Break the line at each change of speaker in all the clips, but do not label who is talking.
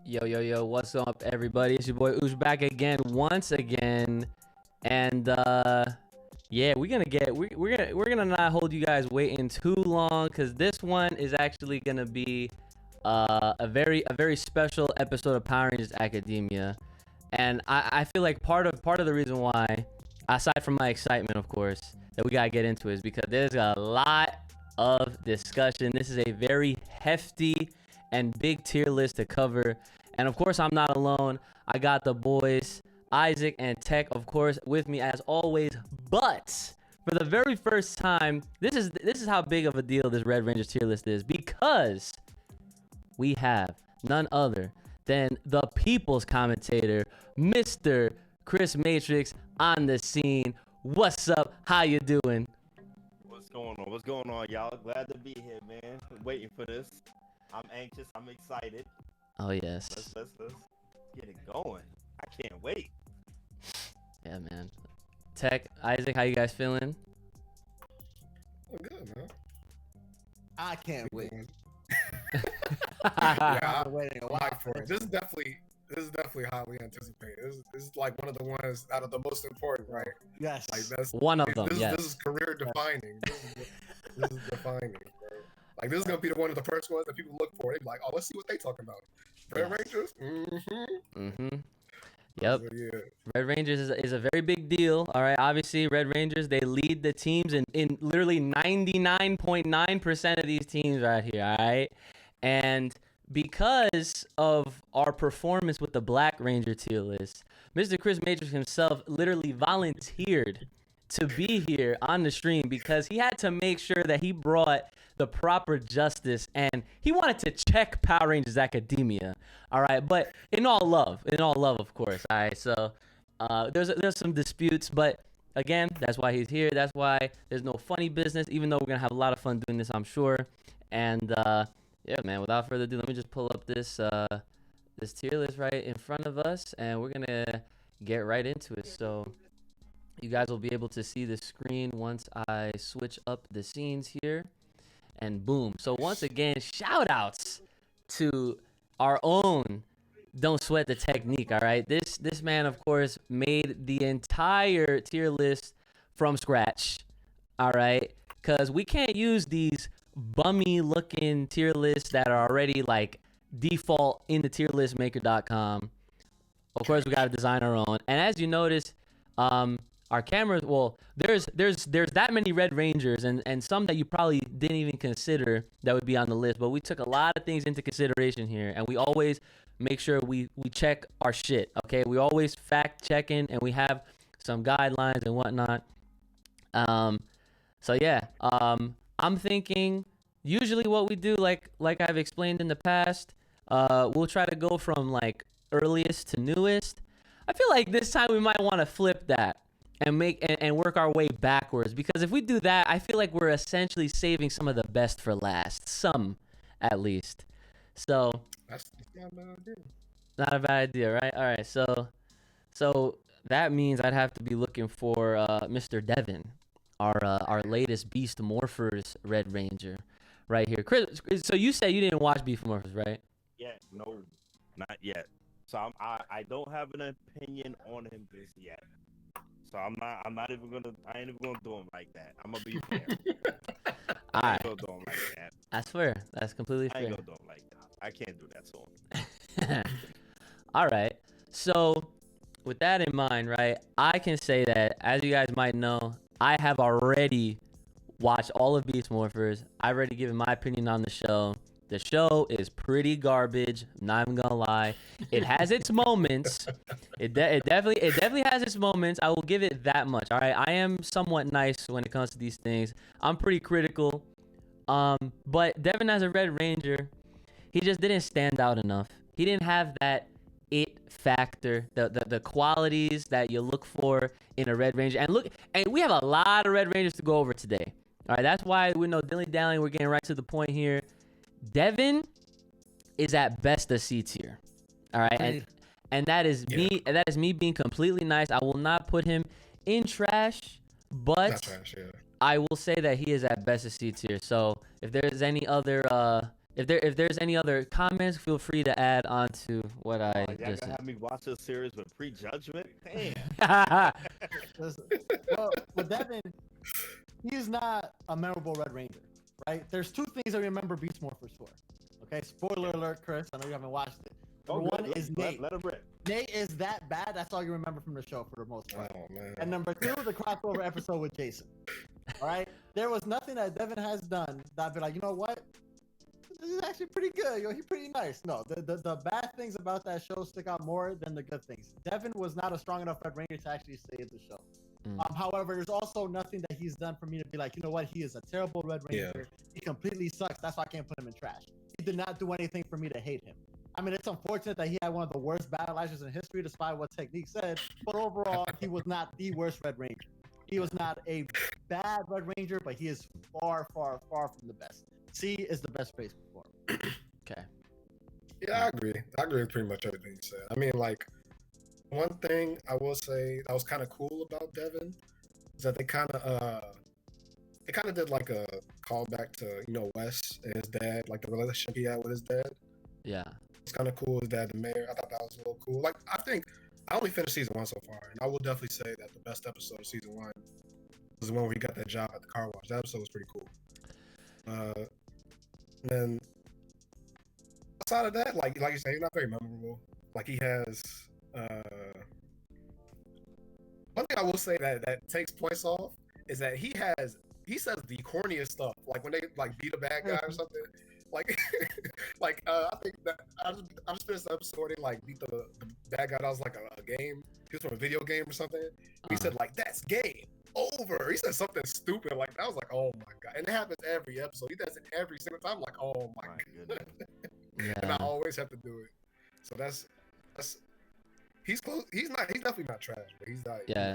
Yo, yo, yo, what's up, everybody? It's your boy Uchi back again, once again. And yeah, we're gonna not hold you guys waiting too long, because this one is actually gonna be a very special episode of Power Rangers Academia. And I feel like part of the reason why, aside from my excitement, of course, that we gotta get into is because there's a lot of discussion. This is a very hefty and big tier list to cover. And of course, I'm not alone. I got the boys, Isaac and Tech, of course, with me as always. But for the very first time, this is how big of a deal this Red Rangers tier list is, because we have none other than the people's commentator, Mr. Chris Matrix, on the scene. What's up? How you doing?
What's going on? What's going on, y'all? Glad to be here, man. Waiting for this. I'm anxious. I'm excited.
Oh yes.
Let's get it going. I can't wait.
Yeah, man. Tech, Isaac, how you guys feeling?
Oh, good, man.
I can't wait.
Yeah,
I'm waiting a
I'm
lot
hyped
for
for it.
it.
This is definitely highly anticipated. This is like one of the ones out of the most important, right?
Yes.
Like that's
One of them, yes.
This is career defining. This is defining, bro. Like this is gonna be one of the first ones that people look for. They be like, oh, let's see what they talking about. Red Rangers.
Yep.
So, yeah.
Red Rangers is a very big deal. All right. Obviously, Red Rangers, they lead the teams in literally 99.9% of these teams right here. All right. And because of our performance with the Black Ranger tier list, Mr. Chris Matrix himself literally volunteered to be here on the stream because he had to make sure that he brought the proper justice, and he wanted to check Power Rangers Academia. All right, but in all love, of course. All right, so there's some disputes, but again, that's why he's here. That's why there's no funny business, even though we're gonna have a lot of fun doing this, I'm sure. And yeah, man, without further ado, let me just pull up this this tier list right in front of us, and we're gonna get right into it. So you guys will be able to see the screen once I switch up the scenes here. And boom. So once again, shout outs to our own Don't Sweat the Technique. All right. This man, of course, made the entire tier list from scratch. All right. Because we can't use these bummy looking tier lists that are already like default in the tierlistmaker.com. Of course, we got to design our own. And as you notice, our cameras, well, there's that many Red Rangers and some that you probably didn't even consider that would be on the list, but we took a lot of things into consideration here, and we always make sure we check our shit, okay? We always fact checking, and we have some guidelines and whatnot. So yeah, I'm thinking usually what we do, like I've explained in the past, we'll try to go from like earliest to newest. I feel like this time we might want to flip that and work our way backwards, because if we do that, I feel like we're essentially saving some of the best for last, some at least. So
That's not a bad idea.
not a bad idea, right? All right, so that means I'd have to be looking for Mr. Devin, our latest Beast Morphers Red Ranger, right here. Chris, so you said you didn't watch Beast Morphers, right?
Yeah, no, not yet. So I don't have an opinion on him just yet. So I ain't even gonna do him like that. I'm gonna be fair.
All
I
right,
ain't gonna do him like that.
that's fair. That's completely
I ain't
fair.
gonna do him like that. I can't do that to him.
All right. So with that in mind, right, I can say that, as you guys might know, I have already watched all of Beast Morphers. I've already given my opinion on the show. The show is pretty garbage. I'm not even gonna lie. It has its moments. It definitely has its moments. I will give it that much. All right. I am somewhat nice when it comes to these things. I'm pretty critical. But Devin, as a Red Ranger, he just didn't stand out enough. He didn't have that it factor, the qualities that you look for in a Red Ranger. And we have a lot of Red Rangers to go over today. All right. That's why we're no dilly-dallying. We're getting right to the point here. Devin is at best a C tier. All right. And that is me. That is me being completely nice. I will not put him in trash, but
Not trash, yeah.
I will say that he is at best a C tier. So if there's any other If there's any other comments, feel free to add on to what I
Y'all
just
gonna
said.
have me watch this series with prejudgment? Damn.
Well, with Devin, he's not a memorable Red Ranger, right? There's two things I remember Beast Morphers for. Okay, spoiler alert, Chris. I know you haven't watched it. Number one is Nate.
Let him rip.
Nate is that bad. That's all you remember from the show for the most part.
Oh man.
And number two, the crossover episode with Jason. All right, there was nothing that Devin has done that I'd be like, you know what? This is actually pretty good. Yo, he's pretty nice. No, the bad things about that show stick out more than the good things. Devin was not a strong enough Red Ranger to actually save the show. However, there's also nothing that he's done for me to be like, you know what? He is a terrible Red Ranger. Yeah. He completely sucks. That's why I can't put him in trash. He did not do anything for me to hate him. I mean, it's unfortunate that he had one of the worst battle actions in history, despite what Technique said. But overall, he was not the worst Red Ranger. He was not a bad Red Ranger, but he is far, far, far from the best. C is the best place for him.
Okay.
Yeah, I agree. I agree with pretty much everything you said. I mean, like, one thing I will say that was kind of cool about Devin is that they kind of did like a callback to, you know, Wes and his dad, like the relationship he had with his dad.
Yeah.
It's kind of cool. His dad, the mayor. I thought that was a little cool. Like, I think I only finished season 1 so far, and I will definitely say that the best episode of season 1 was the one where he got that job at the car wash. That episode was pretty cool. And then outside of that, like you said, he's not very memorable. Like, he has one thing I will say that takes points off is that he says the corniest stuff. Like when they like beat a bad guy or something. Like, I think that I just finished the episode where they like beat the bad guy. That was like a game. He was from a video game or something. He said like, "That's game over." He said something stupid like that. I was like, "Oh my god!" And it happens every episode. He does it every single time. I'm like, "Oh my god!"
Yeah.
And I always have to do it. So that's he's close. He's definitely not trash, but he's not.
Yeah.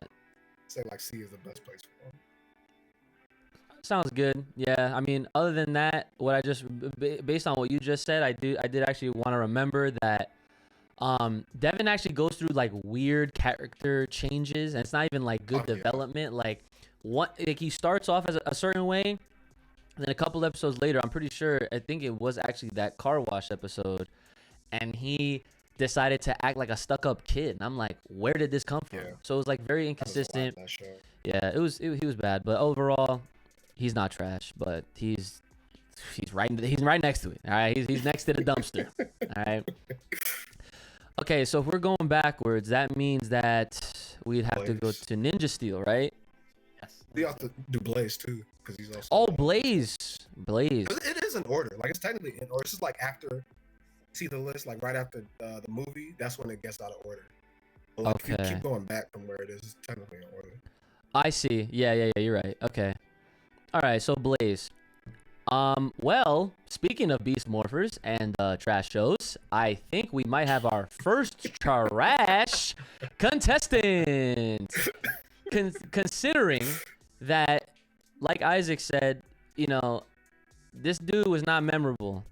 Say like C is the best place for him.
Sounds good. Yeah, I mean, other than that, what I just based on what you just said, I did actually want to remember that Devin actually goes through like weird character changes, and it's not even like good development. Like he starts off as a certain way, and then a couple episodes later, I'm pretty sure, I think it was actually that car wash episode, and he decided to act like a stuck-up kid, and I'm like, where did this come from? So it was like very inconsistent. Yeah, he was bad, but overall, he's not trash, but he's right next to it. All right, he's next to the dumpster. All right. Okay, so if we're going backwards, that means that we'd have to go to Ninja Steel, right?
Yes.
We have to do Blaze too, because he's also.
Oh, Blaze.
It is in order. Like, it's technically in order. It's just like after, see the list, like right after the movie. That's when it gets out of order. But like, if you keep going back from where it is, it's technically in order.
I see. Yeah. You're right. Okay. All right. So Blaze. Well, speaking of Beast Morphers and trash shows, I think we might have our first trash contestant. Considering that, like Isaac said, you know, this dude was not memorable.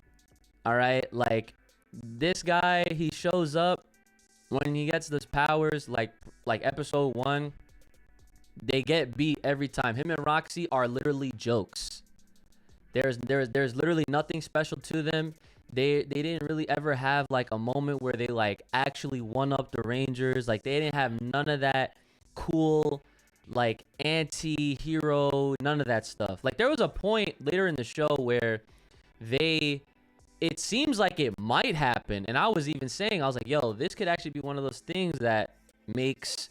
All right, like this guy, he shows up when he gets those powers, like episode 1. They get beat every time. Him and Roxy are literally jokes. There's literally nothing special to them. They didn't really ever have like a moment where they like actually won up the Rangers. Like they didn't have none of that cool like anti-hero, none of that stuff. Like there was a point later in the show where it seems like it might happen, and I was even saying, I was like, yo, this could actually be one of those things that makes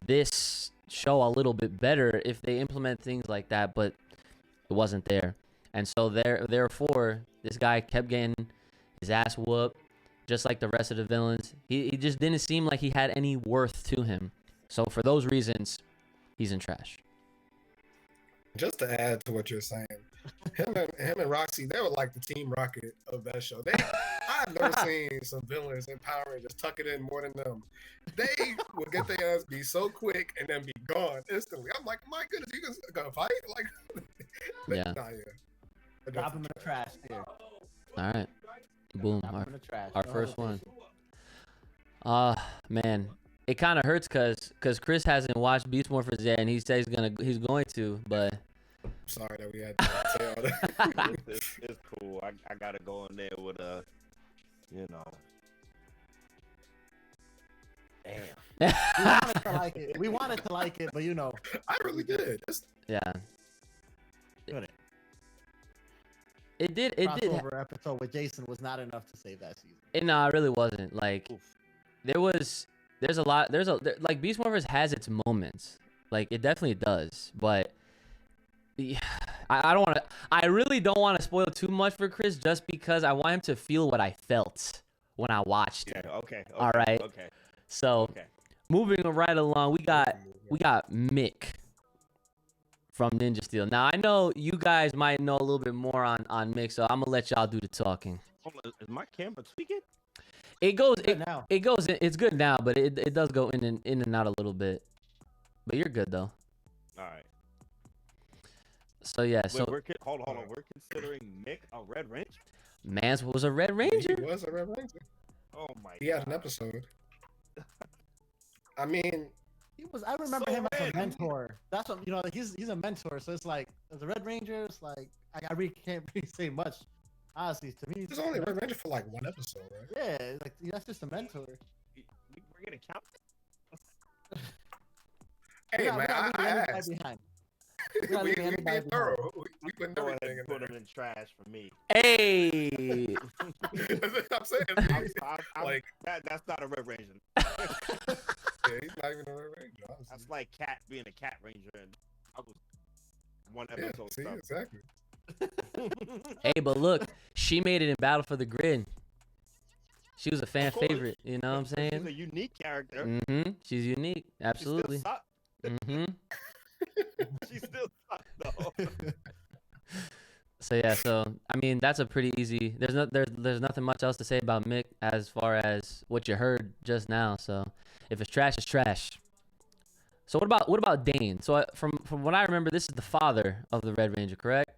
this show a little bit better if they implement things like that, but it wasn't there. And so therefore, this guy kept getting his ass whooped, just like the rest of the villains. He just didn't seem like he had any worth to him. So for those reasons, he's in trash.
Just to add to what you're saying, him and Roxy, they were like the Team Rocket of that show. I've never seen some villains in Power Rangers tuck it in more than them. They would get their ass beat so quick and then be gone instantly. I'm like, my goodness, you guys gonna fight? Like,
yeah.
Drop him in the trash here.
All right. Boom. Our first one. Man. It kind of hurts because Chris hasn't watched Beast Morphers yet, and he says he's going to, but
sorry that we had to say all that.
It's cool. I gotta go in there with a, you know. Damn.
We wanted to like it. We wanted to like it, but you know.
I really did.
Yeah.
Doing it.
It did. It did.
Crossover episode with Jason was not enough to save that season.
No, it really wasn't. Like,
Oof.
there's a lot. Like Beast Morphers has its moments. Like it definitely does. But I don't want to. I really don't want to spoil too much for Chris, just because I want him to feel what I felt when I watched it.
Yeah. Okay.
All right.
Okay.
So
Okay.
moving right along, we got Mick from Ninja Steel. Now I know you guys might know a little bit more on Mick, so I'm gonna let y'all do the talking.
Hold on, is my camera tweaking?
It goes.
Now.
It goes. It's good now, but it does go in and out a little bit. But you're good though.
All right.
So yeah.
Wait,
So
hold on. We're considering Mick a Red Ranger.
Mans was a Red Ranger.
He was a Red Ranger.
Oh my
He had an episode. I mean,
He was. I remember
So
him as a
red.
mentor. That's what you know. Like he's a mentor. So it's like as a Red Ranger, it's like I really can't really say much. Honestly, to me,
he's only a Red Ranger for like one episode, right?
yeah, like that's just a mentor.
We're gonna count.
Hey
We're
man,
not
I
leaving anybody
asked.
behind.
we
We're not leaving
being
anybody
thorough. We putting
Go ahead
everything
and
in
put
there.
him in trash for me.
Hey.
That's what I'm saying.
I'm
Like,
that's not a Red Ranger.
yeah, he's not even a Red Ranger. Honestly.
That's like Cat being a Cat Ranger, and I was one
Yeah,
episode
see,
stuff.
exactly.
Hey, but look, she made it in Battle for the Grid. She was a fan
Of course.
favorite. You know what I'm
She's a
saying?
unique character.
She's unique. Absolutely.
She still sucked. She still sucked though.
So yeah, so I mean that's a pretty easy. There's nothing much else to say about Mick as far as what you heard just now. So if it's trash, it's trash. So what about Dane? So from what I remember, this is the father of the Red Ranger, correct?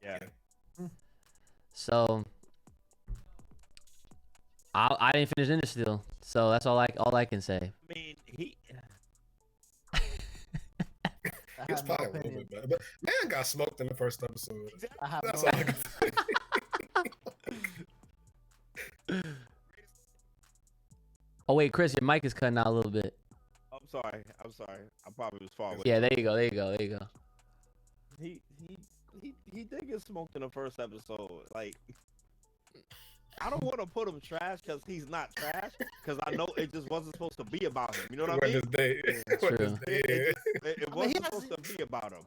Yeah.
So I didn't finish Ninja Steel, so that's all I can say.
I mean, he.
I
He was
have no
probably a little
opinion.
bit better, but man got smoked in the first episode.
I have
That's
no
all I can
opinion.
say.
Oh wait, Chris, your mic is cutting out a little bit.
I'm sorry. I probably was far away.
Yeah, there you go.
He did get smoked in the first episode. Like, I don't want to put him trash because he's not trash. Because I know it just wasn't supposed to be about him. You know what I mean?
Wednesday.
True.
Wednesday, yeah.
It
I mean,
wasn't
he has-
supposed to be about him.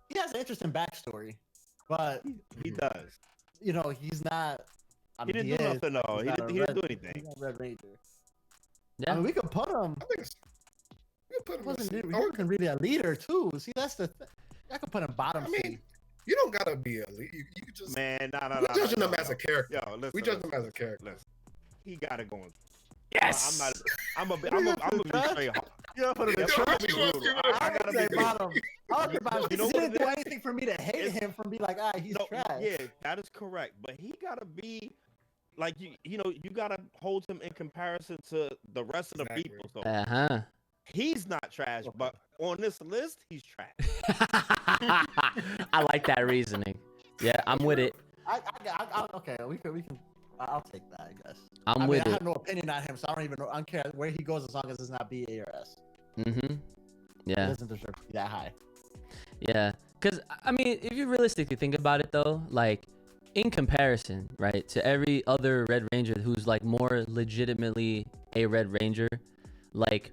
He has an interesting backstory, but
He does.
you know he's not. I
He
mean,
didn't do
is,
nothing though.
he's
He
not a
didn't do
Red-
anything.
He's not a Red Ranger.
Yeah.
I mean, we could put him.
I think it's. You put
He
him in
wasn't,
C.
he
Or-
wasn't really a leader too. See, that's the thing. I could put him bottom
I mean,
C.
you don't gotta be a lead. You could just.
Man, nah.
We're judging him as a character.
Yo, listen.
We judge him as a character.
Listen. He got it going.
Yes.
I'm gonna be straight.
Yeah, put him
Yeah,
in
I'm
trash.
gonna be brutal. I gotta
say
be
bottom. I would about
You
he
know what
didn't
it
do
is?
anything for me to hate
It's-
him from be like, he's
No,
trash.
yeah, that is correct. But he gotta be like you know, you gotta hold him in comparison to the rest of the
Exactly.
people. So
Uh-huh.
he's not trash, but on this list, he's trash.
I like that reasoning. Yeah, I'm with it.
Okay, we can. I'll take that, I guess.
I'm
I mean,
with
I
it.
have no opinion on him, so I don't even know. I don't care where he goes as long as it's not B, A, or S.
Mm-hmm.
He
Yeah.
doesn't deserve to be that high.
Yeah. Because, I mean, if you realistically think about it, though, like, in comparison, right, to every other Red Ranger who's, like, more legitimately a Red Ranger, like,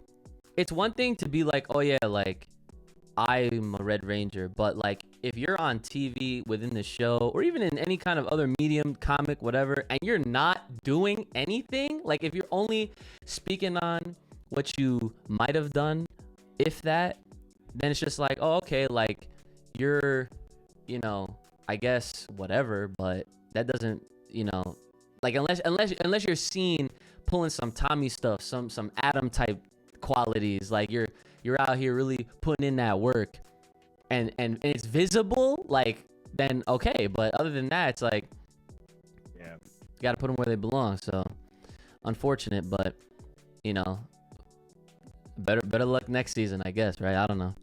it's one thing to be like, oh, yeah, like, I'm a Red Ranger, but, like, if you're on TV within the show or even in any kind of other medium, comic, whatever, and you're not doing anything, like, if you're only speaking on what you might have done, if that, then it's just like, oh, okay, like, you're, you know, I guess whatever, but that doesn't, you know, like, unless you're seen pulling some Tommy stuff, some Adam type qualities, like you're out here really putting in that work, and it's visible, like, then okay, but other than that, it's like,
Yeah.
you got to put them where they belong. So unfortunate, but you know, better luck next season, I guess, right? I don't know.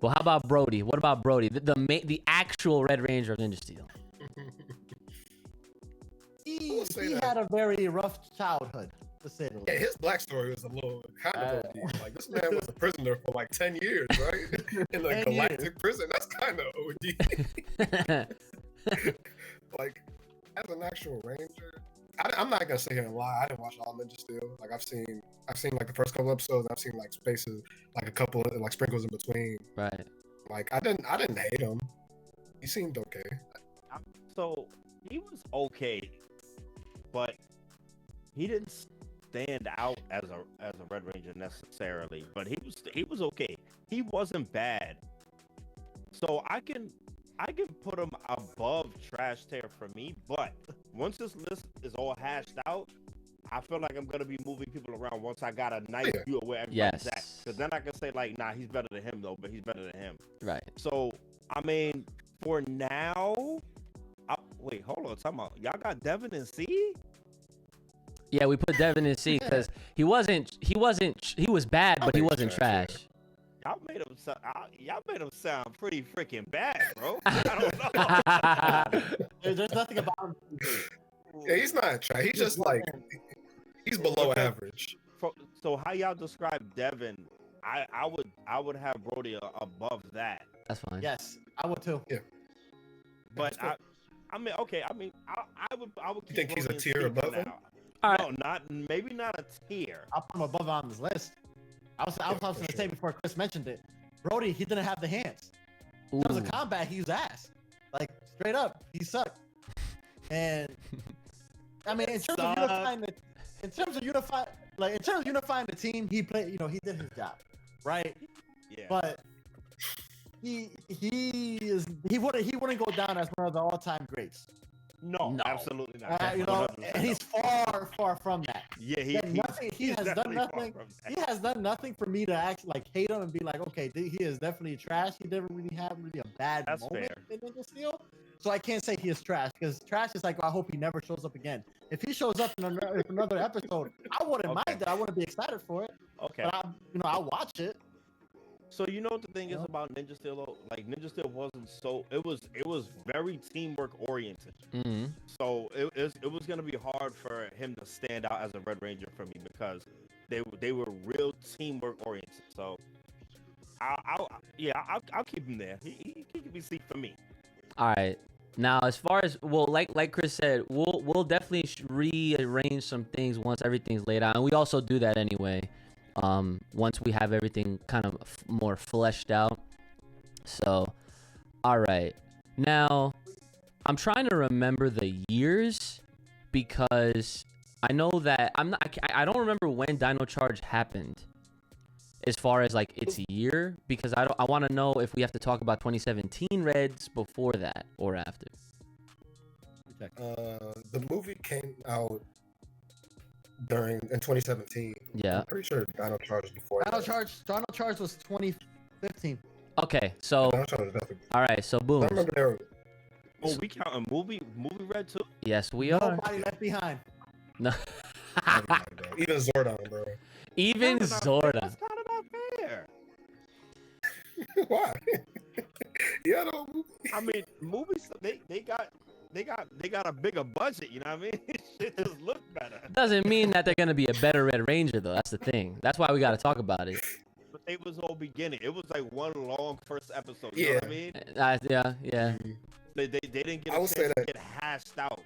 Well, how about Brody? What about Brody? The actual Red Ranger of Ninja Steel.
He had a very rough childhood, to say the least.
Yeah, his black story was a little kind of OD. Like, this man was a prisoner for like 10 years, right? In a
10
galactic
years.
prison. That's kind of OD. Like, as an actual ranger, I'm not gonna sit here and lie. I didn't watch all Ninja Steel. Like, I've seen like the first couple episodes. I've seen like spaces, like a couple of like sprinkles in between.
Right.
Like, I didn't hate him. He seemed okay.
So he was okay, but he didn't stand out as a Red Ranger necessarily. But he was okay. He wasn't bad. So I can put him above Trash Tear for me. But once this list is all hashed out, I feel like I'm gonna be moving people around once I got a nice view of where everybody's at. Because then I can say like, nah, he's better than him though, but he's better than him.
Right.
So I mean, for now, wait, hold on, talking about y'all got Devin in C?
Yeah, we put Devin in C because he was bad, but he wasn't trash.
Y'all made him sound pretty freaking bad, bro. I don't know.
There's nothing about him.
Yeah, he's not trash. He's just like, he's below average.
So how y'all describe Devin? I would have Brody above that.
That's fine.
Yes, I would too.
Yeah.
But I mean, okay. I mean, I would keep.
You think he's a
Brody in
tier
C
above him?
now.
All
No, maybe not a tier.
I'll put him above on this list. I was going to say before Chris mentioned it, Brody, he didn't have the hands. In terms of combat, he was ass. Like, straight up, he sucked. And I mean, in terms of unifying the team, he played. He did his job, right?
Yeah.
But he wouldn't go down as one of the all-time greats.
No, absolutely not.
And he's far from that.
Yeah,
he has done nothing. He has done nothing for me to actually like hate him and be like, okay, he is definitely trash. He never really had a bad moment in Ninja Steel. So I can't say he is trash because trash is like, I hope he never shows up again. If he shows up in another episode, I wouldn't mind it. I wouldn't be excited for it.
Okay.
But I'll watch it.
So you know what the thing is about Ninja Steel though? Like Ninja Steel wasn't so it was very teamwork oriented.
Mm-hmm.
So it was gonna be hard for him to stand out as a Red Ranger for me because they were real teamwork oriented. So I'll keep him there. He can be C for me.
All right. Now, as far as like Chris said, we'll definitely rearrange some things once everything's laid out, and we also do that anyway. Once we have everything kind of more fleshed out. So, all right. Now, I'm trying to remember the years because I know that I don't remember when Dino Charge happened as far as like its year because I want to know if we have to talk about 2017 Reds before that or after.
The movie came out in 2017.
Yeah.
I'm pretty sure Dino Charge was before.
Dino Charge was 2015.
Okay, so
Dino Charge was definitely.
all right, so boom.
I remember there.
Oh, we count a movie Red too?
Yes, we are.
Nobody left behind.
No.
Even Zordon, bro.
Even Zordon.
That's kind of not fair.
Why? Yeah, no.
I mean, movies they got a bigger budget. You know what I mean? Shit just look better.
Doesn't mean that they're gonna be a better Red Ranger though. That's the thing. That's why we got to talk about it.
But it was all beginning. It was like one long first episode. You know what I mean?
Yeah.
They didn't get
I
a
would
chance
say
to
that.
get hashed out.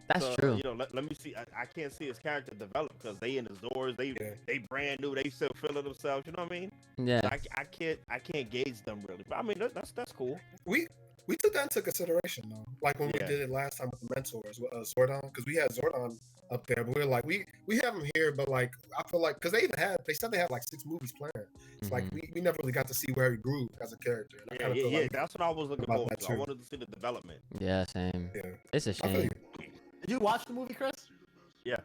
That's
So,
true.
You know, let me see. I can't see his character develop because they in his doors. They brand new. They still feeling themselves. You know what I mean?
Yeah.
So I can't gauge them really. But I mean that's cool.
We took that into consideration though. Like when we did it last time with the mentors, with Zordon, because we had Zordon up there, but we were like, we have him here, but like I feel like because they said they had like 6 movies planned. It's like we never really got to see where he grew as a character. And I
Yeah.
like
That's what I was looking
about
for.
that
I
too.
wanted to see the development.
Yeah, same.
Yeah.
It's a
I feel
shame.
you.
Did you watch the movie, Chris?
Yeah.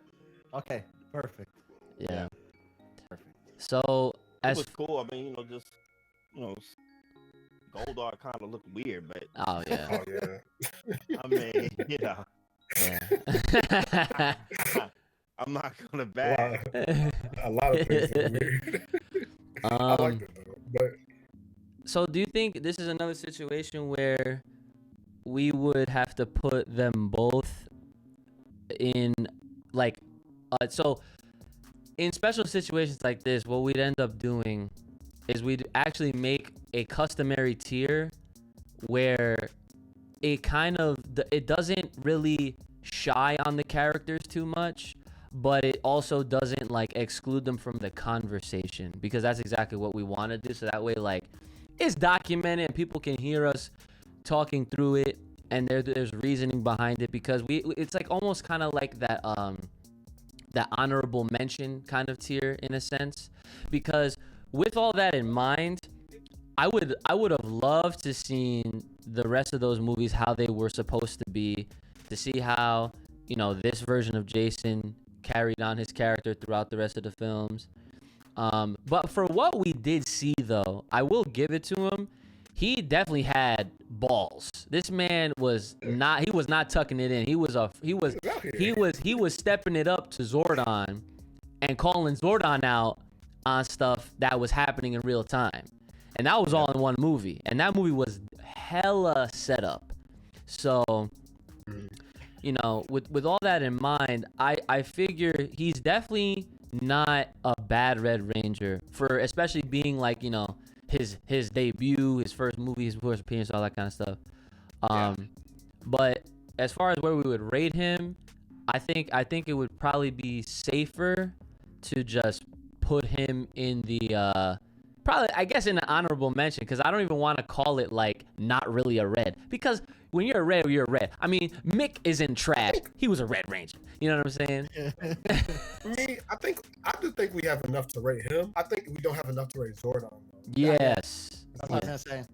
Okay, perfect.
Yeah.
Perfect.
So
It
as
was cool. I mean, just Goldar kind of looked weird, but
oh yeah.
Oh yeah.
I mean,
Yeah.
I'm not gonna bag.
A lot of things are weird. I liked it though, but
So do you think this is another situation where we would have to put them both in like so in special situations like this, what we'd end up doing is we'd actually make a customary tier where it kind of it doesn't really shy on the characters too much, but it also doesn't like exclude them from the conversation, because that's exactly what we want to do. So that way, like, it's documented and people can hear us talking through it, and there's reasoning behind it, because it's like almost kind of like that that honorable mention kind of tier in a sense. Because with all that in mind, I would have loved to seen the rest of those movies how they were supposed to be, to see how, you know, this version of Jason carried on his character throughout the rest of the films. But for what we did see, though, I will give it to him. He definitely had balls. This man was not tucking it in. He was stepping it up to Zordon and calling Zordon out on stuff that was happening in real time. And that was all in one movie. And that movie was hella set up. So, you know, with all that in mind, I figure he's definitely not a bad Red Ranger, for especially being like, you know, his debut, his first movie, his first appearance, all that kind of stuff. But as far as where we would rate him, I think it would probably be safer to just put him in the probably, I guess, in an honorable mention, because I don't even want to call it like not really a red, because when you're a red, you're a red. I mean, Mick isn't trash. He was a Red Ranger. You know what I'm saying?
Me, I do think we have enough to rate him. I think we don't have enough to rate Zordon.
Yes.
That's what I was gonna say.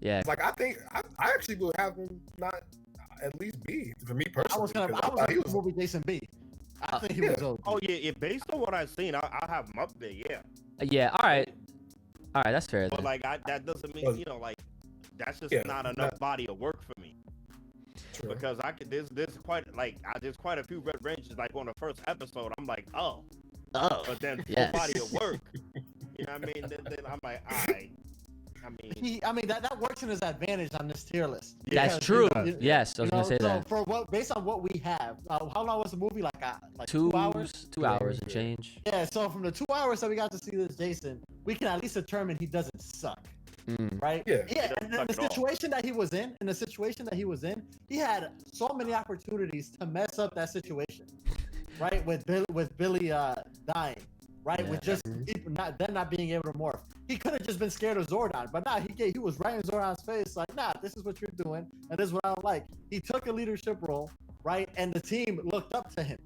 Yeah.
Like, I think I actually would have him not at least B for me personally.
I was gonna movie Jason B. I think he was okay.
Oh yeah, based on what I've seen, I have him up there. Yeah.
Yeah. All right. That's fair.
But
Then.
like, that doesn't mean, you know, like, that's just not enough body of work for me.
True.
Because there's quite a few Red Rangers, like, on the first episode, I'm like, oh, but then full body of work, you know what I mean? Then I'm like, all right.
I mean that works in his advantage on this tier list.
That's true. Yes, I was gonna say that.
Based on what we have, how long was the movie? Like
2
2 hours?
2 hours and change.
Yeah. So from the 2 hours that we got to see this Jason, we can at least determine he doesn't suck. Right?
Yeah.
And the situation that he was in, he had so many opportunities to mess up that situation. Right? With Billy dying. Right?
Yeah.
With just them not being able to morph. He could have just been scared of Zordon, but he was right in Zordon's face, like, nah, this is what you're doing, and this is what I don't like. He took a leadership role, right? And the team looked up to him.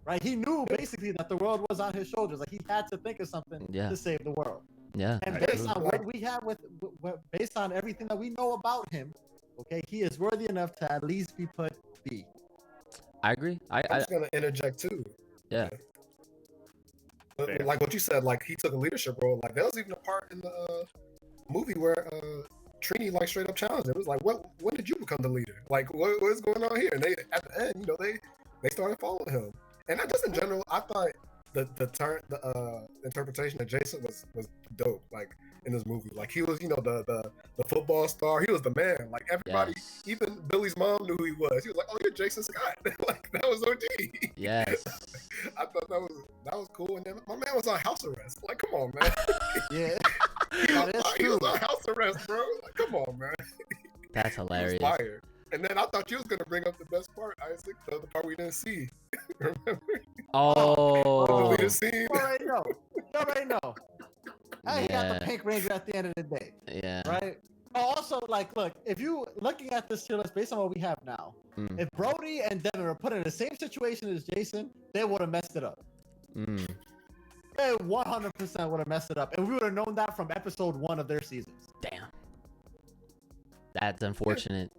Right? He knew basically that the world was on his shoulders. Like, he had to think of something to save the world.
Yeah.
And based on what we have based on everything that we know about him, okay, he is worthy enough to at least be put B.
I agree.
I'm just gonna interject too.
Yeah.
Like what you said, like, he took a leadership role. Like, there was even a part in the movie where Trini like straight up challenged him. It was like, when did you become the leader? Like, what's going on here? And they, at the end, you know, they started following him. And just in general, I thought the interpretation of Jason was dope. Like, in this movie, like, he was, you know, the football star. He was the man. Like, everybody, even Billy's mom knew who he was. He was like, oh, you're Jason Scott. Like, that was OG.
Yes.
I thought that was cool. And then my man was on house arrest. Like, come on, man.
Yeah.
He was on house arrest, bro. Like, come on, man.
That's hilarious.
Fire. And then I thought you was gonna bring up the best part, Isaac, the part we didn't see. Remember?
Oh.
The leader scene.
You already know. Hey, he got the Pink Ranger at the end of the day.
Yeah.
Right? Also, like, look, if you looking at this tier list based on what we have now, if Brody and Devin were put in the same situation as Jason, they would have messed it up. They 100% would have messed it up, and we would have known that from episode 1 of their seasons.
Damn. That's unfortunate.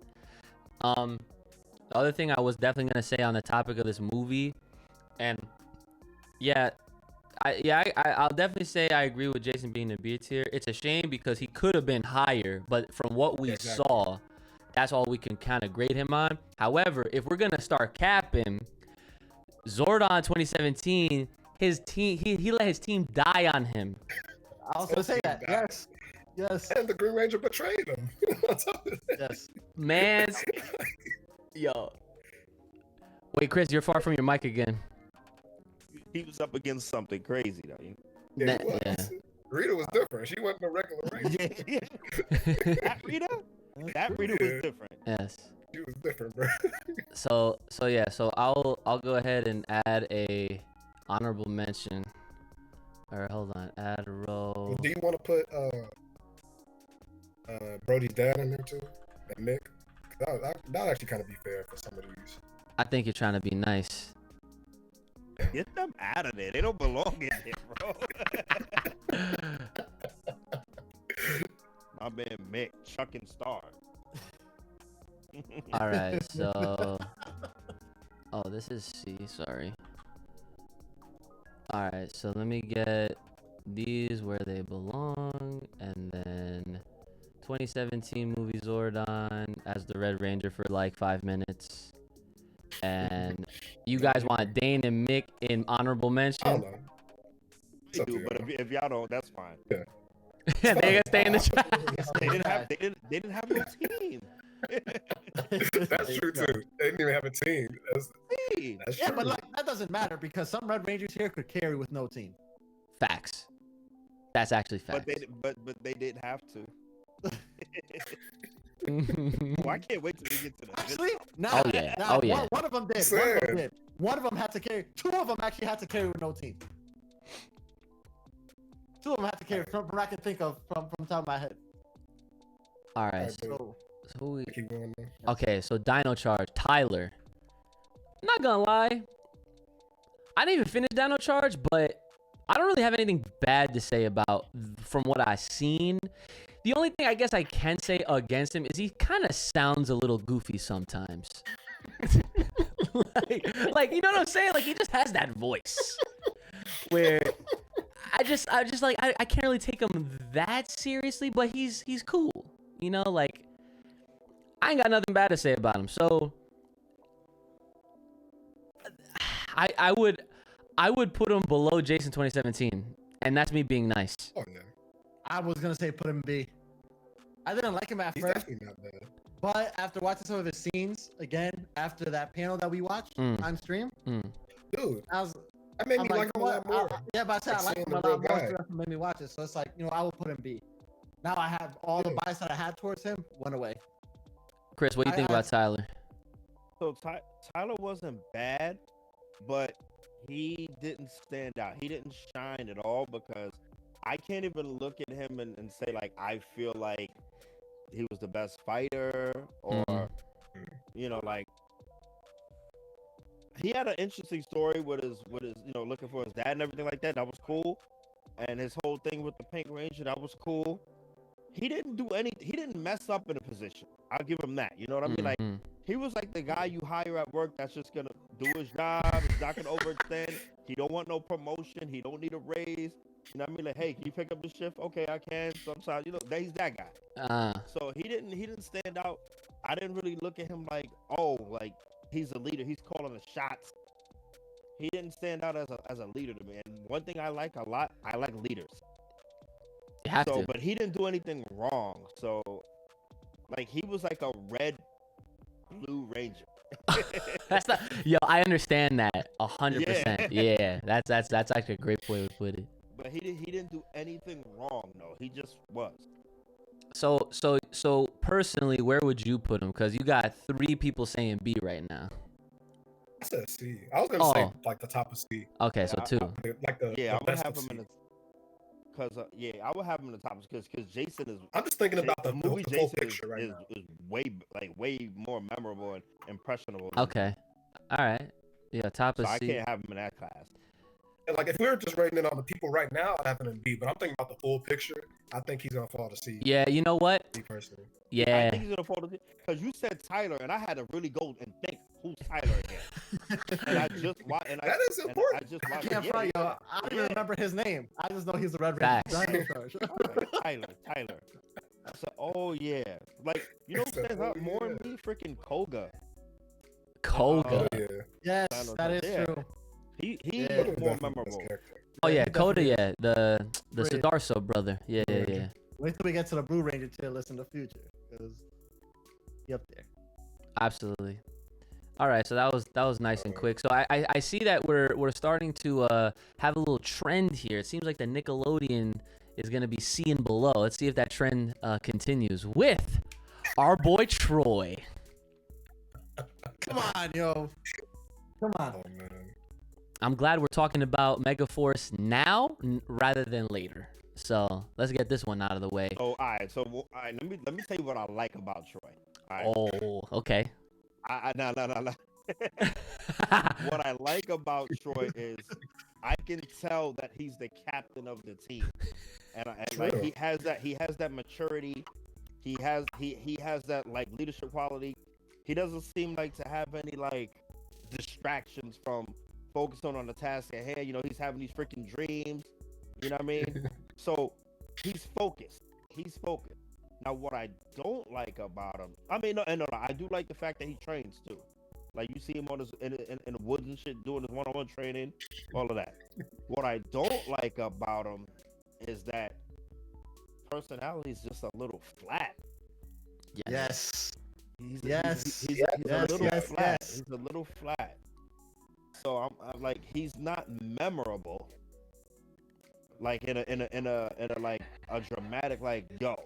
The other thing I was definitely gonna say on the topic of this movie, and I'll definitely say I agree with Jason being the B tier. It's a shame because he could have been higher, but from what we saw, that's all we can kind of grade him on. However, if we're gonna start capping, Zordon 2017, his team, he let his team die on him.
I was gonna say that. Yes. Yes.
And the Green Ranger betrayed him.
Yes.
Man, yo. Wait, Chris, you're far from your mic again.
He was up against something crazy though.
Yeah,
Nah,
he was.
yeah.
Rita was different. She wasn't a regular Ranger.
That Rita was different.
Yes.
She was different, bro.
So I'll go ahead and add a honorable mention. All right, hold on. Add a row.
Well, do you want to put Brody's dad in there too? And Nick? That'd actually kind of be fair for some of these.
I think you're trying to be nice.
Get them out of there. They don't belong in there, bro. My man Mick, Chuck and Star.
All right, so. Oh, this is C. Sorry. All right, so let me get these where they belong, and then 2017 movie Zordon as the Red Ranger for like 5 minutes. And you guys want Dane and Mick in honorable
I
mention?
don't know. It's
They
up to
do,
you.
but if y'all don't, that's fine.
They gonna stay in the trash.
They didn't have no team.
That's true too. They didn't even have a team. That's
Yeah,
true.
but like that doesn't matter because some Red Rangers here could carry with no team.
Facts. That's actually facts.
But they didn't have to. Well, I can't wait till we get to the
Actually, nah.
Oh, yeah.
Nah,
Oh, yeah.
One of them did. One of them did. One of them had to carry. Two of them actually had to carry with no team. Two of them had to carry from I can think of from the top of my head.
All right.
Alright,
So who we?
Keep going there.
Okay, so Dino Charge, Tyler. I'm not gonna lie, I didn't even finish Dino Charge, but I don't really have anything bad to say about from what I've seen. The only thing I guess I can say against him is he kind of sounds a little goofy sometimes. like you know what I'm saying? Like he just has that voice where I just like I can't really take him that seriously, but he's cool. You know, like I ain't got nothing bad to say about him. So I would put him below Jason 2017, and that's me being nice.
Oh yeah.
I was gonna say put him B. I didn't like him at
He's
first,
definitely not bad.
but after watching some of his scenes again, after that panel that we watched on stream,
Dude,
I was.
that made
I'm
me like him a lot more.
Yeah, but I said I
Like
like
seeing
him a
the
lot
real
more.
guy.
So that's what made me watch it. So it's like, I will put him B. Now I have all the bias that I had towards him went away.
Chris, what do you think about Tyler?
So Tyler wasn't bad, but he didn't stand out. He didn't shine at all because I can't even look at him and say like I feel like he was the best fighter or like he had an interesting story with his looking for his dad and everything like that. That was cool. And his whole thing with the Pink Ranger, that was cool. He didn't do anything. He didn't mess up in a position. I'll give him that. You know what I mean? Like he was like the guy you hire at work that's just gonna do his job. He's not gonna overextend. He don't want no promotion. He don't need a raise. You know what I mean? Like, hey, can you pick up the shift? Okay, I can. Sometimes, he's that guy. So he didn't stand out. I didn't really look at him like, oh, like he's a leader. He's calling the shots. He didn't stand out as a leader to me. And one thing I like a lot, I like leaders.
You have to.
But he didn't do anything wrong. So, like, he was like a blue ranger.
That's not. Yo, I understand that 100%. Yeah, that's actually a great way to put it.
But he didn't do anything wrong. No, he just was.
So personally, where would you put him? Because you got 3 people saying B right now.
I said C. I was gonna say like the top of C.
Okay, so 2.
Like the
I would
best
have
of
him
C.
in the. I would have him in the top because Jason is.
I'm just thinking about the
movie.
full
Jason
picture right now.
is way more memorable and impressionable.
Okay, all right. Yeah, top of
So
C.
I can't have him in that class.
And like if we were just rating it on the people right now, I'd have it in B. But I'm thinking about the full picture. I think he's gonna fall to C.
Yeah, you know what?
Me personally.
I
Yeah.
think he's gonna fall because you said Tyler, and I had to really go and think who's Tyler again. And I just watched.
That is important.
I just
I
watched.
can't front, yo. I don't even remember his name. I just know he's the Red Ranger.
Facts.
Tyler. I said, oh yeah, like who stands out more than me? Freaking Koga.
Koga.
Oh, yeah.
Yes, that is
Yeah.
true.
He
Yeah.
was more memorable.
Oh yeah,
he
Koda.
definitely
Yeah, the
Great.
Sadarso brother. Yeah.
Wait till we get to the Blue Ranger tier list in the future, because he up there.
Absolutely. All right, so that was nice and quick. So I see that we're starting to have a little trend here. It seems like the Nickelodeon is gonna be C and below. Let's see if that trend continues with our boy Troy.
Come on, yo. Come on.
Oh man.
I'm glad we're talking about Megaforce now rather than later. So let's get this one out of the way.
So all right, let me tell you what I like about Troy. All right?
Oh, okay.
No. What I like about Troy is I can tell that he's the captain of the team, and like he has that maturity. He has that like leadership quality. He doesn't seem like to have any like distractions from focusing on the task at hand. You know, he's having these freaking dreams. You know what I mean? So he's focused. Now, what I don't like about him, I do like the fact that he trains too. Like you see him on his in the woods and shit, doing his one-on-one training, all of that. What I don't like about him is that personality is just a little flat.
Yes.
He's
Yes.
a little flat. He's a little flat. So I'm like, he's not memorable. Like in a like a dramatic like yo.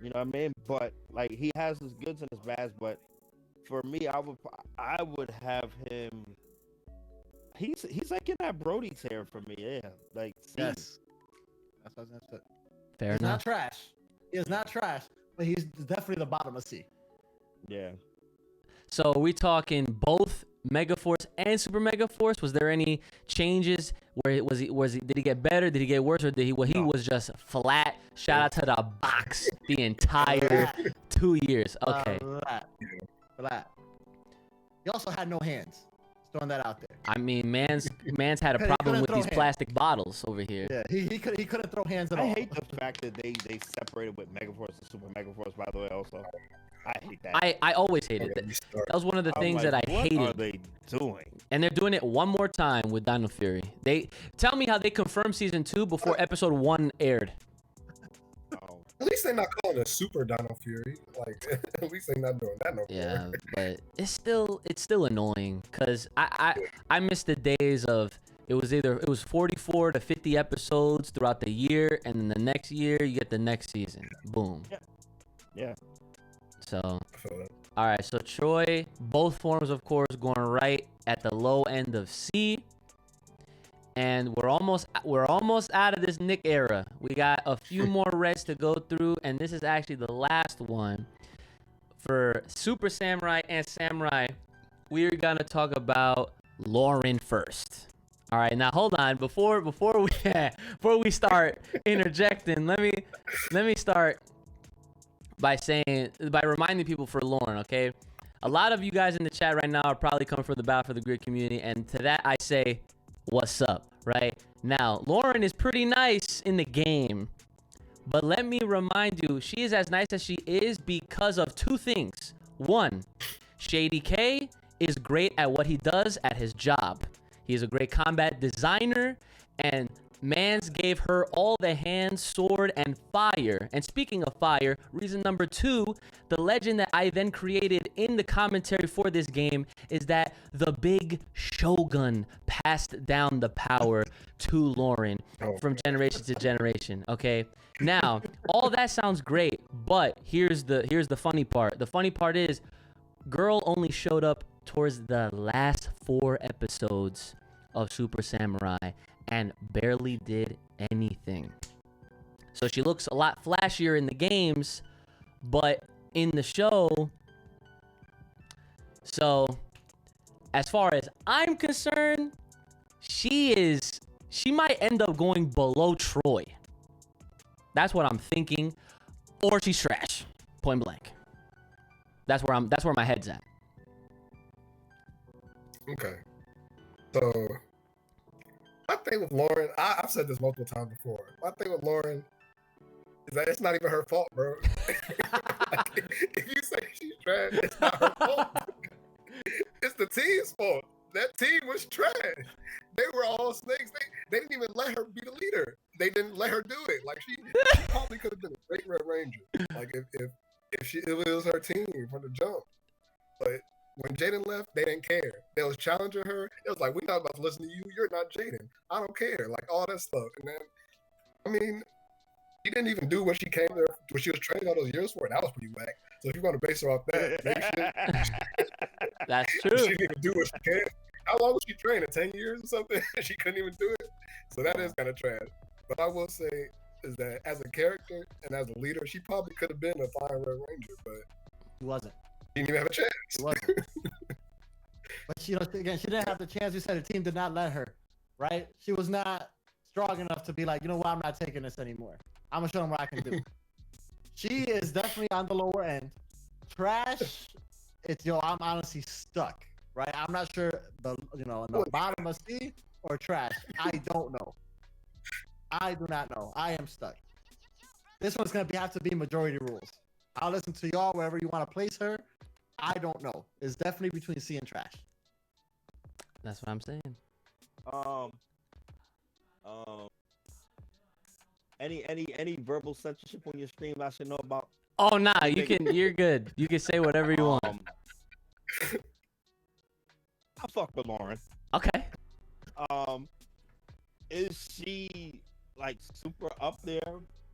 You know what I mean? But like he has his goods and his bads, but for me I would have him, he's like in that Brody tier for me, yeah. Like
Yes. That's it.
Fair
He's
enough.
not trash. He is not trash, but he's definitely the bottom of C.
yeah.
So are we talking both Megaforce and Super Megaforce? Was there any changes? Where did he get better? Did he get worse? Or did he was just flat? Shout out to the box the entire 2 years. Okay.
Flat. He also had no hands. Just throwing that out there.
I mean, man's had a
He
problem
couldn't
with
throw
these
hands.
plastic bottles over here.
Yeah, he couldn't throw hands at
I
all.
hate the fact that they separated with Megaforce and Super Megaforce, by the way, also. I hate that.
I always hated that. That was one of the
I'm
things
like,
that I
what
hated.
are they doing?
And they're doing it one more time with Dino Fury. They tell me how they confirmed season 2 before episode 1 aired.
Oh,
At least they're not calling it Super Dino Fury. Like, at least they're not doing that no more.
Yeah, but it's still annoying because I miss the days of it was 44 to 50 episodes throughout the year, and then the next year you get the next season. Boom.
yeah.
So
I feel that.
all right, so Troy, both forms of course going right at the low end of C. And we're almost out of this Nick era. We got a few more reds to go through, and this is actually the last one. For Super Samurai and Samurai, we're gonna talk about Lauren first. All right, now hold on. Before we start interjecting, let me start by reminding people for Lauren. Okay, a lot of you guys in the chat right now are probably coming from the Battle for the Grid community, and to that I say, what's up? Right now, Lauren is pretty nice in the game. But let me remind you, she is as nice as she is because of two things. One, Shady K is great at what he does at his job. He is a great combat designer, and Mans gave her all the hand, sword, and fire. And speaking of fire, reason number 2, the legend that I then created in the commentary for this game is that the big Shogun passed down the power to Lauren from generation to generation. Okay, now all that sounds great, but here's the funny part. The funny part is, girl only showed up towards the last 4 episodes of Super Samurai and barely did anything. So she looks a lot flashier in the games, but in the show, so as far as I'm concerned, she might end up going below Troy. That's what I'm thinking. Or she's trash. Point blank. That's where my head's at.
Okay. So, my thing with Lauren, I've said this multiple times before. My thing with Lauren is that it's not even her fault, bro. Like, if you say she's trash, it's not her fault. It's the team's fault. That team was trash. They were all snakes. They didn't even let her be the leader. they didn't let her do it. Like she probably could have been a great Red Ranger. Like if it was her team from the jump. But when Jaden left, they didn't care. They was challenging her. It was like, we're not about to listen to you. You're not Jaden. I don't care. Like all that stuff. And then, I mean, she didn't even do what she came there when she was training all those years for. That was pretty whack. So if you're going to base her off that, maybe
That's
she
true.
didn't even do what she can. How long was she training? 10 years or something? She couldn't even do it. So that is kind of trash. But I will say is that as a character and as a leader, she probably could have been a fine Red Ranger, but
He wasn't.
she didn't even have a chance.
He wasn't. But again, she didn't have the chance. You said the team did not let her, right? She was not strong enough to be like, you know what, I'm not taking this anymore. I'm gonna show them what I can do. She is definitely on the lower end. Trash, I'm honestly stuck, right? I'm not sure in the bottom of C or trash. I don't know. I do not know. I am stuck. This one's gonna have to be majority rules. I'll listen to y'all wherever you want to place her. I don't know. It's definitely between C and trash.
That's what I'm saying.
Any verbal censorship on your stream I should know about?
Oh nah, you're good. You can say whatever you want.
I fuck with Lauren.
Okay.
Is she like super up there?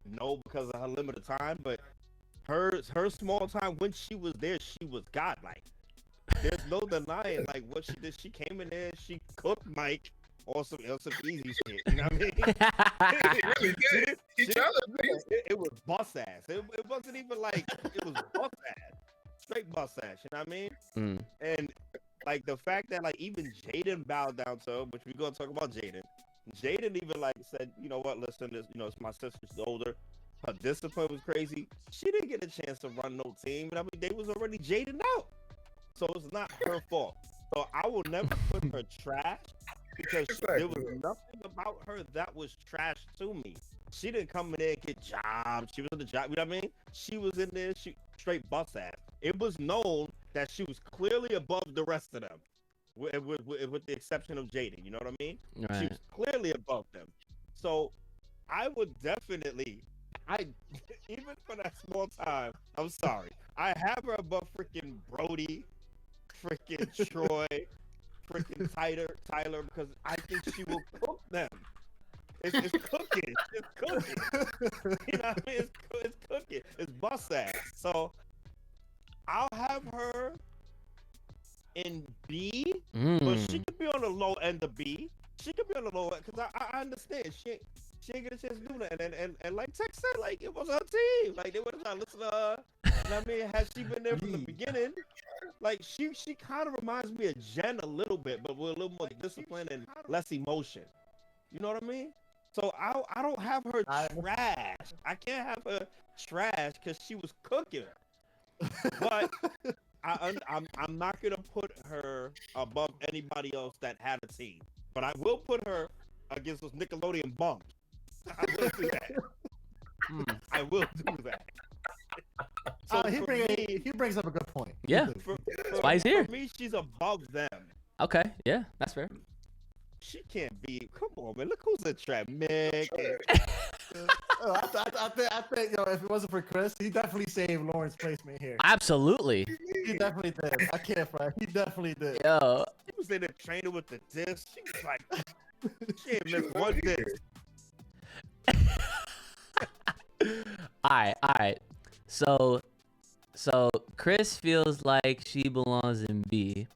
No, because of her limited time, but her small time when she was there, she was godlike. There's no denying like what she did. She came in there, she cooked Mike on some easy shit. You know what I mean?
He really did. He challenged me.
It was bust ass. It wasn't even like it was bust ass. Straight bust ass. You know what I mean?
Mm.
And like the fact that like even Jaden bowed down to her, which we're gonna talk about Jaden. Jaden even like said, you know what? Listen, it's my sister's older. Her discipline was crazy. She didn't get a chance to run no team. I mean, they was already Jaden out. So it's not her fault. So I will never put her trash because there was nothing about her that was trash to me. She didn't come in there and get jobs. She was in the job. You know what I mean? She was in there. She straight bust ass. It was known that she was clearly above the rest of them, with the exception of Jaden. You know what I mean?
Right.
She was clearly above them. So I would definitely, even for that small time, I'm sorry, I have her above freaking Brody, freaking Troy, freaking Tyler, because I think she will cook them. It's cooking. It's cooking. You know what I mean? It's cooking. It's bust ass. So I'll have her in B, but she could be on the low end of B. She could be on the low end because I understand she ain't get a chance to do that. And like Tech said, like it was her team. Like they would have listened to her. You know what I mean? Had she been there from the beginning, like she kind of reminds me of Jen a little bit, but with a little more discipline and less emotion. You know what I mean? So I don't have her trash. I can't have her trash because she was cooking. But I'm not gonna put her above anybody else that had a team. But I will put her against those Nickelodeon bums. I will do that. I will do that. So
he brings up a good point.
Yeah. That's why he's here.
For me, she's above them.
Okay. Yeah, that's fair.
She can't be. Come on, man. Look who's in trap, Meg.
I think if it wasn't for Chris, he definitely saved Lauren's placement here.
Absolutely.
He definitely did. I can't front. He definitely did.
Yo.
She was in the trainer with the disc. She was like, she ain't missed one disc.
All right. So Chris feels like she belongs in B,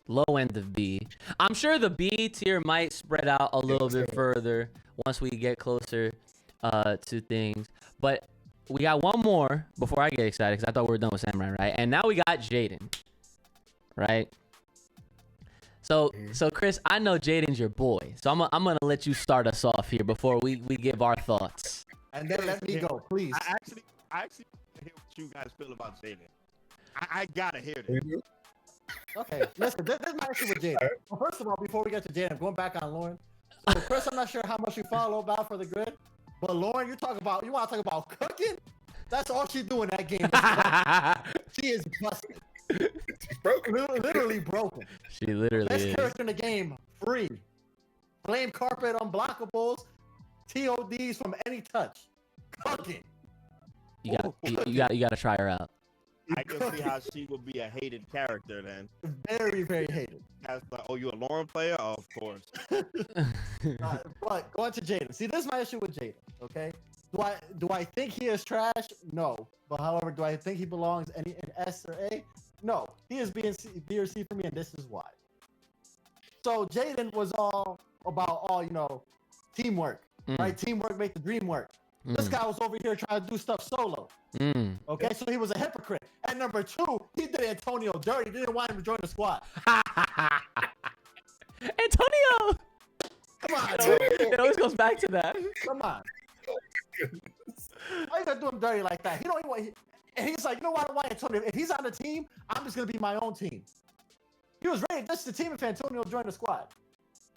low end of B. I'm sure the B tier might spread out a little bit further once we get closer to things. But we got one more before I get excited because I thought we were done with Samurai, right? And now we got Jaden, right? So Chris, I know Jaden's your boy, so I'm gonna let you start us off here before we give our thoughts.
And then let me go, please.
I actually want to hear what you guys feel about Jaden. I gotta hear this.
Okay, listen, this is my issue with Jaden. Well, first of all, before we get to Jaden, going back on Lauren. So Chris, I'm not sure how much you follow about for the grid, but Lauren, you want to talk about cooking? That's all she do in that game. She is busted.
She's broken.
Literally broken.
She literally
Best
is.
character in the game, free. Flame carpet, unblockables. TODs from any touch. Cooking.
You got to try her out.
I can see how she would be a hated character then.
Very, very hated.
That's like, oh, you a Lauren player? Oh, of course.
But going to Jaden. See, this is my issue with Jaden. Okay. Do I think he is trash? No. But however, do I think he belongs in S or A? No. He is B or C for me, and this is why. So Jaden was all about teamwork, right? Teamwork make the dream work. This guy was over here trying to do stuff solo. Okay, so he was a hypocrite. And number 2, he did Antonio dirty. Didn't want him to join the squad.
Antonio!
Come on,
It always goes back to that.
come on. Why you gonna do him dirty like that? He don't even want. And he's like, you know what? I don't want Antonio. If he's on the team, I'm just gonna be my own team. He was ready to ditch the team if Antonio joined the squad.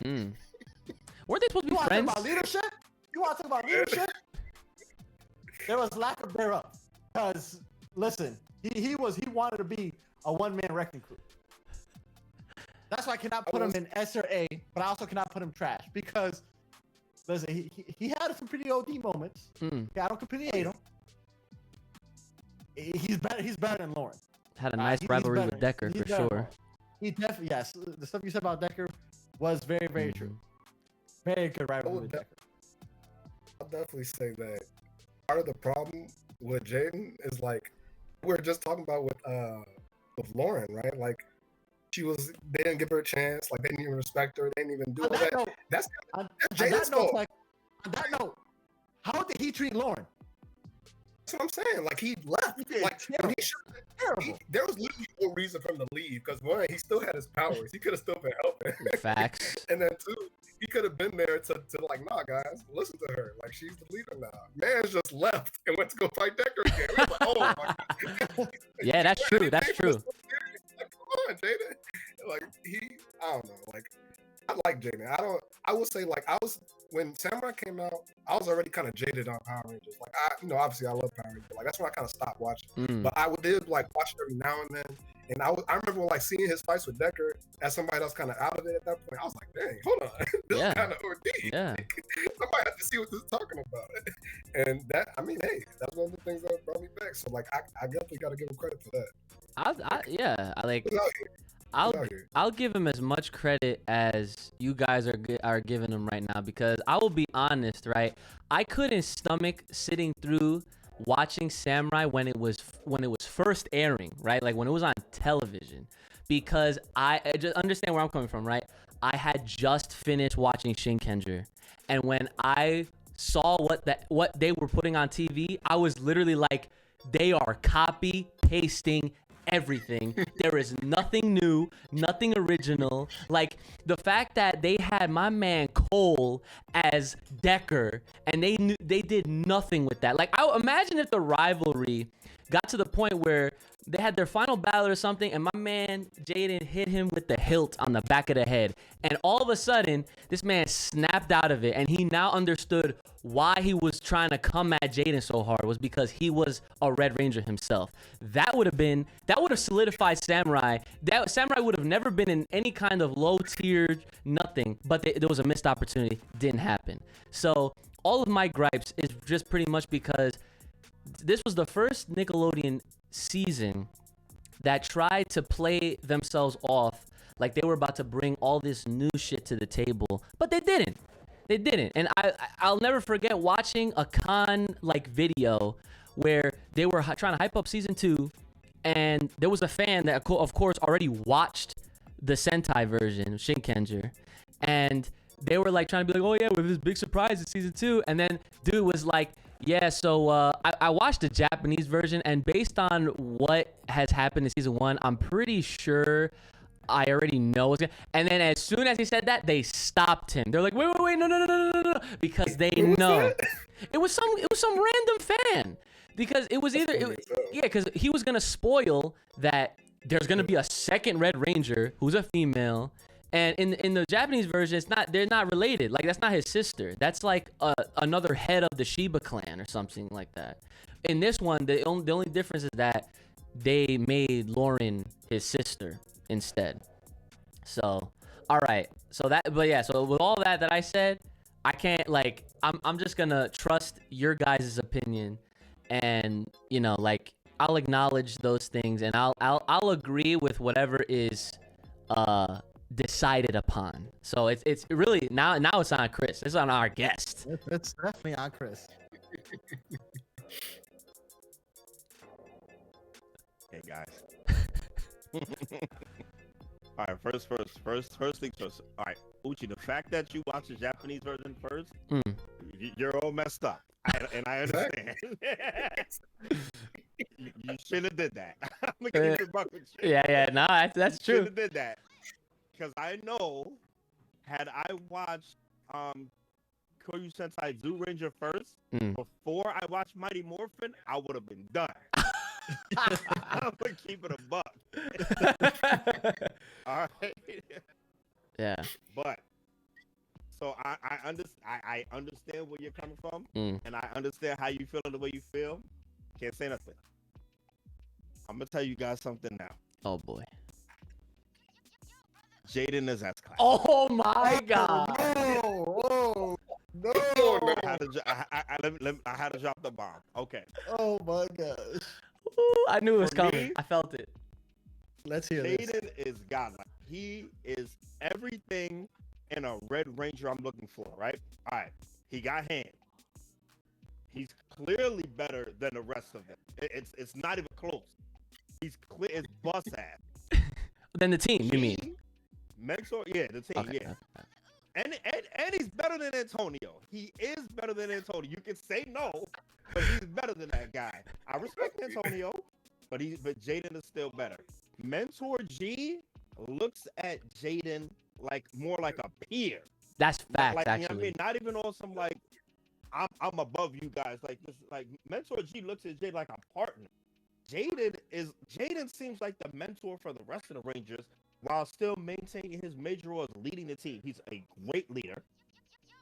Weren't they supposed to
You
be
want to talk
friends?
about leadership? You want to talk about leadership? There was lack of thereof. Because listen, he wanted to be a one-man wrecking crew. That's why I cannot put him in S or A, but I also cannot put him trash because listen, he had some pretty OD moments. Okay, I don't completely hate him. He's better than Lauren.
Had a nice rivalry
better.
with Decker
He's
for
better.
sure.
He definitely, yes. The stuff you said about Decker was very, very true. Very good rivalry with Decker.
I'll definitely say that part of the problem with Jaden is like we were just talking about with Lauren, right? Like they didn't give her a chance, like they didn't even respect her, they didn't even do all that.
Note,
That's
on
Jaden's fault.
on that note, how did he treat Lauren?
That's what I'm saying. Like he left. Like when there was literally no reason for him to leave because one, he still had his powers. He could have still been helping.
Facts.
And then 2, he could have been there to like, nah, guys, listen to her. Like she's the leader now. Man's just left and went to go fight Decker again. We was like, oh my God.
Yeah, that's true. That's true.
Like, come on, Jaden. Like I don't know. Like I like Jaden. I will say like when Samurai came out, I was already kind of jaded on Power Rangers. Like obviously I love Power Rangers. Like that's when I kind of stopped watching. But I did like watch it every now and then. And I remember like seeing his fights with Decker as somebody that's kind of out of it at that point. I was like, dang, hold on, this is kind of OD.
Yeah.
Somebody has to see what this is talking about. And that, I mean, hey, that's one of the things that brought me back. So like, I definitely got to give him credit for that.
I'll give him as much credit as you guys are giving him right now because I will be honest, right? I couldn't stomach sitting through watching Samurai when it was first airing, right? Like when it was on television, because I just understand where I'm coming from, right? I had just finished watching Shinkenger, and when I saw what they were putting on TV, I was literally like, they are copy pasting everything. There is nothing new, nothing original. Like the fact that they had my man Cole as Decker and they did nothing with that. Like I imagine if the rivalry got to the point where they had their final battle or something and my man Jaden hit him with the hilt on the back of the head, and all of a sudden this man snapped out of it and he now understood why he was trying to come at Jaden so hard was because he was a Red Ranger himself. That would have solidified Samurai. That Samurai would have never been in any kind of low tiered nothing, but there was a missed opportunity. Didn't happen. So all of my gripes is just pretty much because this was the first Nickelodeon season that tried to play themselves off like they were about to bring all this new shit to the table, but they didn't. They didn't. And I'll never forget watching a like video where they were trying to hype up season 2, and there was a fan that of course already watched the Sentai version of Shinkenger, and they were like trying to be like, oh yeah, we have this big surprise in season 2, and then dude was like, yeah, so I watched the Japanese version, and based on what has happened in season 1, I'm pretty sure I already know what's going. And then as soon as he said that, they stopped him. They're like, wait, no, because they know. It was some random fan, because it was because he was gonna spoil that there's gonna be a second Red Ranger who's a female. And in the Japanese version, they're not related. Like, that's not his sister. That's like another head of the Shiba clan or something like that. In this one, the only difference is that they made Lauren his sister instead. So, all right. So with all that I said, I can't like I'm just gonna trust your guys' opinion, and like I'll acknowledge those things, and I'll agree with whatever is decided upon. So it's really now it's on Chris. It's on our guest.
It's definitely on Chris.
Hey guys. All right, first things first. All right, Uchi, the fact that you watched the Japanese version first, you're all messed up, and I understand. you shouldn't have did that. I'm gonna give you a buck with you.
Yeah, no, that's true.
Shouldn't have did that, because I know, had I watched Kyoryu Sentai Zoo Ranger first before I watched Mighty Morphin, I would have been done. I'm gonna keep it a buck. All right.
Yeah.
But so I understand where you're coming from, and I understand how you feel the way you feel. Can't say nothing. I'm gonna tell you guys something now.
Oh boy.
Jaden is S class.
Oh my God.
No.
I had to drop the bomb. Okay.
Oh my gosh.
Ooh, I knew it was
For
coming.
me,
I felt it.
Let's hear this.
Jaden is godlike. He is everything in a Red Ranger I'm looking for, right? All right. He got hands. He's clearly better than the rest of them. It's not even close. He's clear. It's bust ass.
Then the team, you mean?
Mentor, yeah, the team,
Okay.
yeah. And he's better than Antonio. He is better than Antonio. You can say no, but he's better than that guy. I respect Antonio, but Jaden is still better. Mentor G looks at Jaden like more like a peer.
That's facts,
like,
actually.
You know what I mean? Not even on some like I'm above you guys. Like this, like Mentor G looks at Jaden like a partner. Jaden seems like the mentor for the rest of the Rangers, while still maintaining his major role as leading the team. He's a great leader.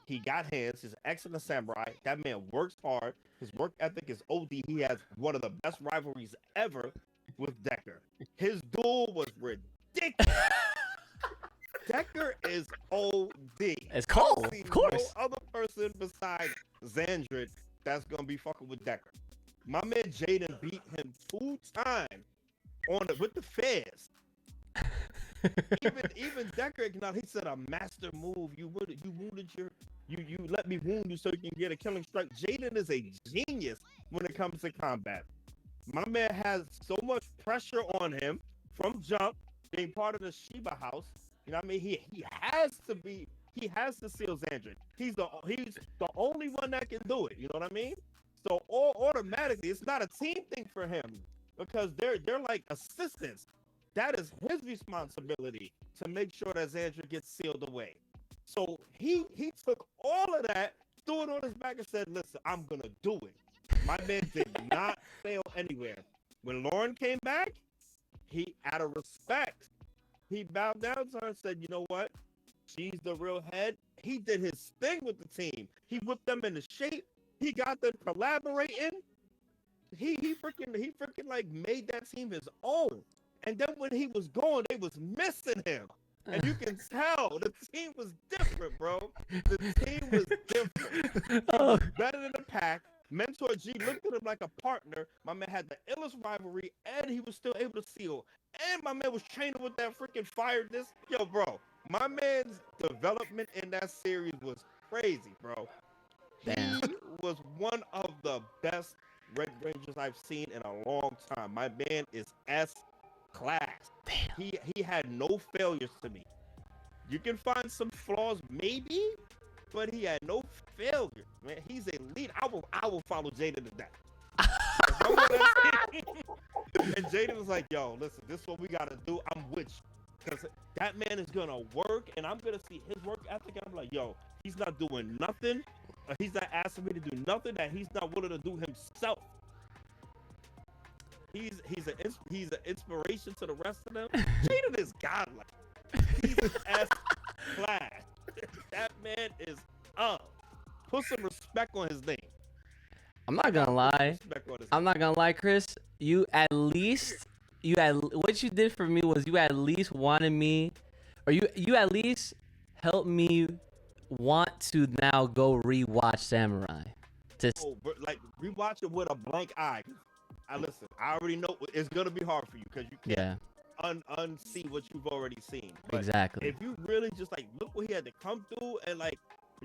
He got hands. He's an excellent samurai. That man works hard. His work ethic is OD. He has one of the best rivalries ever with Decker. His duel was ridiculous. Decker is OD.
It's cold,
I see
of course.
no other person besides Xandrid that's gonna be fucking with Decker. My man Jaden beat him 2 times with the fez. even Decker acknowledged. He said a master move. You let me wound you so you can get a killing strike. Jaden is a genius when it comes to combat. My man has so much pressure on him from jump, being part of the Shiba house. You know what I mean? He has to seal Xandrid. He's the only one that can do it. You know what I mean? So automatically, it's not a team thing for him because they're like assistants. That is his responsibility to make sure that Xandrid gets sealed away. So he took all of that, threw it on his back, and said, "Listen, I'm gonna do it." My man did not fail anywhere. When Lauren came back, he, out of respect, he bowed down to her and said, "You know what? She's the real head." He did his thing with the team. He whipped them into shape. He got them collaborating. He freaking like made that team his own. And then when he was gone, they was missing him. And you can tell the team was different, bro. The team was different. He was better than the pack. Mentor G looked at him like a partner. My man had the illest rivalry, and he was still able to seal. And my man was training with that freaking fire disc. Yo, bro, my man's development in that series was crazy, bro.
Damn.
He was one of the best Red Rangers I've seen in a long time. My man is S class.
Damn.
He had no failures to me. You can find some flaws, maybe, but he had no failures. Man, he's a lead. I will follow Jaden to death. And Jaden was like, "Yo, listen, this is what we gotta do. I'm with you, because that man is gonna work, and I'm gonna see his work ethic." And I'm like, "Yo, he's not doing nothing. He's not asking me to do nothing that he's not willing to do himself." He's an inspiration to the rest of them. Jaden is godlike. He's an S class. That man is up. Put some respect on his name.
I'm not gonna lie. I'm not gonna lie, Chris. What you did for me was you at least wanted me, or you at least helped me want to now go rewatch Samurai.
But like rewatch it with a blank eye. Listen, I already know it's gonna be hard for you because you can't unsee what you've already seen. But
Exactly.
if you really just like look what he had to come through, and like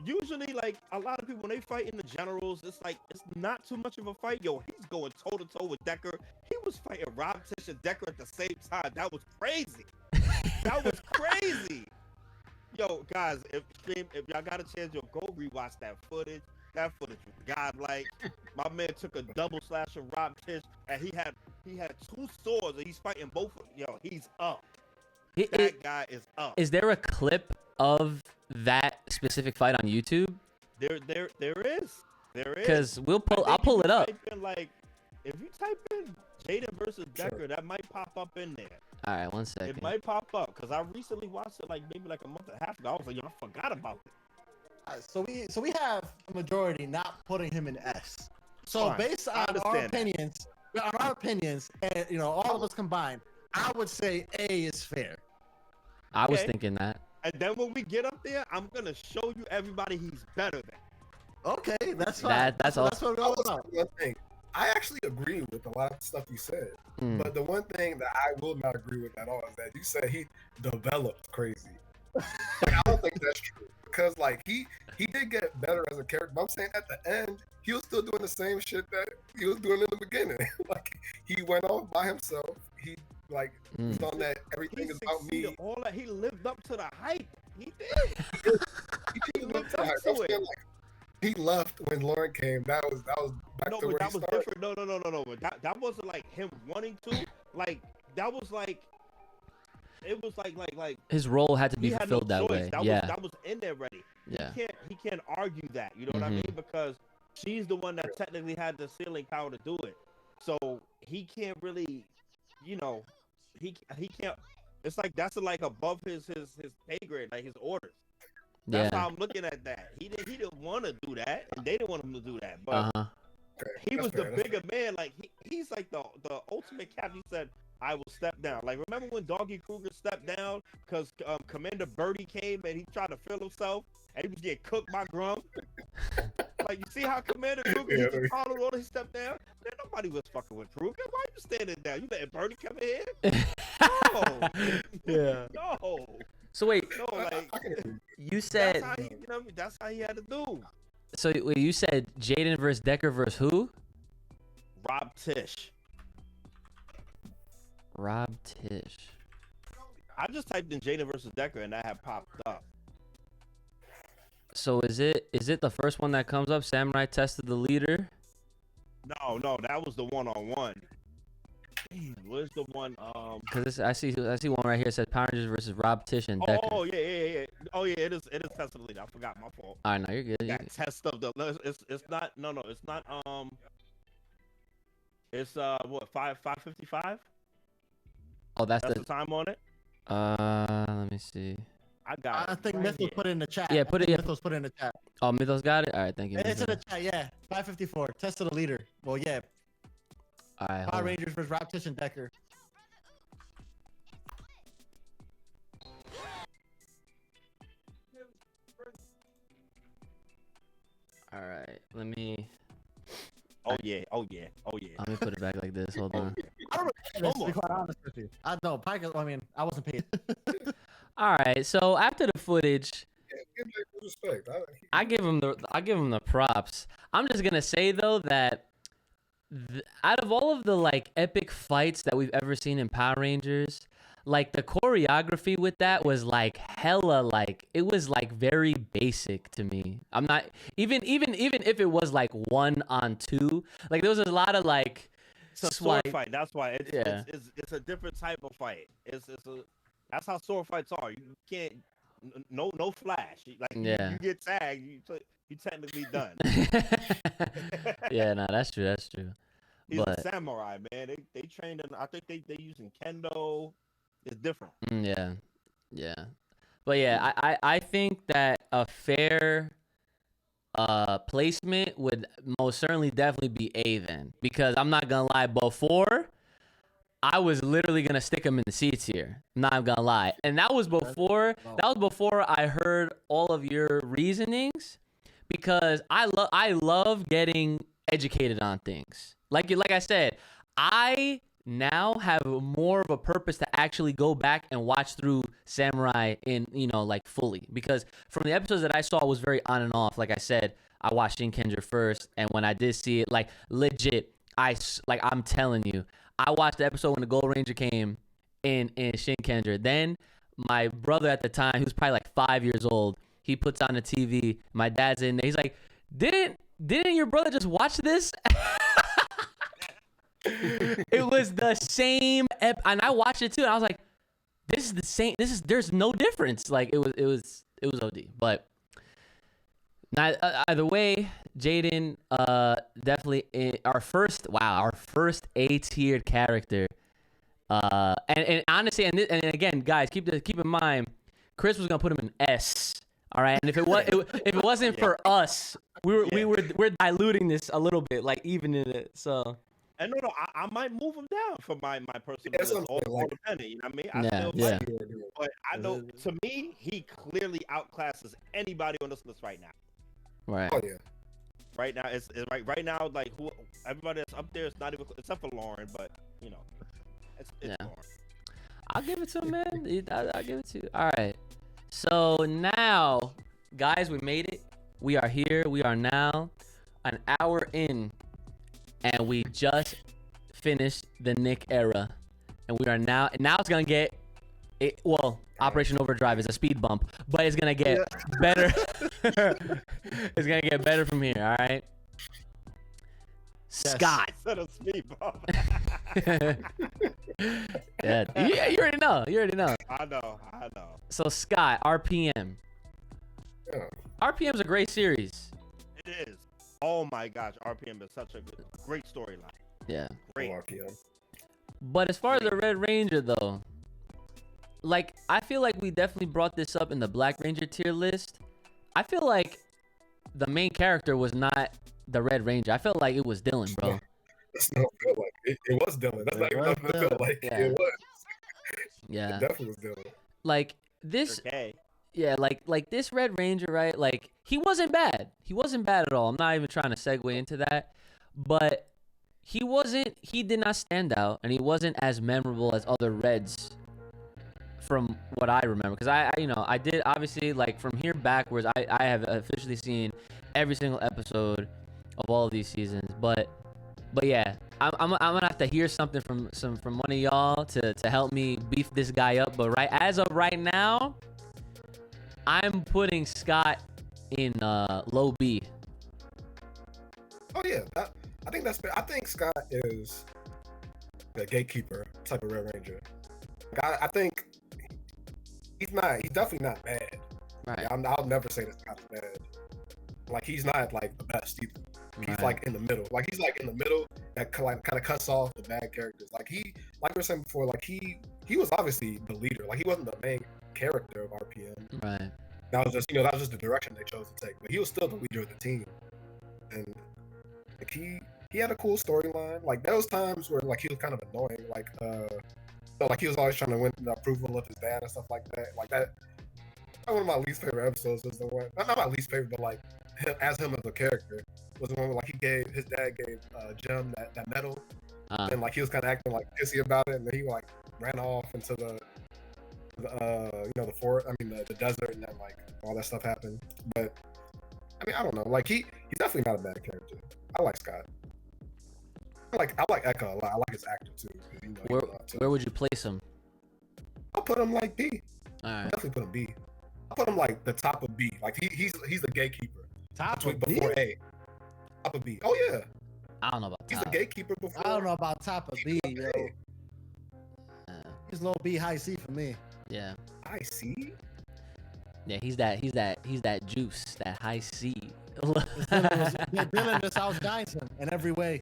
usually like a lot of people when they fight in the generals, it's like it's not too much of a fight. Yo, he's going toe to toe with Decker. He was fighting Rob Tish and Decker at the same time. That was crazy. That was crazy. Yo, guys, if y'all got a chance, go rewatch that footage. That footage was godlike. My man took a double slash from Rob Tish, and he had 2 swords, and he's fighting both of them. Yo, he's up. That guy is up.
Is there a clip of that specific fight on YouTube?
There is.
Because I'll pull it up.
If you type in Jaden versus Decker, that might pop up in there.
All right, 1 second.
It might pop up because I recently watched it maybe a month and a half ago. I was like, yo, I forgot about it.
So we have a majority not putting him in S. So
Fine.
based on our opinions, and all of us combined, I would say A is fair.
I was thinking that.
And then when we get up there, I'm gonna show you everybody he's better than.
Okay, that's fine.
That's all.
That's what we're all about.
One thing, I actually agree with a lot of stuff you said, but the one thing that I will not agree with at all is that you said he developed crazy. I don't think that's true because he did get better as a character. But I'm saying at the end, he was still doing the same shit that he was doing in the beginning. He went off by himself. He was on that everything is about me.
All that he lived up to the hype. He did.
he lived up to it. He left when Lauren came. That was back to where
that
he
was
started.
different. No. But that wasn't him wanting to. That was it was like
his role had to be
he had
fulfilled
no
that
choice.
way.
That was in there ready.
Yeah.
He can't argue that. You know what I mean? Because she's the one that technically had the ceiling power to do it. So he can't really, he can't. It's that's above his pay grade, his orders. That's how I'm looking at that. He didn't want to do that, and they didn't want him to do that. But he was the bigger man. He's the ultimate captain. He said, I will step down. Remember when Doggy Kruger stepped down because Commander Birdie came and he tried to fill himself and he was getting cooked by Grum? You see how Commander Kruger he just followed order, he stepped down? Man, nobody was fucking with Kruger. Why you standing down? You letting Birdie come in here? No.
Yeah.
No.
So wait,
No,
you said
that's how he had to do.
So wait, you said Jaden versus Decker versus who?
Rob Tish.
Rob Tish.
I just typed in Jaden versus Decker and that had popped up.
So is it the first one that comes up? Samurai tested the leader.
No, that was the one-on-one. Damn, where's the one?
Because I see one right here. It says Power Rangers versus Rob Tish and Decker.
Oh yeah. Oh yeah, it is test of the leader. I forgot, my fault.
All right, no, you're good.
That test of the it's not it's not it's what 5:55.
Oh, that's
the time on it.
Let me see.
I
think Mythos put it in the chat.
Yeah, put it. Yeah.
Mythos put it in the chat.
Oh, Mythos got it. All right, thank you.
It's in the chat. Yeah, 5:54. Test of the leader. Well, yeah.
All right.
Power Rangers versus Rob Tish and Decker.
All right, let me.
Oh yeah.
Let me put it back like this. Hold on.
I don't know. To be quite honest with you, I know. I wasn't paid.
All right, so after the footage,
Give him respect.
I give him the props. I'm just gonna say though that out of all of the epic fights that we've ever seen in Power Rangers, the choreography with that was hella it was very basic to me. I'm not even if it was 1-on-2, there was a lot of
it's a sword fight. That's why it's a different type of fight. That's how sword fights are. You can't no flash. You get tagged, you technically done.
Yeah, no, that's true.
He's a samurai, man. They trained in. I think they using kendo. It's different.
Yeah. But yeah, I think that a fair placement would most certainly definitely be A then, because I'm not gonna lie, before I was literally gonna stick him in the seats here. Not gonna lie, and that was before I heard all of your reasonings, because I love getting educated on things. Like I said, I now have more of a purpose to actually go back and watch through Samurai in, like fully, because from the episodes that I saw was very on and off. Like I said, I watched Shinkenger first, and when I did see it, like legit, I'm telling you, I watched the episode when the Gold Ranger came in Shinkenger. Then my brother at the time, who's probably like 5 years old, he puts on the TV. My dad's in there. He's like, didn't your brother just watch this? It was the same and I watched it too, and I was like, this is the same. There's no difference. Like it was OD. But either way, Jaden, definitely our first A-tiered character. And honestly, and again, guys, keep in mind, Chris was gonna put him in S. All right, and if it wasn't for us, we're diluting this a little bit, like evening it. So.
And no, I might move him down for my personal list, all dependent. You know what I mean? But I know, to me, he clearly outclasses anybody on this list right now.
Right.
Oh yeah.
Right now, it's right now, like everybody that's up there is not even, except for Lauren, but it's Lauren.
I'll give it to him, man. I'll give it to you. All right. So now, guys, we made it. We are here. We are now an hour in. And we just finished the Nick era, and we are now it's gonna get it. Well, Operation Overdrive is a speed bump, but it's gonna get better. It's gonna get better from here. All right, Scott.
Instead of speed bump.
Yeah, you already know.
I know.
So Scott, RPM.
Yeah.
RPM's a great series.
It is. Oh my gosh, RPM is such a great storyline.
Yeah.
Great.
RPM.
But as far as the Red Ranger, though, like, I feel like we definitely brought this up in the Black Ranger tier list. I feel like the main character was not the Red Ranger. I felt like it was Dylan, bro.
That's not feel like it was Dylan. That's not even nothing to feel like it was.
Yeah.
It definitely was Dylan.
Like this.
Okay.
Yeah, like this Red Ranger, right? Like, he wasn't bad. He wasn't bad at all. I'm not even trying to segue into that. But he did not stand out, and he wasn't as memorable as other Reds from what I remember. Because I did, obviously, like, from here backwards, I have officially seen every single episode of all of these seasons. But yeah, I'm gonna have to hear something from one of y'all to help me beef this guy up. But as of right now, I'm putting Scott in low B.
Oh yeah, I think that's fair. I think Scott is the gatekeeper type of Red Ranger. Like, I think he's definitely not bad.
Right.
I'll never say that Scott's bad. Like, he's not like the best either. He's like in the middle. Like, he's like in the middle that kind of cuts off the bad characters. Like, like we were saying before, like he was obviously the leader. Like, he wasn't the main character of RPM.
Right.
That was just the direction they chose to take. But he was still the leader of the team. And like, he had a cool storyline. Like, there was times where like he was kind of annoying. Like so like he was always trying to win the approval of his dad and stuff like that. Like that. One of my least favorite episodes was the one, not my least favorite, but like him as a character was the one where like his dad gave Jim that medal, and like he was kind of acting like pissy about it, and then he like ran off into the forest. I mean the desert, and then like all that stuff happened. But I mean, I don't know. Like he's definitely not a bad character. I like Scott. I like Echo a lot. I like his actor too.
Where would you place him?
I'll put him like B.
All right.
I'll definitely put him B. I'll put him like the top of B. Like he's the gatekeeper.
Top of B?
Before A. Top of B. Oh yeah.
I don't know about
He's
top.
the gatekeeper before.
I don't know about top of B, yo. He's low B, high C for me.
Yeah.
I see.
Yeah, he's that juice, that high C.
Dylan just outshines him in every way.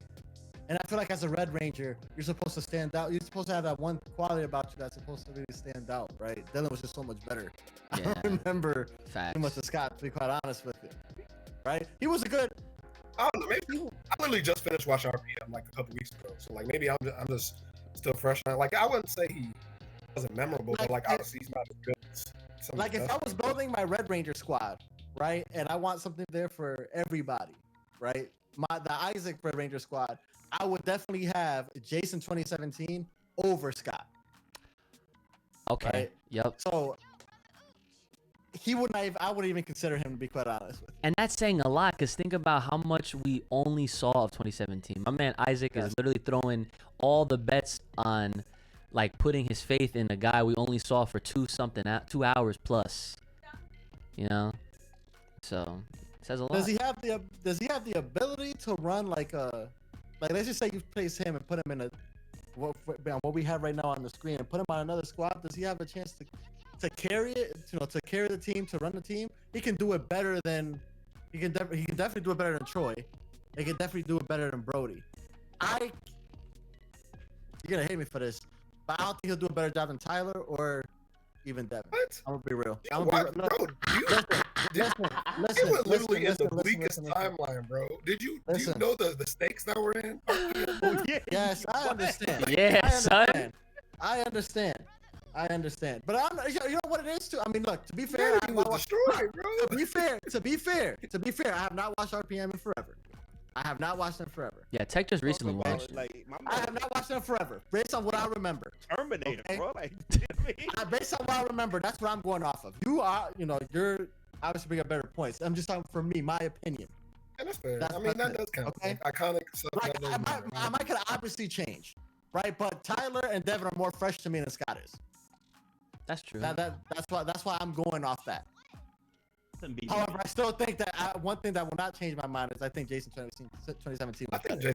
And I feel like as a Red Ranger, you're supposed to stand out. You're supposed to have that one quality about you that's supposed to really stand out, right? Dylan was just so much better.
Yeah.
I don't remember
Facts.
too much of Scott, to be quite honest with you. Right? He was a good.
I don't know. Maybe I literally just finished watching RPM like a couple weeks ago. So like maybe I'm just still fresh. Like I wouldn't say he wasn't memorable, but like obviously he's not as good as some
Like
of the
if I
best
was
players.
building my Red Ranger squad, right, and I want something there for everybody, right? The Isaac Red Ranger squad, I would definitely have Jason 2017 over Scott.
Okay.
Right?
Yep.
So he wouldn't even, I wouldn't even consider him, to be quite honest with you.
And that's saying a lot, because think about how much we only saw of 2017. My man Isaac is literally throwing all the bets on, like, putting his faith in a guy we only saw for 2 hours plus. You know? So, it says a lot.
Does he have the ability to run like let's just say you place him and put him in what we have right now on the screen and put him on another squad? Does he have a chance to carry it, to carry the team, to run the team? He can do it better than he can definitely do it better than Troy. He can definitely do it better than Brody. You're gonna hate me for this, but I don't think he'll do a better job than Tyler or even Devin.
What?
I'm gonna be real.
Yeah,
I'm gonna be
bro,
listen,
you were literally in the
listen,
weakest timeline, bro. Do you
Listen.
know the stakes that we're in?
Yes, I understand.
Yeah,
I understand. But you know what it is too. I mean, look. To be fair,
He was destroyed, bro.
to be fair, I have not watched RPM in forever. I have not watched them forever.
Yeah, Tech just recently
Talk about
watched
it,
it.
like, my
I
man
have not watched them forever, based on what I remember.
Terminator,
Okay.
bro. Like,
Based on what I remember, that's what I'm going off of. You're obviously bringing up better points. I'm just talking for me, my opinion.
And that's fair.
That's
I mean, that
it.
does count.
Okay.
Like, iconic stuff.
Like,
that does matter,
I might could obviously change, right? But Tyler and Devin are more fresh to me than Scott is.
That's true.
That's why I'm going off that. However, I still think that one thing that will not change my mind is I think Jason 2017
I
was
think
better.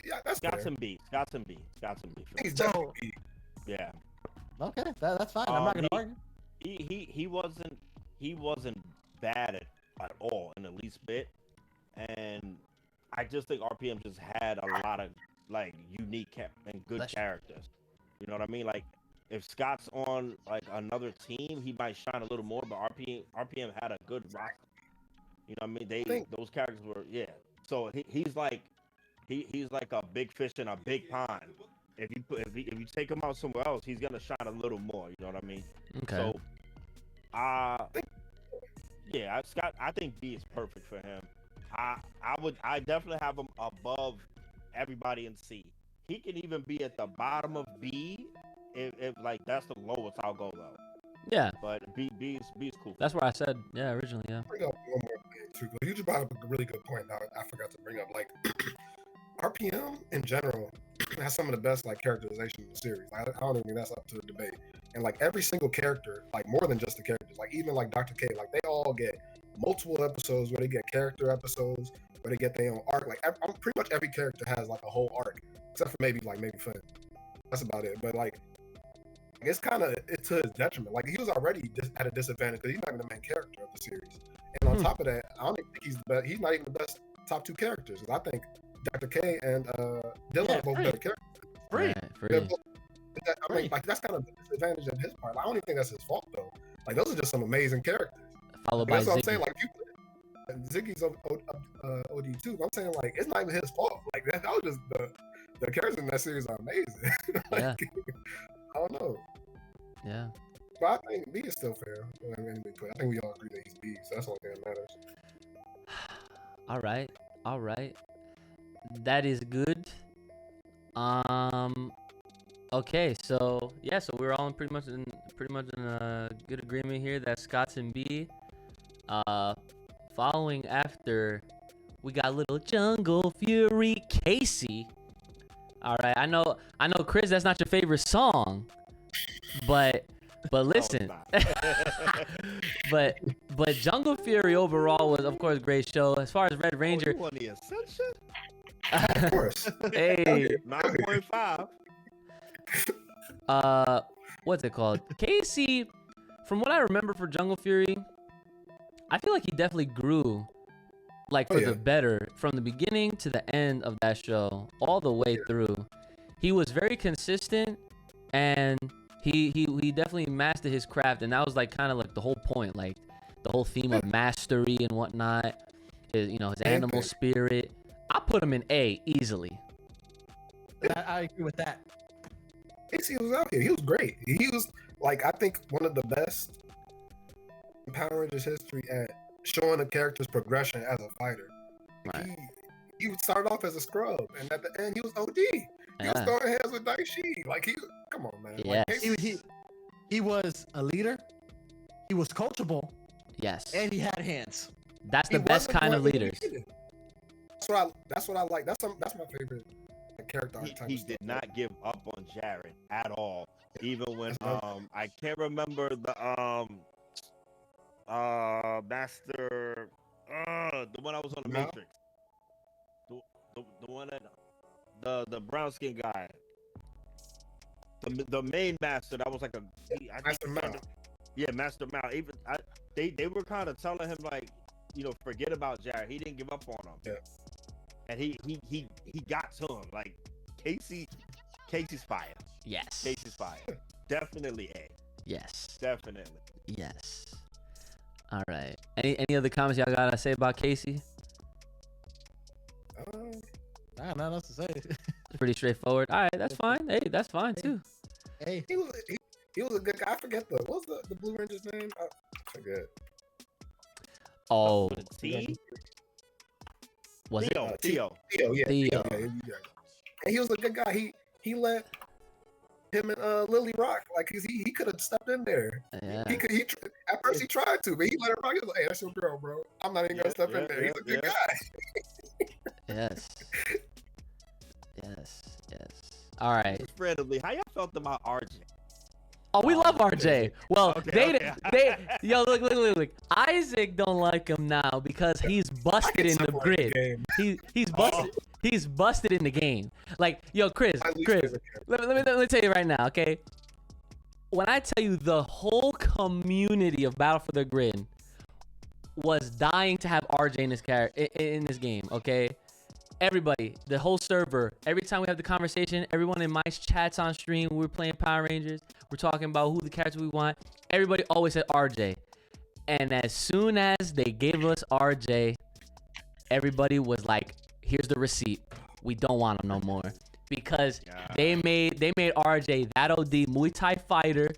yeah, that's
Scott's
fair.
and B. Scott's and B. Scott's and B. for
He's
sure.
definitely
Yeah.
Okay, that's fine. I'm not gonna argue.
He wasn't bad at all in the least bit, and I just think RPM just had a lot of like unique and good characters. You know what I mean? Like if Scott's on like another team, he might shine a little more. But RPM had a good roster. You know what I mean? Those characters were So he's like a big fish in a big pond. If you take him out somewhere else, he's gonna shine a little more. You know what I mean?
Okay.
So, Scott. I think B is perfect for him. I definitely have him above everybody in C. He can even be at the bottom of B if like that's the lowest I'll go though.
Yeah.
But B is cool.
That's what I said. Yeah, originally. Yeah.
bring up one more thing too. You just brought up a really good point. Now I forgot to bring up like RPM in general has some of the best like characterization in the series. I don't even think that's up to the debate. And like every single character, like more than just the characters, like even like Dr. K, like they all get multiple episodes where they get character episodes where they get their own arc. Like pretty much every character has like a whole arc, except for maybe Finn. That's about it. But like it's kind of to his detriment. Like he was already at a disadvantage because he's not even the main character of the series. And on top of that, I don't think he's the best. He's not even the best top 2 characters. I think Dr. K and Dylan are both better characters.
Free.
Free.
I mean, like that's kind of the disadvantage on his part. Like, I don't even think that's his fault though. Like those are just some amazing characters.
Followed by
That's what I'm
Ziggy.
saying. Like Ziggy's OD too. I'm saying like it's not even his fault. Like that was just the characters in that series are amazing. Like,
Yeah.
I don't know,
Yeah.
but I think B is still fair. I think we all agree that he's B, so that's the only thing that matters.
All right. That is good. Okay, so we're all pretty much in a good agreement here that Scott's in B. Following after, we got little Jungle Fury Casey. All right, I know, Chris, that's not your favorite song, but listen, but Jungle Fury overall was of course a great show. As far as Red Ranger,
You want the Ascension?
Of course.
hey,
9.5.
what's it called? Casey, from what I remember for Jungle Fury, I feel like he definitely grew, like for the better from the beginning to the end of that show, all the way through. He was very consistent, and he definitely mastered his craft, and that was like kind of like the whole point, like the whole theme of mastery and whatnot. His animal spirit. I put him in A easily.
I agree with that.
Casey was out here. He was great. He was like, I think, one of the best in Power Rangers history at showing a character's progression as a fighter.
Right.
He started off as a scrub, and at the end, he was OD. He was throwing hands with Daishi. Like, come on, man.
Yes.
Like,
he was a leader. He was coachable,
Yes.
and he had hands.
That's the best kind of leaders.
That's what I like. That's my favorite character archetype.
He did not give up on Jared at all. Even when I can't remember the Master the one I was on the Matrix. The one that the brown skin guy. The main master that was like
Master Mao.
Yeah, Master Mao. Even they were kind of telling him like, forget about Jared. He didn't give up on him.
Yeah.
And he got to him. Like Casey's fire.
Yes.
Casey's fire. Definitely A.
Yes.
Definitely.
Yes. All right. Any other comments y'all gotta say about Casey?
Nah, nothing else to say.
It's pretty straightforward. All right, that's fine. Hey, that's fine too.
Hey,
He was a good guy. I forget what was the Blue Ranger's name? I forget.
Oh,
T?
was it?
Theo.
Theo, yeah.
Theo.
Yeah. And he was a good guy. He let him and Lily rock. Like, he could have stepped in there.
Yeah.
At first he tried to, but he let her rock. He was like, hey, that's your girl, bro. I'm not even gonna step in there. He's a good guy.
Yes. All right.
Randomly, how y'all felt about RJ?
Oh, we love RJ. Well,
Okay.
yo, look. Isaac don't like him now because he's busted in the grid. He's busted. He's busted in the game. Like, yo, Chris, let me tell you right now, okay? When I tell you the whole community of Battle for the Grid was dying to have RJ in this game, okay? Everybody, the whole server, every time we have the conversation, everyone in my chats on stream, we're playing Power Rangers, we're talking about who the character we want. Everybody always said RJ. And as soon as they gave us RJ, everybody was like, here's the receipt. We don't want him no more. Because they made RJ that OD Muay Thai fighter.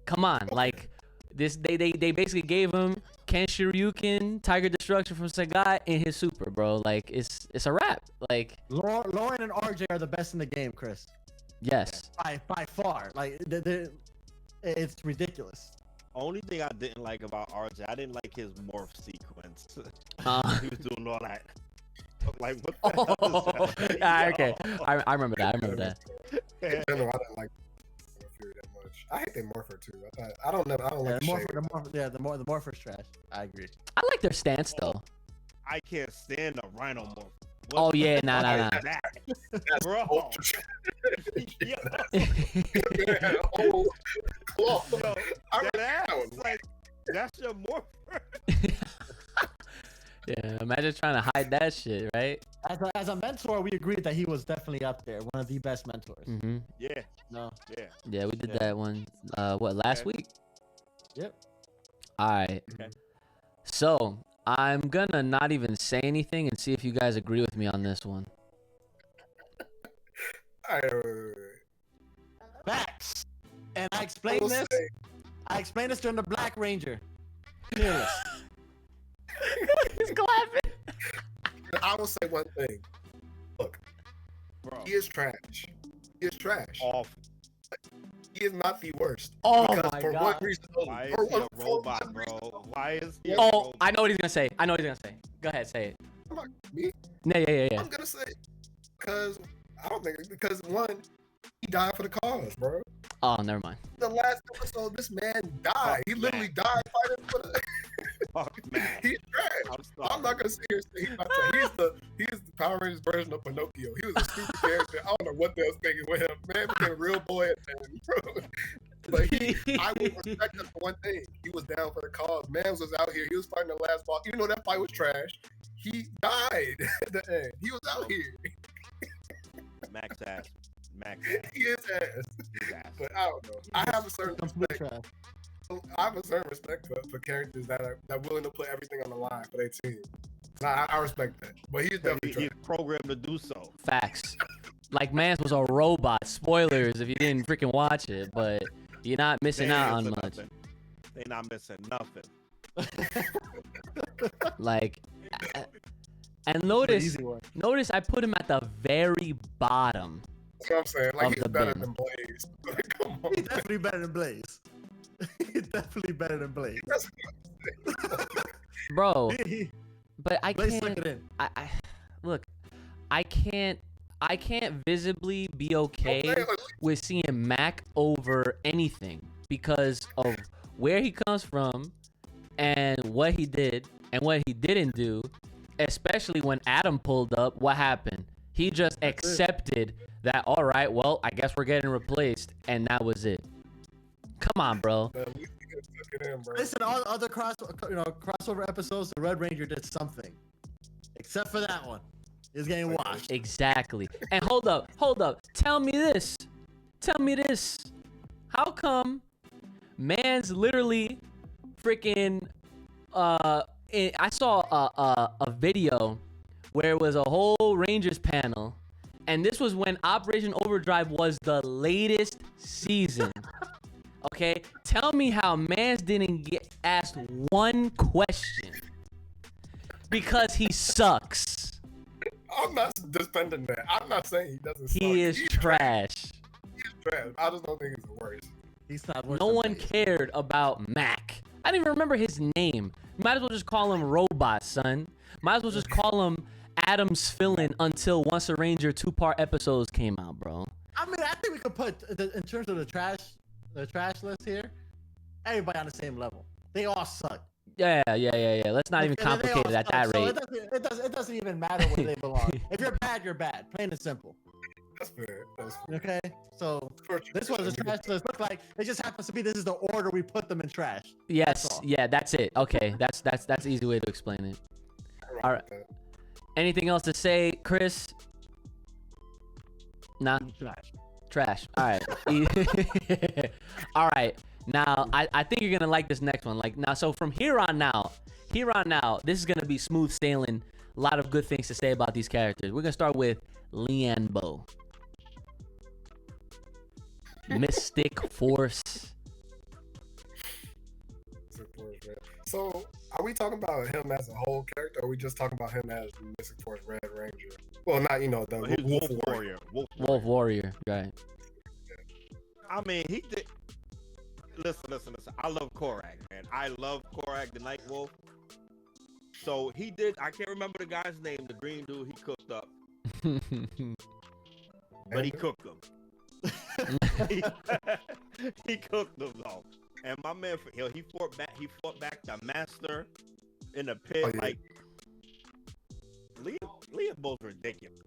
Come on, like this they basically gave him Ken Shoryuken, Tiger Destruction from Sagat in his super, bro. Like it's a wrap. Like
Lauren and RJ are the best in the game, Chris.
Yes.
By far. Like it's ridiculous.
Only thing I didn't like about RJ, I didn't like his morph sequence. He was doing all that. Like what the hell is that?
Okay. I remember that.
I didn't like Fury that much. I hate the Morpher too. I don't like
the Morpher's trash. I agree.
I like their stance though.
I can't stand the Rhino morph.
Oh yeah, nah.
That's
Bro.
ultra.
Yeah.
Oh, claw.
Yo,
I
that
remember
ass, like, that's your morpher.
Yeah, imagine trying to hide that shit, right?
As a mentor, we agreed that he was definitely up there, one of the best mentors.
Mm-hmm.
Yeah.
No.
Yeah.
Yeah, we did that one. Last week?
Yep.
All right.
Okay.
So I'm gonna not even say anything and see if you guys agree with me on this one.
Facts. And I explained this. I explained this during the Black Ranger. Fearless.
He's clapping.
I will say one thing. Look,
Bro.
he is trash. He is trash.
Awful.
He is not the worst.
Oh
Because
my
for
God.
what reason?
Why is he a robot, bro? Why is he a
Oh,
robot?
I know what he's gonna say. Go ahead, say it.
Me?
Yeah.
I'm gonna say because I don't think because one, he died for the cause, bro.
Oh, never mind.
The last episode, this man died. He literally died fighting for the.
Fuck, man.
He's trash. I'm not gonna sit here and say he's the Power Rangers version of Pinocchio. He was a stupid character. I don't know what they was thinking with him. Man became a real boy at the end, bro. But I would respect him for one thing. He was down for the cause. Mans was out here. He was fighting the last boss. Even though that fight was trash, he died at the end. He was out here.
Max ass.
He is ass.
He's ass.
But I don't know. I have a certain
Complete
respect.
trash.
I have a certain respect for characters that are willing to put everything on the line for their team. I respect that. But he's definitely
He's programmed to do so.
Facts. Like Mans was a robot. Spoilers if you didn't freaking watch it, but you're not missing
They ain't
out on
missing
much.
nothing. They not missing nothing.
Like, and
The
notice
easy one.
I put him at the very bottom.
That's what I'm saying. Like
Of
he's
the
better
bin.
than Blaze. Like, come on.
He's definitely better than Blaze. He's definitely better than Blaze.
That's
Bro, but I
Blaze took
can't.
it in.
I look, I can't visibly be okay with seeing Mac over anything because of where he comes from and what he did and what he didn't do. Especially when Adam pulled up, what happened? He just accepted that. All right, well, I guess we're getting replaced, and that was it. Come on, bro.
at least he took it in, bro.
Listen, all other crossover episodes, the Red Ranger did something, except for that one. He's getting washed.
Exactly. And hold up. Tell me this. How come man's literally freaking I saw a video where it was a whole Rangers panel, and this was when Operation Overdrive was the latest season. Okay, tell me how Mans didn't get asked one question because he sucks.
I'm not defending that. I'm not saying he doesn't suck.
He is
He's
trash.
He's trash. I just don't think he's the worst.
He's not worse
No
than
one
Blaze.
cared about Mac. I didn't even remember his name. Might as well just call him Robot, son. Might as well just call him Adam's Fill-In until Once a Ranger 2-part episodes came out, bro.
I mean, I think we could put in terms of the trash list here, everybody on the same level. They all suck.
Yeah. Let's not even
And they all
complicate it at
suck,
that
so
rate.
it doesn't even matter where they belong. If you're bad, you're bad. Plain and simple.
That's fair. That's fair.
Okay, so this was a trash list. Look like it just happens to be this is the order we put them in trash.
Yes,
all.
yeah, that's it. Okay, that's the easy way to explain it. All right. Anything else to say, Chris? Nah,
Trash.
trash. All right. All right. Now, I think you're gonna like this next one. Like now, so from here on out, this is gonna be smooth sailing. A lot of good things to say about these characters. We're gonna start with Lianbo. Mystic Force.
So, are we talking about him as a whole character, or are we just talking about him as Mystic Force Red Ranger? Well, not the
He's
Wolf
Wolf
Warrior.
Warrior.
Wolf Warrior, right?
I mean, he did. Listen. I love Korak, man. I love Korak, the Night Wolf. So he did. I can't remember the guy's name. The green dude he cooked up, but he cooked them. he cooked them though. And my man, he fought back. He fought back the master in the pit.
Oh, yeah.
Like Liam both ridiculous.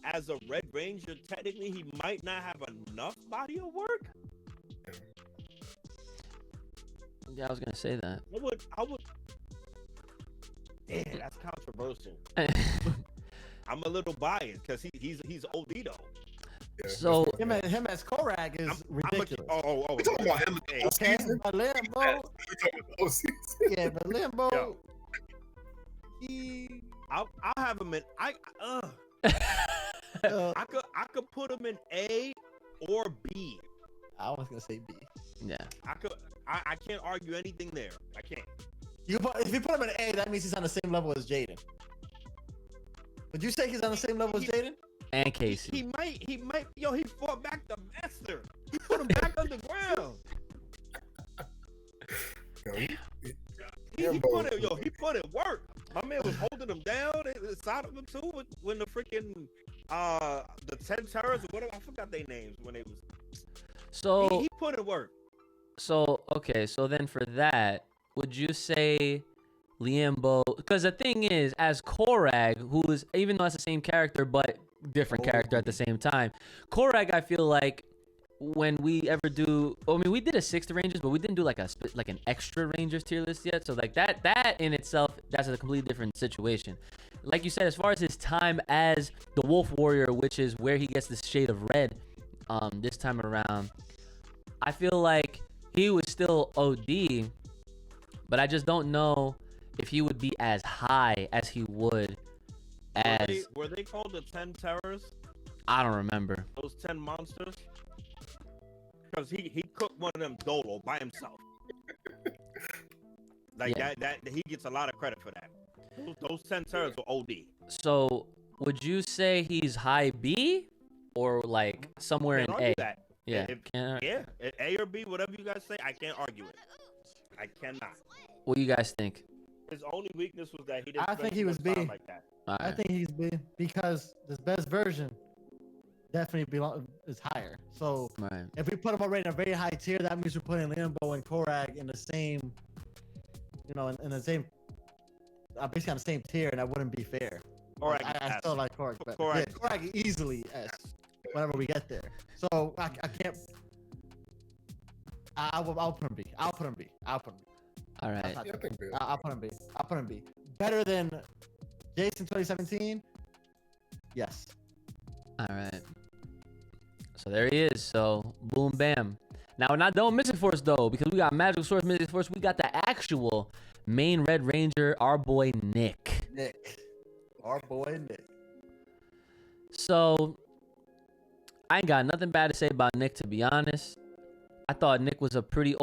As a Red Ranger, technically he might not have enough body of work.
Yeah, I was gonna say that.
I would. Damn, that's controversial. I'm a little biased because he's OD though.
Yeah,
So
Him as Korak is ridiculous.
we talking about him in the
Okay,
season.
but Limbo,
We talking about the season.
yeah, but Limbo,
Yo.
he,
I'll have him in. I could put him in A or B.
I was gonna say B.
yeah.
I can't argue anything there. I can't.
If you put him in A, that means he's on the same level as Jaden. Would you say he's on the same level as Jaden?
And Casey.
He might. Yo, he fought back the master. He put him back underground.
Yo,
He put it work. My man was holding him down inside of him too when the freaking the 10 terrors or whatever, I forgot their names when they was.
So
He put it work.
So okay, so then for that, would you say Liambo? Because the thing is, as Korag, who is even though it's the same character but different character at the same time, Korag, I feel like when we ever do, I mean, we did a 6th Rangers, but we didn't do like an extra Rangers tier list yet. So like that in itself, that's a completely different situation. Like you said, as far as his time as the Wolf Warrior, which is where he gets the shade of red, this time around, I feel like he was still OD, but I just don't know if he would be as high as he would as
Were they called the 10 Terrors?
I don't remember.
Those 10 monsters? Because he cooked one of them dolo by himself. Like that he gets a lot of credit for that. Those 10 Terrors were OD.
So would you say he's high B or like somewhere in
Can't
A?
argue that.
Yeah.
Yeah, A or B, whatever you guys say, I can't argue it. I cannot.
What do you guys think?
His only weakness was that he didn't.
I
spend
think
too
he was
much time
B.
like that.
All
I
right.
think he's B because the best version definitely is higher. So
Right.
if we put him already in a very high tier, that means we're putting Limbo and Korag in the same, in the same, basically on the same tier, and that wouldn't be fair.
Korag
I
is
still
S.
like Korag better.
Korag.
Yeah, Korag easily S. Whenever we get there. So I can't. I'll put him B. I'll put him B.
All right.
Yeah, I think B.
I'll put him B. Better than Jason 2017? Yes.
All right. So there he is. So boom, bam. Now we're not done with Mystic Force though, because we got Magical Source, Mystic Force. We got the actual main Red Ranger, our boy Nick.
Our boy Nick.
So I ain't got nothing bad to say about Nick, to be honest. I thought Nick was a pretty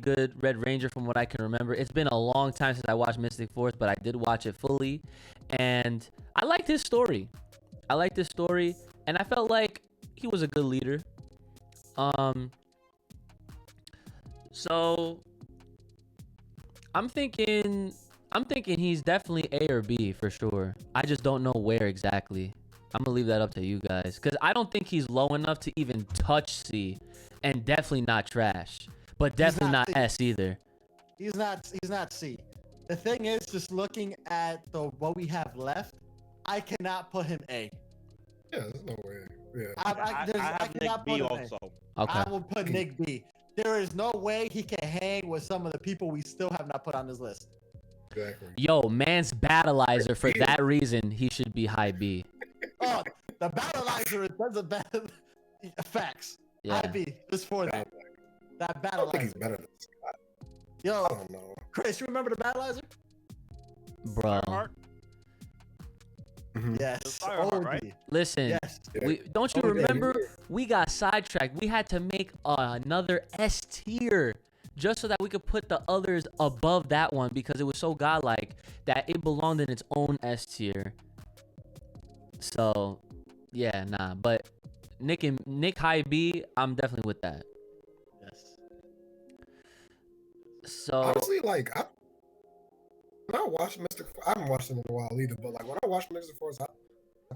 good Red Ranger from what I can remember. It's been a long time since I watched Mystic Force, but I did watch it fully, and I liked his story. And I felt like he was a good leader. So I'm thinking he's definitely A or B for sure. I just don't know where exactly. I'm gonna leave that up to you guys, because I don't think he's low enough to even touch C, and definitely not trash, but definitely not
C.
S either.
He's not C. The thing is, just looking at what we have left, I cannot put him A.
Yeah, there's no way. Yeah.
I have Nick
cannot
B
put him
also.
Okay.
I will put Nick B. There is no way he can hang with some of the people we still have not put on this list.
Exactly.
Yo, man's battleizer. For that reason, he should be high B.
Oh, the battleizer does a bad facts.
Yeah.
High B just for that. That
I don't think he's
battleizer.
better than Scott.
Yo,
I don't know.
Chris, you remember the battleizer?
Bro.
Fireheart?
Yes.
Fireheart,
OD.
right?
Listen,
Yes.
don't you
Oh, yeah,
remember? We got sidetracked. We had to make another S tier just so that we could put the others above that one, because it was so godlike that it belonged in its own S tier. So, yeah, nah. But Nick high B, I'm definitely with that.
Yes.
So
Honestly, like, when I watched I haven't watched him in a while either, but like when I watched Mystic Force, I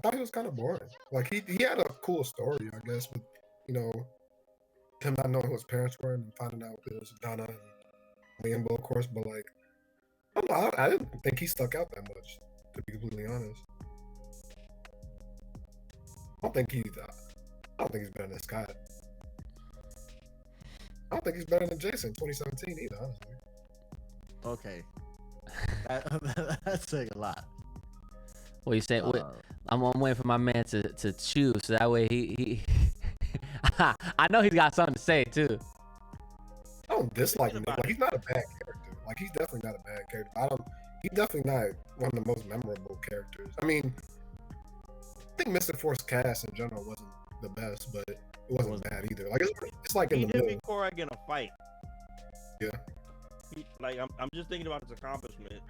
thought he was kind of boring. Like he had a cool story, I guess, with him not knowing who his parents were and finding out it was Donna and Limbo, of course. But like, I don't know, I didn't think he stuck out that much, to be completely honest. I don't think he's better than Scott. I don't think he's better than Jason 2017 either, honestly.
Okay. That's saying a lot.
what you saying? I'm waiting for my man to choose, so that way he I know he's got something to say too.
I don't dislike him. Like, he's not a bad character. Like, he's definitely not a bad character. He's definitely not one of the most memorable characters. I mean, I think Mystic Force cast in general wasn't the best, but it wasn't bad either. Like, it's like in
He
the
did
middle.
beat Korag in a fight.
Yeah.
I'm just thinking about his accomplishment.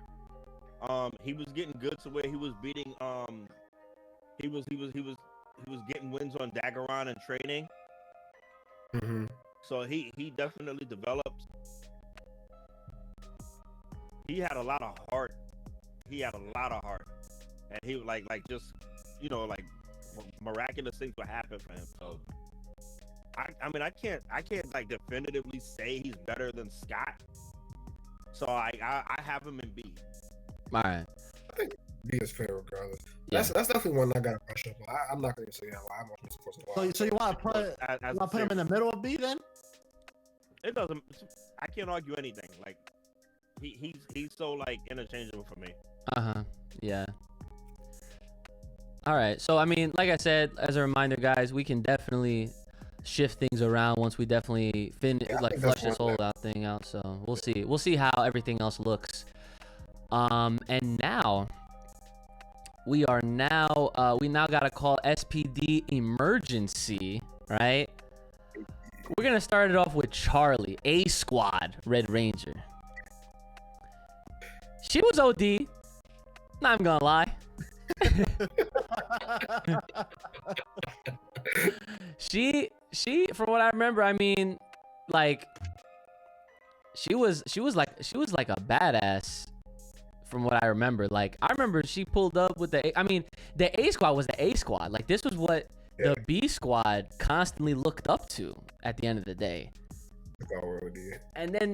He was getting good to where he was beating. He was getting wins on Daggeron and training.
Mm-hmm.
So he definitely developed. He had a lot of heart. And he like just miraculous things would happen for him. So I mean I can't like definitively say he's better than Scott. So I have him in B.
All right.
I think B is fair regardless.
Yeah.
That's definitely one I gotta brush up on. I'm not gonna say how I'm on Mystic Force a while.
So you want to put him in the middle of B then?
It doesn't. I can't argue anything. Like he's so like interchangeable for me.
Yeah. All right. So I mean, like I said, as a reminder, guys, we can definitely shift things around once we definitely flush this whole thing out. So we'll see how everything else looks. And now we now gotta call SPD emergency, right? We're gonna start it off with Charlie, A Squad Red Ranger. She was OD. Not even gonna lie. she from what I remember, I mean, like she was like a badass from what I remember. Like I remember she pulled up with the A Squad was the A Squad. Like this was what the B Squad constantly looked up to at the end of the day. And then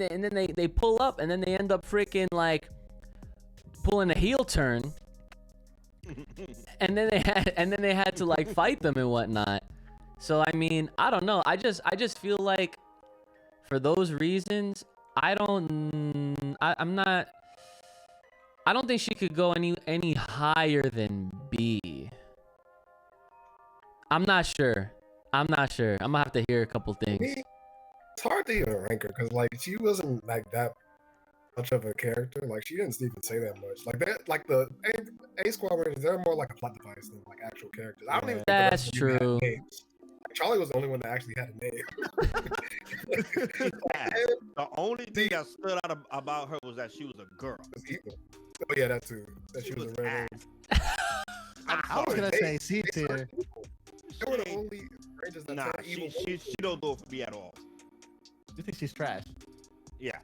they pull up and then they end up freaking like pulling a heel turn. and then they had to like fight them and whatnot. So I mean, I don't know. I just feel like for those reasons, I don't think she could go any higher than B. I'm not sure. I'm gonna have to hear a couple things.
It's hard to even rank her because like she wasn't like that much of a character. Like she didn't even say that much. Like that, like the A Squad Rangers, they're more like a plot device than like actual characters. I don't even think the
That's
rest of them had
true.
names. Charlie was the only one that actually had a name.
The only thing that stood out about her was that she was a girl.
Oh yeah, that too. That she was a red.
I was gonna say C tier.
They were the only Rangers that turned evil.
She don't do it for me at all.
You think she's trash?
Yeah.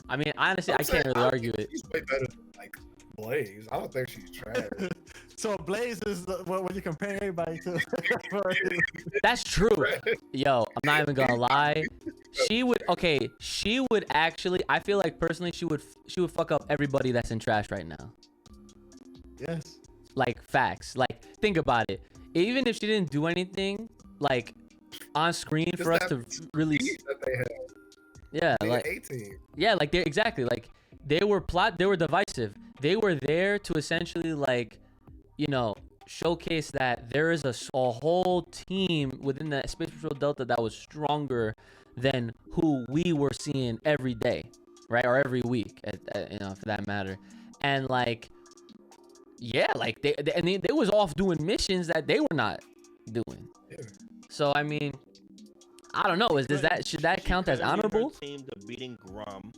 I mean, honestly, I can't really argue it.
She's way better than like Blaze. I don't think she's trash.
So Blaze is what you compare everybody to.
That's true. Yo, I'm not even gonna lie. She would actually. I feel like personally, she would fuck up everybody that's in trash right now.
Yes.
Like facts. Like think about it. Even if she didn't do anything, like on screen for us to really. Yeah, like 18. Yeah, like they exactly like they were divisive. They were there to essentially like, you know, showcase that there is a whole team within the Space Patrol Delta that was stronger than who we were seeing every day, right, or every week, you know, for that matter. And like, yeah, like they was off doing missions that they were not doing. Yeah. So I mean, I don't know. Should that count as honorable?
Her team to beating Grum,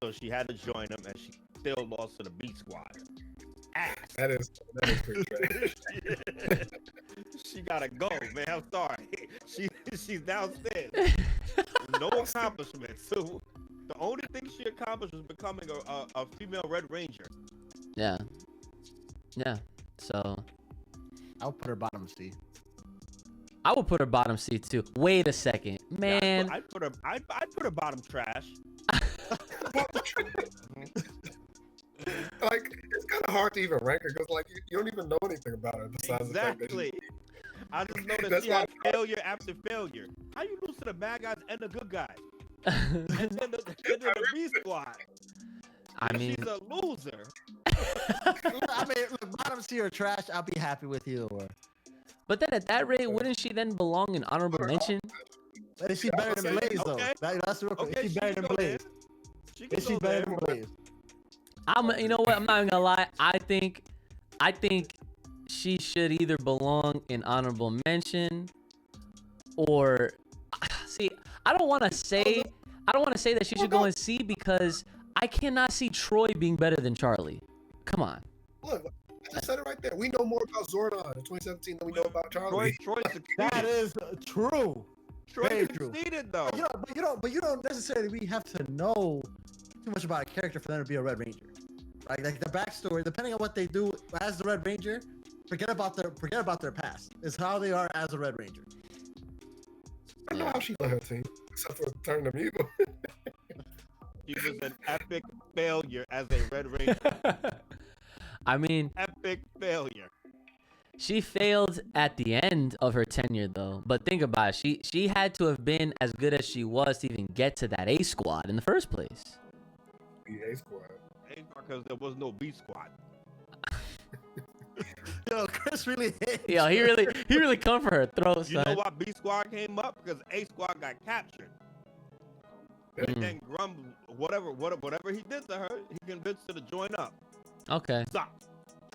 so she had to join them, and she still lost to the B Squad. Ass. That is pretty trash. She gotta go, man. I'm sorry. She's downstairs. No accomplishments. So the only thing she accomplished was becoming a female Red Ranger.
Yeah. Yeah. So
I'll put her bottom C.
I would put her bottom C too. Wait a second, man.
Yeah, I'd put her bottom trash.
Like it's kind of hard to even rank her because like you don't even know anything about her besides the fact that
I just know that she had failure after failure. How you lose to the bad guys and the good guys? And then the B Squad.
I mean,
she's a loser.
I mean, look, bottom C or trash, I'll be happy with either or.
But then at that rate, wouldn't she then belong in honorable mention?
Is she better than Blaze though?
Okay.
That's real quick. Is she better than Blaze? Is she better than Blaze?
You know what? I'm not even gonna lie. I think she should either belong in honorable mention or see. I don't want to say that she should go in C because I cannot see Troy being better than Charlie. Come on.
Look, I just said it right there. We know more about Zordon in 2017 than we know about Charlie.
Troy succeeded.
That is true.
Troy succeeded though.
But you don't necessarily have to know too much about a character for them to be a Red Ranger. Right? Like the backstory, depending on what they do as the Red Ranger, forget about their past. It's how they are as a Red Ranger.
I don't know how she led her team, except for turning them evil.
She was an epic failure as a Red Ranger.
I mean,
epic failure.
She failed at the end of her tenure though. But think about it. She had to have been as good as she was to even get to that A Squad in the first place.
The A Squad.
Because there was no B Squad.
Yo, Chris really hit.
Yo, he really come for her throat, son.
You know why B Squad came up? Because A Squad got captured. And then Grum, whatever he did to her, he convinced her to join up.
Okay.
Stop.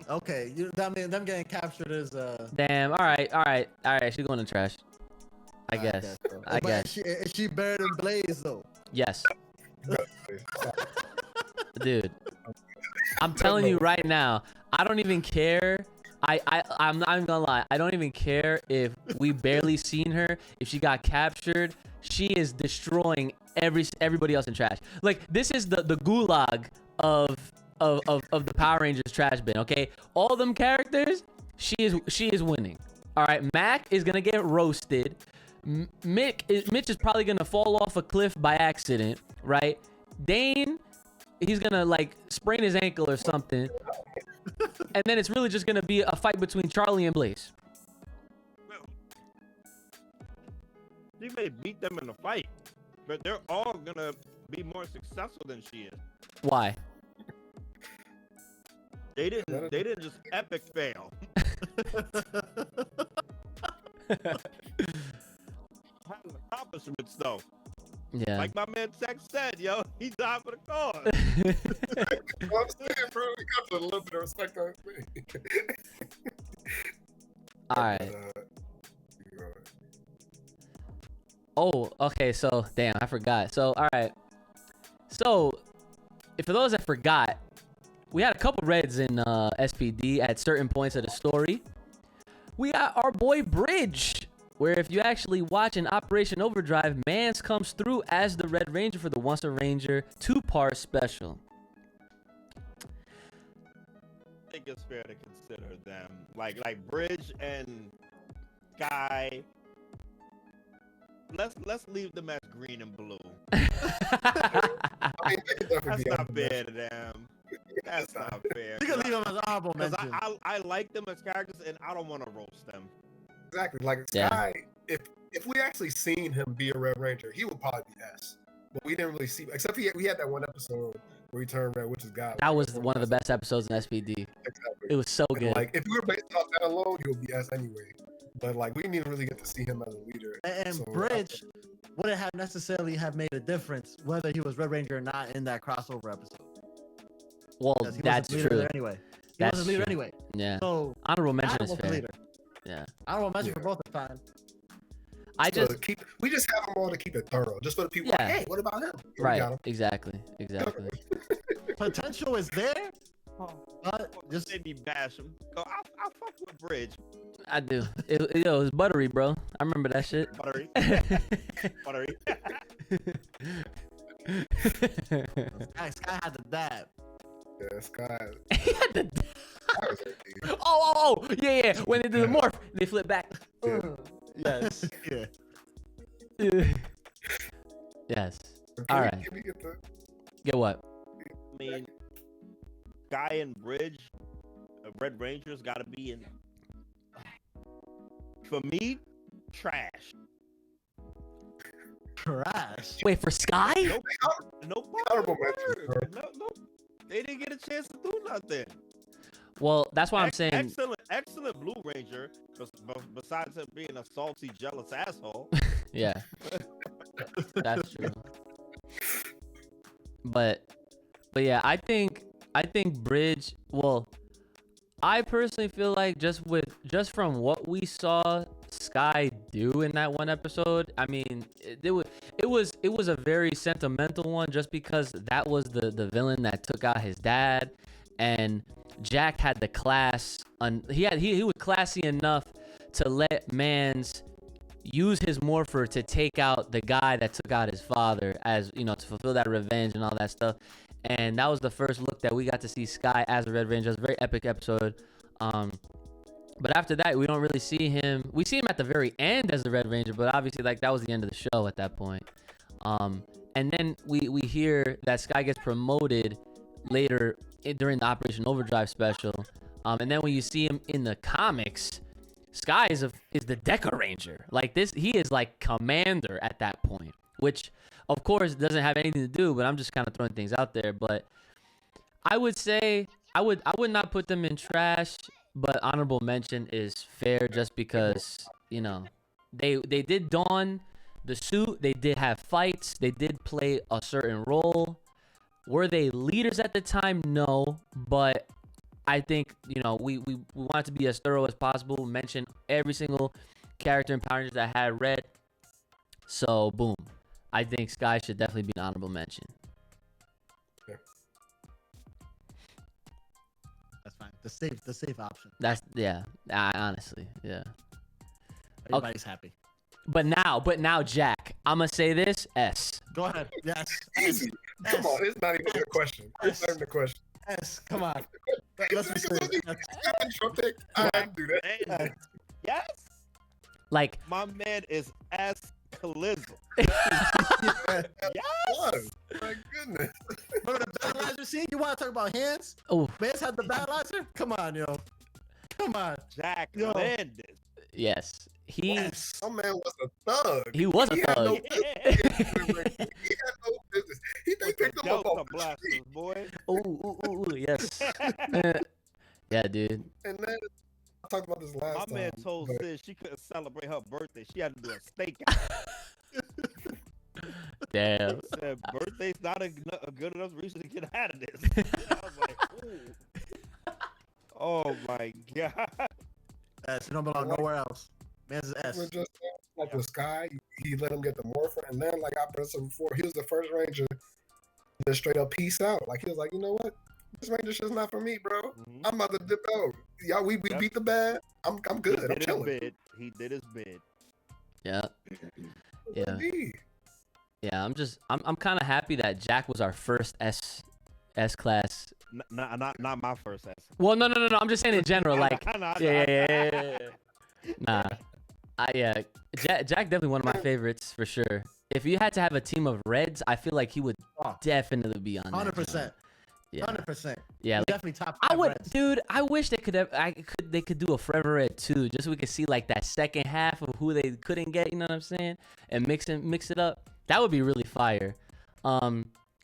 Okay, I mean, them getting captured is
Damn. All right. She's going in trash. I guess.
so.
I
But
guess.
Is she better than Blaze though?
Yes, dude. I'm telling you right now. I don't even care. I'm not even gonna lie. I don't even care if we barely seen her. If she got captured, she is destroying everybody else in trash. Like this is the gulag of the Power Rangers trash bin. Okay, all them characters, she is winning. All right, Mac is gonna get roasted. Mitch is probably gonna fall off a cliff by accident, right? Dane, he's gonna like sprain his ankle or something, and then it's really just gonna be a fight between Charlie and Blaze.
She may beat them in a fight, but they're all gonna be more successful than she is.
Why?
They didn't just epic fail. Accomplishments though.
Yeah.
Like my man Tex said, yo, he died for the cause.
I'm saying, bro, we got to a little bit of respect on me.
All right. Oh, okay. So, damn, I forgot. So, all right. So, for those that forgot, we had a couple reds in SPD at certain points of the story. We got our boy Bridge, where if you actually watch in Operation Overdrive, Mans comes through as the Red Ranger for the Once a Ranger 2-part special.
I think it's fair to consider them like Bridge and Guy. Let's leave them as green and blue.
I mean, they could definitely
That's
be
not
on the
fair
list.
to them. That's not fair.
You can leave them as honorable
Because
mention.
I like them as characters and I don't want to roast them.
Exactly. Like
Yeah.
Sky, if we actually seen him be a Red Ranger, he would probably be S. But we didn't really see, except we had that one episode where he turned red, which is God.
That was one of the best episodes in SPD.
Exactly.
It was so
And,
good.
like, if we were based off that alone, he would be S anyway. But like, we didn't even really get to see him as a leader.
And
So,
Bridge wouldn't have necessarily have made a difference whether he was Red Ranger or not in that crossover episode.
Well,
'Cause he
that's
was a leader
true.
there anyway. He
That's
was a leader
true.
anyway.
Yeah.
So
Honorable mention is
honorable for
fair.
leader.
Yeah.
Honorable mention for
Yeah.
both the time.
I
So
just
we just have them all to keep it thorough, just for the people.
Yeah.
Like, hey, what about him? Yeah, we
right.
got him.
Exactly.
Potential is there, but
Just
just
made me bash him. Go, I fuck with Bridge.
I do. It was buttery, bro. I remember that shit.
Buttery. Buttery.
Sky had the dab.
Yeah, Sky.
He had the-
Sky was OP.
oh, yeah. When they did the morph, they flip back.
Yeah.
Yes.
Yeah.
Yes.
Can
All
we-
right.
can we get the-
Get what?
I mean, Guy and Bridge, Red Rangers got to be in. For me, trash.
Trash.
Wait, for Sky?
No
Honorable mention, bro.
No, they didn't get a chance to do nothing.
Well, that's why I'm saying.
Excellent Blue Ranger. Besides him being a salty, jealous asshole.
Yeah. That's true. But yeah, I think Bridge. Well, I personally feel like just from what we saw Sky do in that one episode, I mean, it was a very sentimental one, just because that was the villain that took out his dad, and Jack had the class. He was classy enough to let Mans use his morpher to take out the guy that took out his father, as you know, to fulfill that revenge and all that stuff. And that was the first look that we got to see Sky as a Red Ranger. It was a very epic episode. But after that, we don't really see him. We see him at the very end as the Red Ranger, but obviously, like, that was the end of the show at that point. And then we hear that Sky gets promoted later during the Operation Overdrive special. And then when you see him in the comics, Sky is the Deca Ranger. Like this, he is like commander at that point, which of course doesn't have anything to do, but I'm just kind of throwing things out there. But I would say I would not put them in trash, but honorable mention is fair, just because, you know, they did don the suit, they did have fights, they did play a certain role. Were they leaders at the time? No, but I think, we want it to be as thorough as possible. Mention every single character in Power Rangers that had red. So, boom. I think Sky should definitely be an honorable mention.
That's fine. The safe option.
Honestly, yeah.
Everybody's happy.
But now, Jack, I'm gonna say this: S.
Go ahead. Yes.
Easy. Come on, it's not even a question. It's not even a question.
S. Come on. Let's be serious.
I had to do that.
Yes.
Like,
My man is S. Calizzle.
Yes. My goodness.
Remember the battleizer scene? You want to talk about hands?
oh
Man's had the battleizer? Come on, yo. Come on.
Jack
Yo.
Landis.
yes, he
Yes.
My man was a thug.
he was a
He had no
thug.
business. He had no business. They picked him up
Delta
off the
blasters,
street.
boy.
Ooh, yes. Yeah, dude.
And then I talked about this last
My
time.
man told
but
Sid she couldn't celebrate her birthday. She had to do a stakeout.
Damn.
Said birthday's not a good enough reason to get out of this. I was like, ooh. Oh my god.
S. You don't belong nowhere else. Man's an
we're
S.
just like with Sky, he let him get the morphin, and then like I said before, he was the first Ranger. Just straight up peace out. Like he was like, you know what? This Ranger shit's not for me, bro.
Mhm.
I'm about to dip out. Y'all, we
Yep.
beat the bad. I'm good.
He
I'm
did his
chilling.
bid. He did his bid.
Yeah. Yeah.
Indeed.
Yeah. I'm kind of happy that Jack was our first S class.
Not my first S.
Well, no. I'm just saying in general, like,
I
yeah. Nah. Jack definitely one of my favorites for sure. If you had to have a team of Reds, I feel like he would
Oh.
definitely be on that.
100%.
Yeah.
100%.
Yeah. Like,
Definitely top
I
5
would,
Reds.
dude. I wish they could have. They could do a Forever Red too, just so we could see like that second half of who they couldn't get. You know what I'm saying? And mix it up. That would be really fire.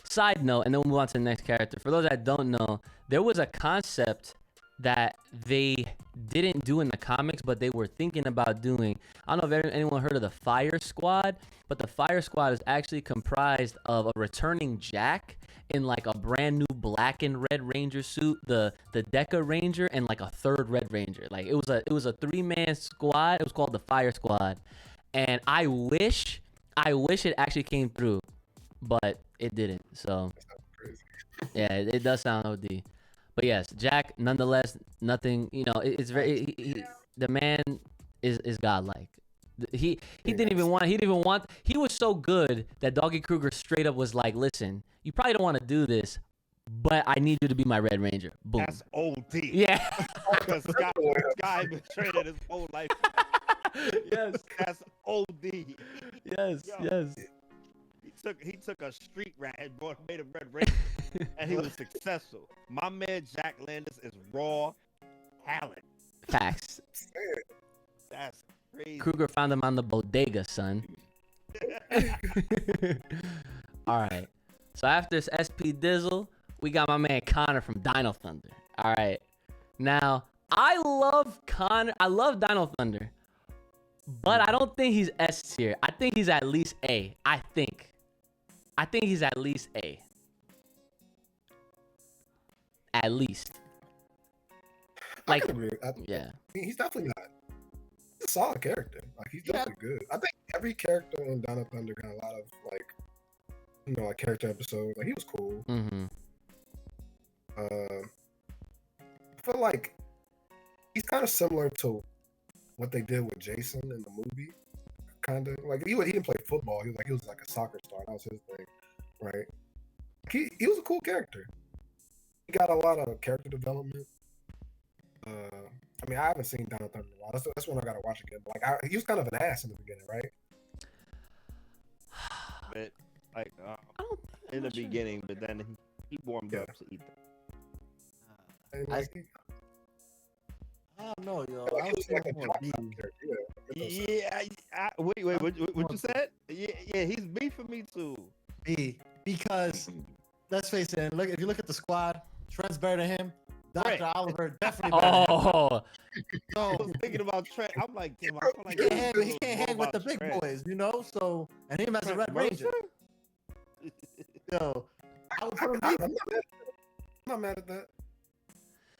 Side note, and then we'll move on to the next character. For those that don't know, there was a concept that they didn't do in the comics, but they were thinking about doing. I don't know if anyone heard of the Fire Squad, but the Fire Squad is actually comprised of a returning Jack in like a brand new black and red Ranger suit, the Deca Ranger, and like a third Red Ranger. Like it was a 3-man squad. It was called the Fire Squad, and I wish it actually came through, but it didn't. So yeah, it does sound OD. But yes, Jack, nonetheless, nothing. It's very. The man is godlike. He didn't even want. He was so good that Doggy Kruger straight up was like, "Listen, you probably don't want to do this, but I need you to be my Red Ranger." Boom.
That's OD.
Yeah.
Because Sky been traded his whole life.
Yes.
That's OD.
Yes.
Yo.
Yes.
He took a street rat and made a Red Ranger, and he was successful. My man Jack Landis is raw talent.
Facts.
That's crazy.
Kruger found him on the bodega, son. All right. So after this SP Dizzle, we got my man Connor from Dino Thunder. All right. Now, I love Connor. I love Dino Thunder. But I don't think he's S tier. I think he's at least A. I think he's at least A. At least.
I can agree.
Yeah.
He's definitely not. He's a solid character. Like he's definitely good. I think every character in Dino Thunder got a lot of like character episodes. Like he was cool.
Mm-hmm.
I feel like he's kind of similar to what they did with Jason in the movie. Kind of like he didn't play football. He was like a soccer star. That was his thing, right? He was a cool character. He got a lot of character development. I mean, I haven't seen Dino Thunder in a while. That's one I gotta watch again. But he was kind of an ass in the beginning, right?
But like
I'm
in the
not sure.
beginning, but then he warmed up to eat them.
And,
I-
I don't know, yo.
like,
I
he
was
was like a
thinking more B.
job character. Yeah.
Yeah, wait, what you said? Yeah, he's B for me too.
B. Because let's face it, if you look at the squad, Trent's better than him. Dr.
Right.
Oliver definitely better than him.
Oh,
I
So
was thinking about Trent. I'm like, damn, I feel like
he can't hang with the big boys, you know? So, and him as a Red Ranger. Yo, I would put him
I'm
B.
not mad at that.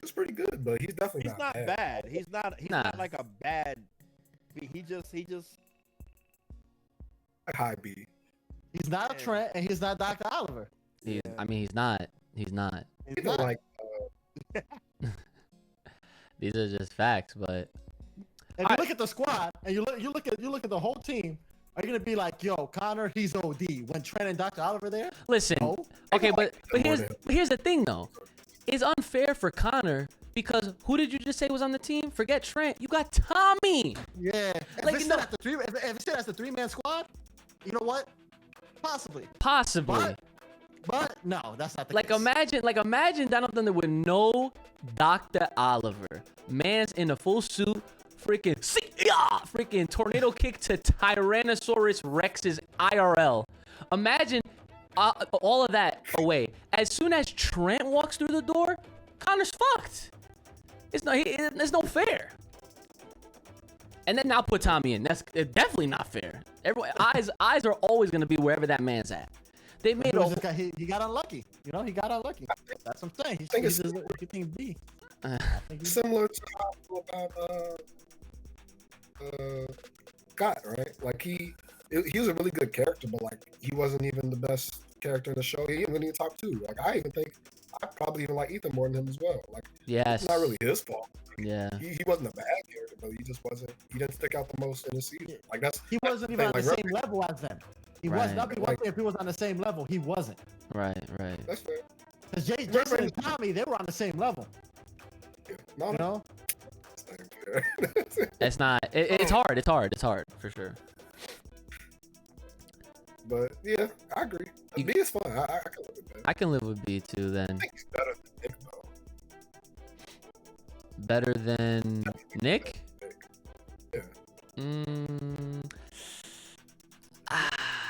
It's pretty good, but he's definitely
He's not bad. He's not
Nah.
like a bad. He just
like high B.
He's not a Trent, and he's not Dr. Oliver.
I mean, he's not. He's not.
He's
Even
not.
like
These are just facts, but
If you look at the squad and you look at the whole team, are you gonna be like, yo, Connor, he's OD when Trent and Dr. Oliver there?
listen.
No.
Okay, but
Good
here's the thing though. It's unfair for Connor because who did you just say was on the team? Forget Trent. You got Tommy.
Yeah.
Like,
If it's still as the 3-man squad, you know what? Possibly.
Possibly.
But no, that's not the
Like
case.
imagine Donald Thunder with no Dr. Oliver. Man's in a full suit, freaking tornado kick to Tyrannosaurus Rex's IRL. Imagine all of that away. As soon as Trent walks through the door, Connor's fucked. It's no fair. And then now put Tommy in. That's definitely not fair. Everyone eyes are always gonna be wherever that man's at. They made
He got unlucky. You know, he got unlucky. That's what I'm saying.
think
He's
it's-
a thing B.
similar to how I feel about Scott, right? Like he was a really good character, but like he wasn't even the best character in the show. He didn't even top 2. Like I even think I probably even like Ethan more than him as well. Like
yes.
it's not really his fault.
Yeah.
He wasn't a bad character, but he just wasn't. He didn't stick out the most in the season. Like that's
He wasn't even on the
like,
same level as them. He
Right.
was not. One thing if he was on the same level, he wasn't.
Right.
that's fair.
Because Jason and Tommy, they were on the same level.
Yeah. No,
You know.
that's fair.
It's not. It's hard. It's hard for sure.
But yeah, I agree.
You-
B is fine. I can live with that.
I can live with B too. Then
I think he's better than Nick though.
better than Nick.
Yeah.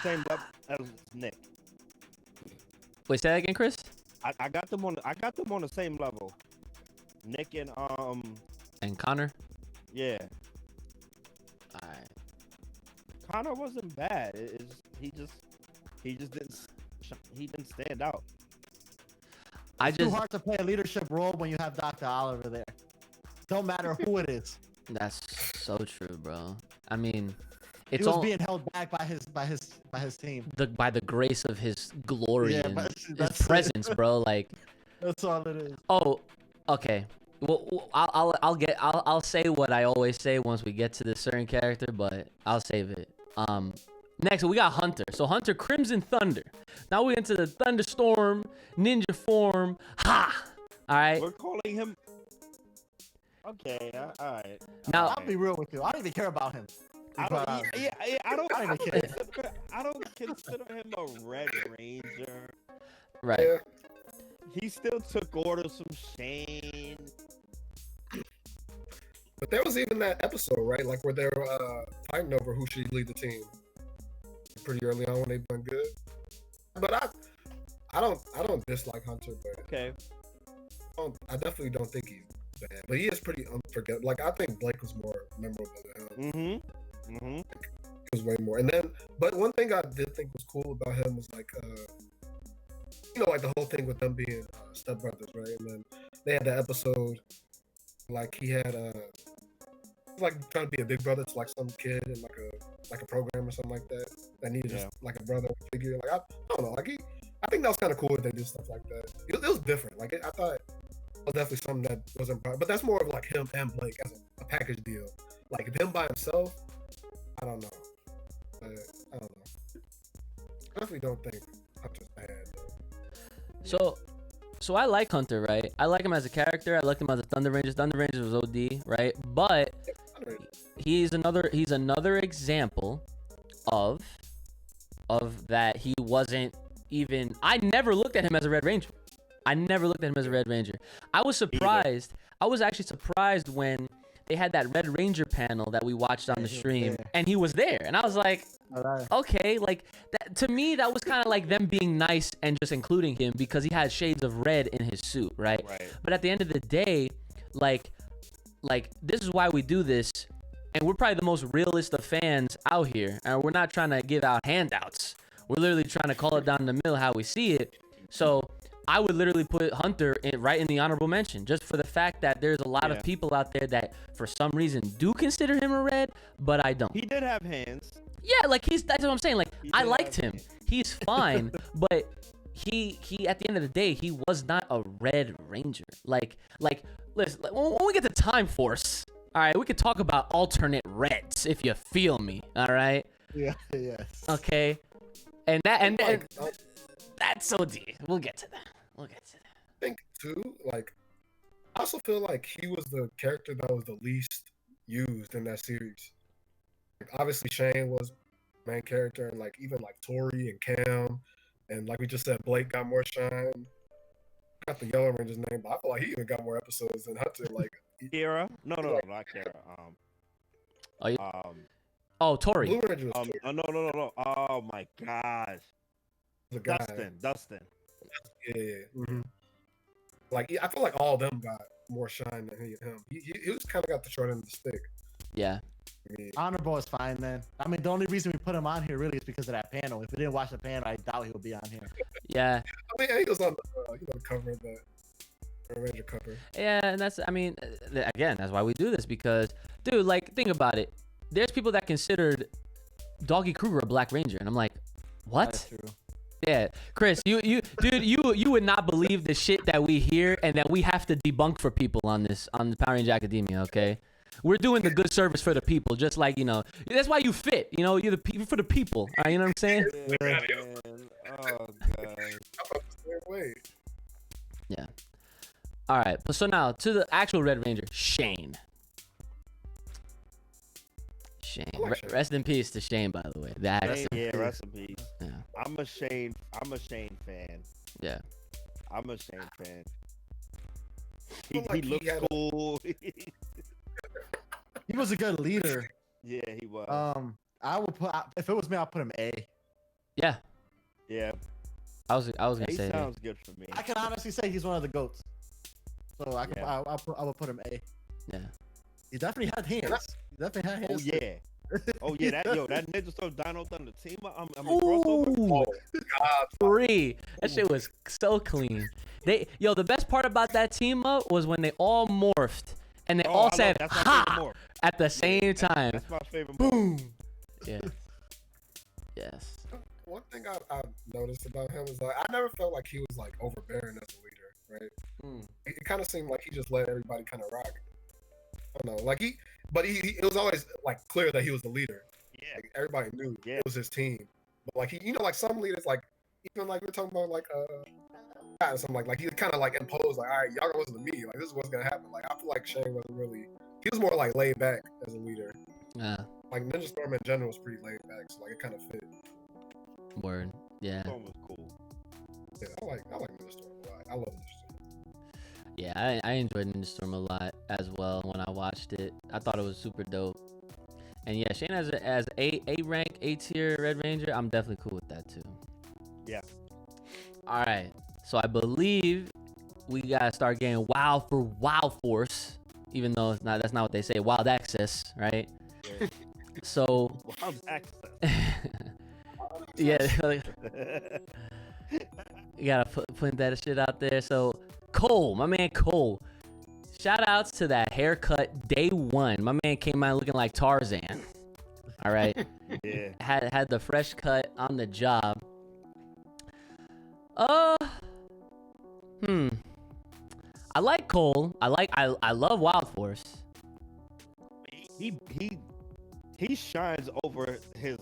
same level as Nick.
Wait, say that again, Chris.
I got them on the same level. Nick and
And Connor.
yeah.
All right.
Connor wasn't bad. He just didn't stand out.
I
It's too
just.
hard to play a leadership role when you have Dr. Oliver there. Don't matter who it is.
That's so true, bro. I mean,
He
it's
was
all
being held back by his team.
by the grace of his glory
Yeah,
and
but
his
that's it.
presence, bro. Like,
That's all it is.
oh, okay. Well, I'll say what I always say once we get to this certain character, but I'll save it. Next we got Hunter. So Hunter Crimson Thunder. Now we into the thunderstorm ninja form. Ha! All right.
We're calling him. Okay, all right.
Now
I'll be real with you. I don't even care about him.
I don't. Yeah, I don't.
I don't even care.
I don't consider him a Red Ranger.
right.
Yeah.
He still took orders from Shane.
But there was even that episode, right? Like where they were fighting over who should lead the team. Pretty early on when they've done good. But I don't dislike Hunter, but
Okay.
I definitely don't think he's bad. But he is pretty unforgettable. Like I think Blake was more memorable than him. He was way more. And then, but one thing I did think was cool about him was like, like the whole thing with them being stepbrothers, right? And then they had that episode, like he had like trying to be a big brother to like some kid in like a program or something like that that needed just like a brother figure. Like I don't know, like I think that was kind of cool that they did stuff like that. It was different. Like I thought it was definitely something that wasn't, but that's more of like him and Blake as a package deal. Like him by himself, I don't know. I don't know. I definitely don't think Hunter's bad. Though.
So I like Hunter, right? I like him as a character. I like him as a Thunder Rangers. Thunder Rangers was OD, right? But he's another example of that he wasn't even. I never looked at him as a Red Ranger. I was surprised. I was actually surprised when they had that Red Ranger panel that we watched on the stream, and he was there, and I was like, okay, like that, to me that was kind of like them being nice and just including him because he had shades of red in his suit, right? But at the end of the day, like this is why we do this, and we're probably the most realist of fans out here, and we're not trying to give out handouts. We're literally trying to call it down the middle how we see it. So I would literally put Hunter right in the honorable mention, just for the fact that there's a lot of people out there that, for some reason, do consider him a red, but I don't.
He did have hands.
Yeah, like that's what I'm saying. Like I liked him. He's fine, but he at the end of the day, he was not a Red Ranger. Like listen, when we get to Time Force, all right, we could talk about alternate reds if you feel me. All right.
Yeah. Yes.
Okay. And that's so deep. We'll get to that.
I think too, like, I also feel like he was the character that was the least used in that series. Like, obviously, Shane was main character, and like even like Tori and Cam, and like we just said, Blake got more shine. I got the Yellow Ranger's name, but I feel like he even got more episodes than Hunter. Like
Kira? No, not Kira.
Tori.
Blue Ranger was Tori.
No. Oh my gosh.
The guy.
Dustin.
Yeah. Mm-hmm. Like I feel like all of them got more shine than him. He was kind of got the short end of the stick.
Yeah.
Honorable is fine then. I mean, the only reason we put him on here really is because of that panel. If we didn't watch the panel, I doubt he would be on here.
Yeah.
I mean, he was on the cover of the Ranger cover.
Yeah, and that's, I mean, again, that's why we do this, because, dude, like, think about it. There's people that considered Doggy Kruger a Black Ranger, and I'm like, what?
That's true.
Yeah, Chris, you would not believe the shit that we hear and that we have to debunk for people on the Power Ranger Academia. Okay, we're doing the good service for the people, just like, you know. That's why you fit. You know, you're for the people. All right, you know what I'm saying?
Yeah. Oh god.
Yeah. All right, so now to the actual Red Ranger, Shane. Rest in peace to Shane, by the way.
Yeah, rest in peace.
Yeah.
I'm a Shane fan.
Yeah.
I'm a Shane fan. He looks cool.
He was a good leader.
Yeah, he was.
I would put, if it was me, I'd put him A.
Yeah.
Yeah.
I was gonna say.
A sounds good for me.
I can honestly say he's one of the GOATs. So I would put him A.
Yeah.
He definitely had hands.
Oh yeah, that Ninja Storm Dino Thunder team up. I mean,
Ooh, free. That shit was so clean. The best part about that team up was when they all morphed and they all said "ha" at the same time.
That's my favorite.
Boom. Yeah. Yes.
One thing I noticed about him is like I never felt like he was like overbearing as a leader, right? It kind of seemed like he just let everybody kind of rock. I don't know, like it was always like clear that he was the leader.
Yeah,
like, everybody knew it was his team. But like he, like some leaders, like even like we're talking about like something like he kind of like imposed like, all right, y'all gonna listen to me. Like this is what's gonna happen. Like I feel like Shane wasn't really. He was more like laid back as a leader.
Yeah.
Like Ninja Storm in general was pretty laid back, so like it kind of fit.
Word. Yeah.
Storm was cool.
Yeah, I like Ninja Storm a lot. I love Ninja Storm.
Yeah, I enjoyed Ninja Storm a lot as well when I watched it. I thought it was super dope. And yeah, Shane as a rank, A tier Red Ranger, I'm definitely cool with that too.
Yeah.
All right. So I believe we gotta start getting wild for Wild Force, even though that's not what they say. Wild Access, right?
Yeah.
So.
Wild Access.
Yeah. You gotta put that shit out there. So Cole, my man Cole. Shout outs to that haircut day one. My man came out looking like Tarzan. All right.
Yeah.
Had the fresh cut on the job. I like Cole. I love Wild Force.
He shines over his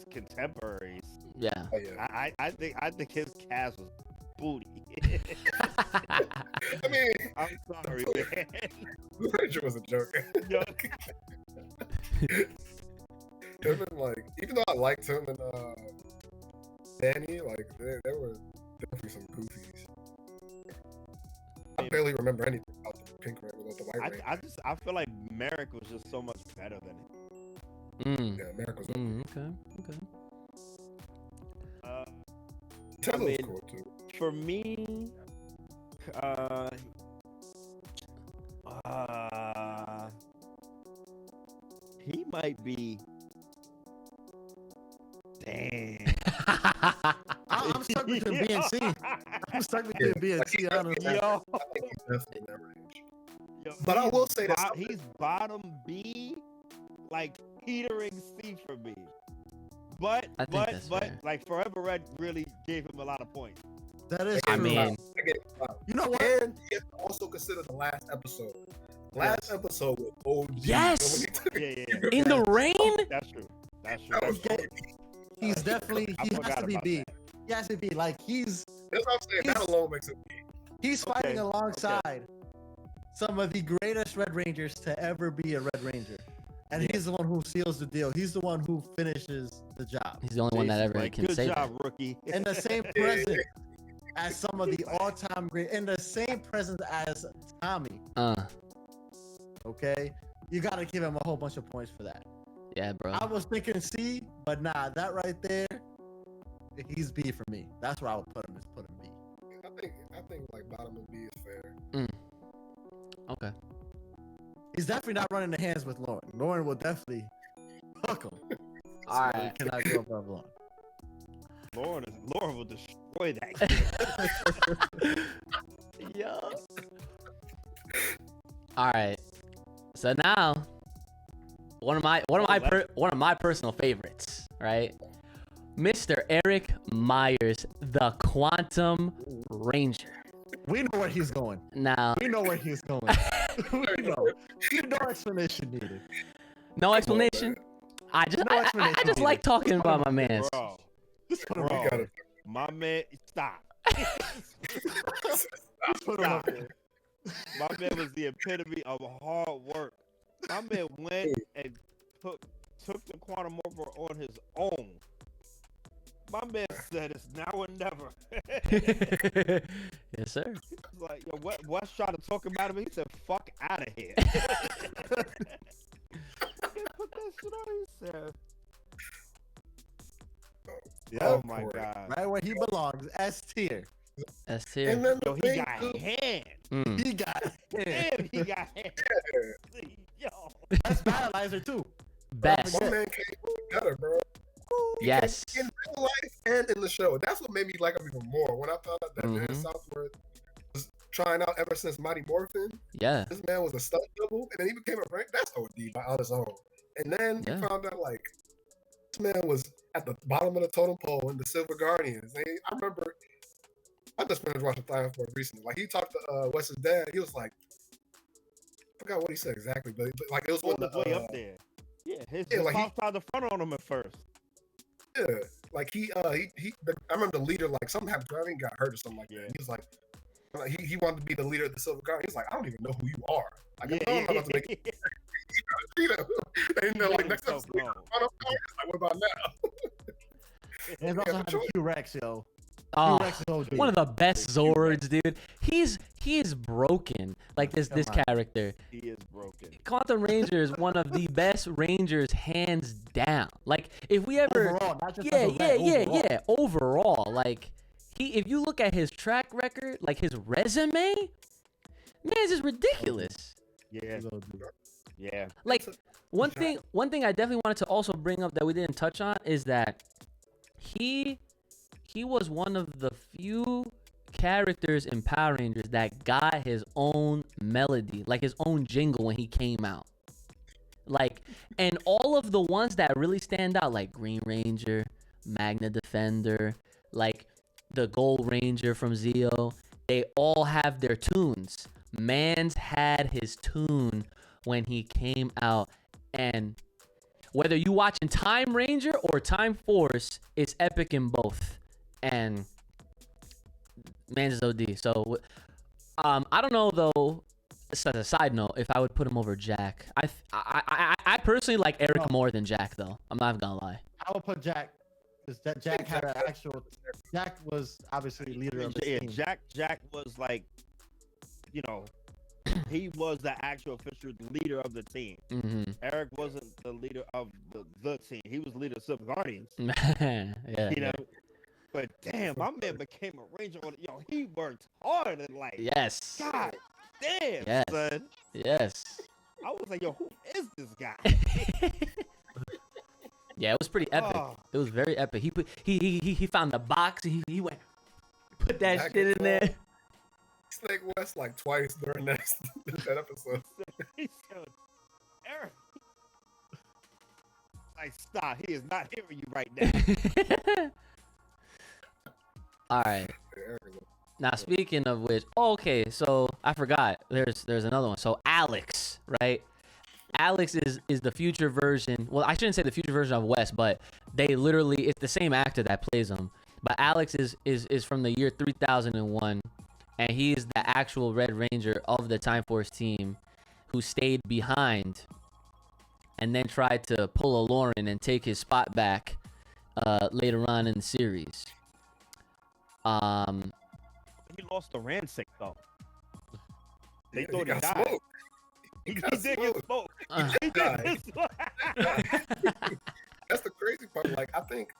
contemporaries.
Yeah.
Oh, yeah.
I think his cast was booty.
I mean,
I'm sorry, man.
Blue Ranger was a joke.
Yo.
Him and, like, even though I liked him and Danny, like they were definitely some goofies. I barely remember anything about the Pink Ranger with the White Ranger.
I feel like Merrick was just so much better than him.
Yeah, Merrick was
Okay.
Taylor was cool too.
For me, he might be. Damn.
I'm stuck between B and C. Who's stuck between B and
Like,
C? Honestly.
Yo,
I think he's definitely in that range.
yo,
But I
he's
will say that
he's bottom B, like teetering C for me. But
I think that's fair.
like Forever Red really gave him a lot of points.
That is
I
true.
mean,
I get it.
You know what?
And you have to also consider the last episode. Last episode was OD.
Yes!
Yeah.
In the rain?
That's true. That's true.
That
That's
was
true.
OD.
He's definitely
I
he has
forgot
to be
about
B.
that.
He has to be like he's
That's what I'm saying. That alone makes it.
he's fighting
Okay,
alongside some of the greatest Red Rangers to ever be a Red Ranger. And he's the one who seals the deal. He's the one who finishes the job.
He's the only one that
Jason's
ever
like,
can
good
say
job,
that.
rookie.
In the same present as some of the all-time great, in the same present as Tommy. Okay, you gotta give him a whole bunch of points for that.
Yeah, bro.
I was thinking C, but nah, that right there, he's B for me. That's where I would put him. Is put him B.
I think like bottom of B is fair.
Okay.
He's definitely not running the hands with Lauren. Lauren will definitely hook him.
All
So he
right.
cannot go above Lauren.
Lauren will destroy that kid.
Yo. All right. So now, one of my personal favorites, right? Mr. Eric Myers, the Quantum Ranger.
We know where he's going.
Now,
We know where he's going. We know. No explanation needed.
no explanation. I just
No
I
explanation
just like
needed.
talking about my man.
Bro,
Just put him
bro,
up
gotta-
my man, stop.
Put him up there.
My man was the epitome of hard work. My man went and took the quantum over on his own. My man said it's now or never.
Yes, sir.
It's like, yo, West tried to talk about him. He said, "Fuck out of here." Put that shit on. He said, "Oh my
Corey.
god,
Right where he belongs. S tier.
S
And
tier.
then
yo,
the
he
thing
got
too,
hands.
He got
Damn, he got hands. Yo,
That's Battleizer too.
Best.
my man came together, bro.
Yes.
In real life and in the show. That's what made me like him even more. When I found out that Dan
Mhm.
Southworth was trying out ever since Mighty Morphin,
Yeah.
this man was a stunt double, and then he became a rank. That's OD on his own. And then
Yeah.
you found out like this man was at the bottom of the totem pole in the Silver Guardians. And I remember I just finished watching Fire Force recently. Like he talked to Wes's dad. He was like, I forgot what he said exactly, but like it was when
on his
the
way up there. Yeah, his
like
pops tried to front on him at first.
yeah, like I remember the leader like something happened. I think he got hurt or something like that.
Yeah.
He was like he wanted to be the leader of the Silver Guardian. He's like, I don't even know who you are. Like,
Yeah,
I know I'm about to make you know. And then like next episode, like, what about now?
And
Yeah,
also had
for
the Q-Rex, yo.
Oh,
Q-Rex is OD.
one of the best Zords, dude. He is broken. Like this
Come on.
character.
He is broken.
Quantum Ranger is one of the best Rangers, hands down. Like if we ever,
Overall, not just
yeah,
as a Red, overall.
overall, like if you look at his track record, like his resume, man, is ridiculous.
Yeah,
He's OD.
yeah.
Like one thing I definitely wanted to also bring up that we didn't touch on is that he was one of the few characters in Power Rangers that got his own melody, like his own jingle when he came out. Like, and all of the ones that really stand out, like Green Ranger, Magna Defender, like the Gold Ranger from Zeo, they all have their tunes. Mans had his tune when he came out, and whether you watching Time Ranger or Time Force, it's epic in both. And Mans is OD. So, I don't know though. As a side note, if I would put him over Jack, I personally like Eric more than Jack though. I'm not gonna lie.
I would put Jack. Because Jack had an actual. Jack was obviously leader of the
Yeah,
team.
Jack was like, you know, he was the actual official leader of the team.
Mm-hmm.
Eric wasn't the leader of the team. He was the leader of Silver Guardians.
Yeah.
You know. But damn, my man became a ranger. Yo, he worked hard in life.
Yes.
God damn,
Yes.
son.
Yes.
I was like, yo, who is this guy?
Yeah, it was pretty epic.
Oh.
It was very epic. He found the box. He went Put that shit in there.
Snake West like twice during that episode.
He said, Eric. Like, stop. He is not hearing you right now.
All right. Now, speaking of which, okay, so I forgot. There's another one. So Alex, right? Alex is the future version. Well, I shouldn't say the future version of Wes, but they literally, it's the same actor that plays him. But Alex is from the year 3001, and he is the actual Red Ranger of the Time Force team who stayed behind and then tried to pull a Lauren and take his spot back later on in the series.
He lost the Rancic, though. They
Yeah,
thought he
got
died.
smoked.
He
got
did get
smoked.
smoked. He did get smoked.
That's the crazy part. Like, I think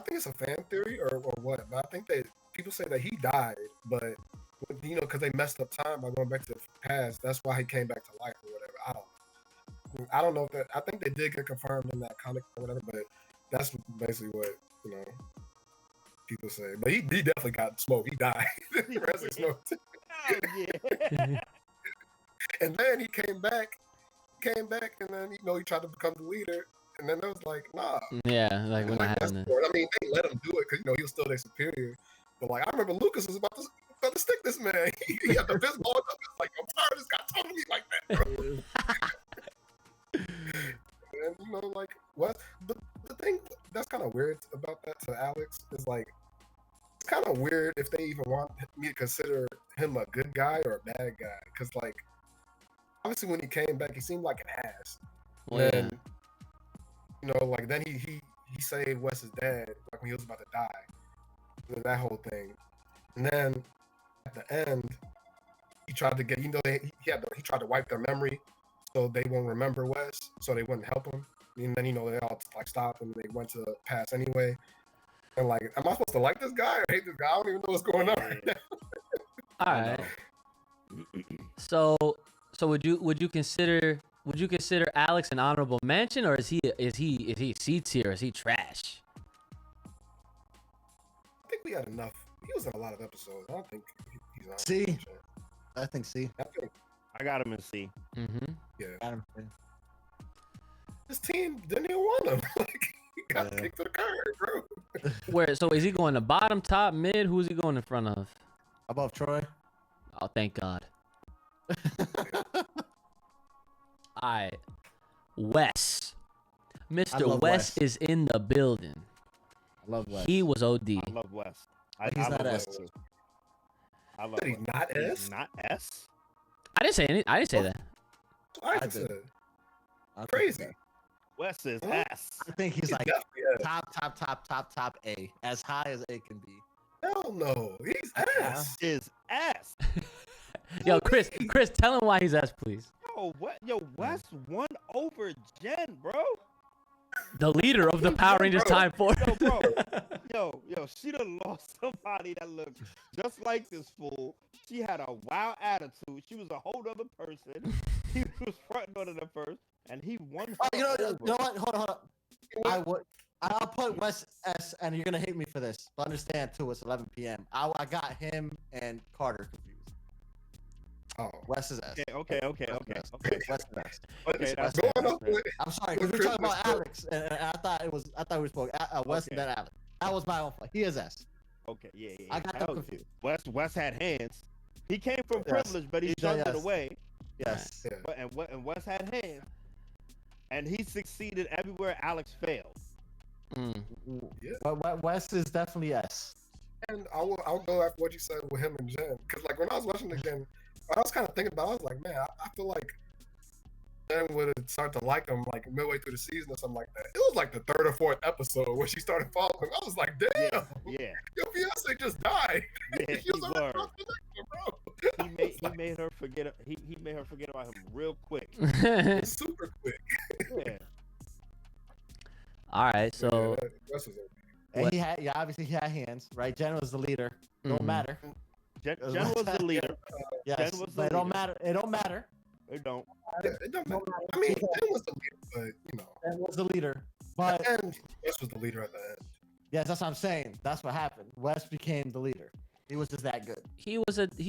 it's a fan theory or what, but I think that people say that he died, but you know, because they messed up time by going back to the past. That's why he came back to life or whatever. I don't know if that. I think they did get confirmed in that comic or whatever, but that's basically what people say. But he definitely got smoked. He died. Rancic smoked.
Oh, yeah.
And then he came back, and then he tried to become the leader, and then it was like, nah.
Yeah, like we're not having
that's
this.
I mean, they let him do it because he was still their superior. But like, I remember Lucas was about to stick this man. He had the fist ball up. It's like, I'm tired of this guy talking to me like that, bro. And like what? The thing that's kind of weird about that to Alex is like, it's kind of weird if they even want me to consider him a good guy or a bad guy, because like, obviously when he came back, he seemed like an ass.
Well,
Then, like then he saved Wes's dad like when he was about to die. That whole thing, and then at the end, he tried to get he tried to wipe their memory so they won't remember Wes, so they wouldn't help him. And then they all like stopped and they went to the past anyway. And like, am I supposed to like this guy or hate this guy? I don't even know what's going on right now.
all right. So would you consider Alex an honorable mention, or is he C tier? Is he trash?
I think we had enough. He was in a lot of episodes. I don't think he's on.
C. I think C.
I got him in C.
Mm-hmm.
Yeah.
Got him.
This team didn't even want him. Like, he got kicked to the curb, bro.
Where? So is he going to bottom, top, mid? Who's he going in front of?
Above Troy.
Oh, thank God. All right, Wes. Mr. Wes is in the building.
I love Wes.
He was OD.
I love Wes.
He's
I
not
love
S.
Wes too. I love
He's
Wes.
not
He's
S?
not S?
I didn't say anything. I didn't say that.
I
did.
said.
I think
Crazy.
that.
Wes is
Huh?
S.
I think he's like
definitely S.
top A, as high as A can be.
Hell no. He's S.
Is S.
Yo, Chris, tell him why he's S, please.
Yo, what? Yo, Wes won over Jen, bro.
The leader of the Power Rangers Time Force.
Yo, bro. Yo, she done lost somebody that looked just like this fool. She had a wild attitude. She was a whole other person. He was fronting on her first, and he won her
Oh, you know
over.
what? Hold on. I'll put Wes S, and you're gonna hate me for this, but understand too. It's 11 p.m. I got him and Carter confused.
Oh.
Wes is S.
Okay.
Wes is S.
Okay, that's
Going
fair.
up with
I'm sorry, because we're talking about Alex, and I thought we spoke Wes and then Alex. That was my own fault. He is S.
Okay, yeah.
I got
Hell
them
yeah.
confused.
Wes had hands. He came from
Yes.
privilege, but he
He
shunned it
yes.
away.
Yes.
Yeah.
And Wes had hands, and he succeeded everywhere Alex failed.
Wes is definitely S.
And I'll go after what you said with him and Jen. Because like when I was watching it again, I was kind of thinking about it, I was like, man, I feel like Jen would have started to like him like midway through the season or something like that. It was like the third or fourth episode where she started following him. I was like, damn,
Yeah.
your fiance just died.
Yeah,
He was
he
already
was.
bro.
He made her forget. He made her forget about him real quick.
Super quick.
Yeah.
All right, so
Yeah, that's what's up.
And obviously he had hands, right? Jen was the leader. Don't
Mhm.
matter.
Jen was the leader.
Yes,
Jen was the
but it don't
leader.
matter. It don't matter.
It don't.
It don't matter. I mean, Jen was the leader, but you know.
Jen was the leader. But
And Wes was the leader at the end.
yes, that's what I'm saying. That's what happened. Wes became the leader. He was just that good.
He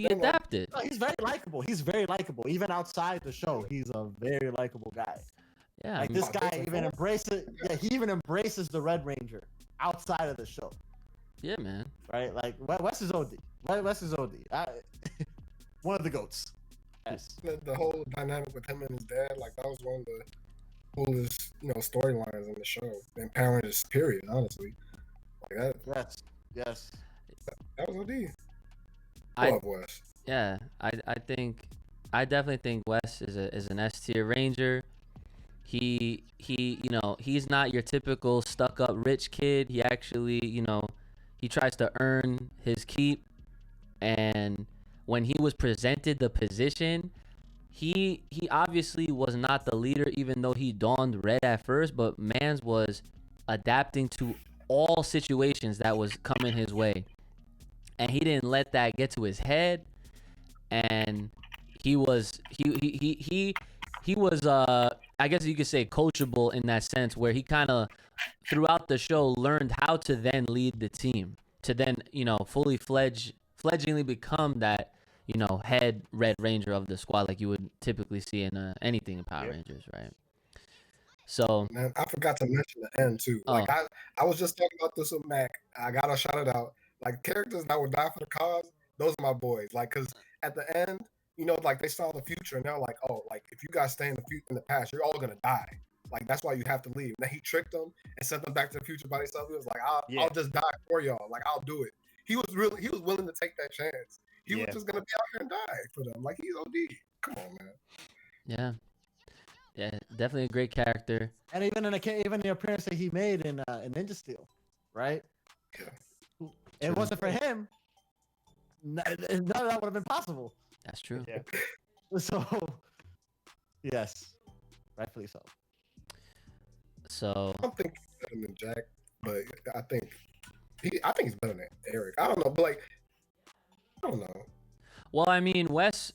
adapted.
No, he's very likable. He's very likable. Even outside the show, he's a very likable guy.
Yeah,
Like this guy even embraces. Yeah, he even embraces the Red Ranger outside of the show.
yeah, man.
Right? Like Wes is OD. Wes is OD. One of the goats. Yes.
The whole dynamic with him and his dad, like that was one of the coolest, storylines in the show. Empowering his period, honestly. Like that.
Yes.
That was OD.
I
love Wes.
Yeah, I definitely think Wes is an S tier Ranger. He's not your typical stuck up rich kid. He actually, he tries to earn his keep. And when he was presented the position, he obviously was not the leader, even though he donned red at first, but Mans was adapting to all situations that was coming his way. And he didn't let that get to his head. And he was I guess you could say coachable in that sense, where he kind of throughout the show learned how to then lead the team, to then fully fledglingly become that head Red Ranger of the squad, like you would typically see in anything in Power Rangers, right? So
man, I forgot to mention the end too. Like I was just talking about this with Mac. I gotta shout it out. Like characters that would die for the cause, those are my boys. Like, cause at the end, like they saw the future and they're like, oh, like if you guys stay in the past, you're all gonna die. Like that's why you have to leave. And then he tricked them and sent them back to the future by himself. He was like, I'll just die for y'all. Like I'll do it. He was willing to take that chance. He was just gonna be out here and die for them. Like he's OD. Come on, man.
Yeah, definitely a great character.
And even the appearance that he made in Ninja Steel, right?
Yeah.
It wasn't for him. None of that would have been possible.
That's true.
Yeah.
So, yes, rightfully so.
So
I don't think he's better than Jack, but I think he's better than Eric. I don't know, but like, I don't know.
well, I mean, Wes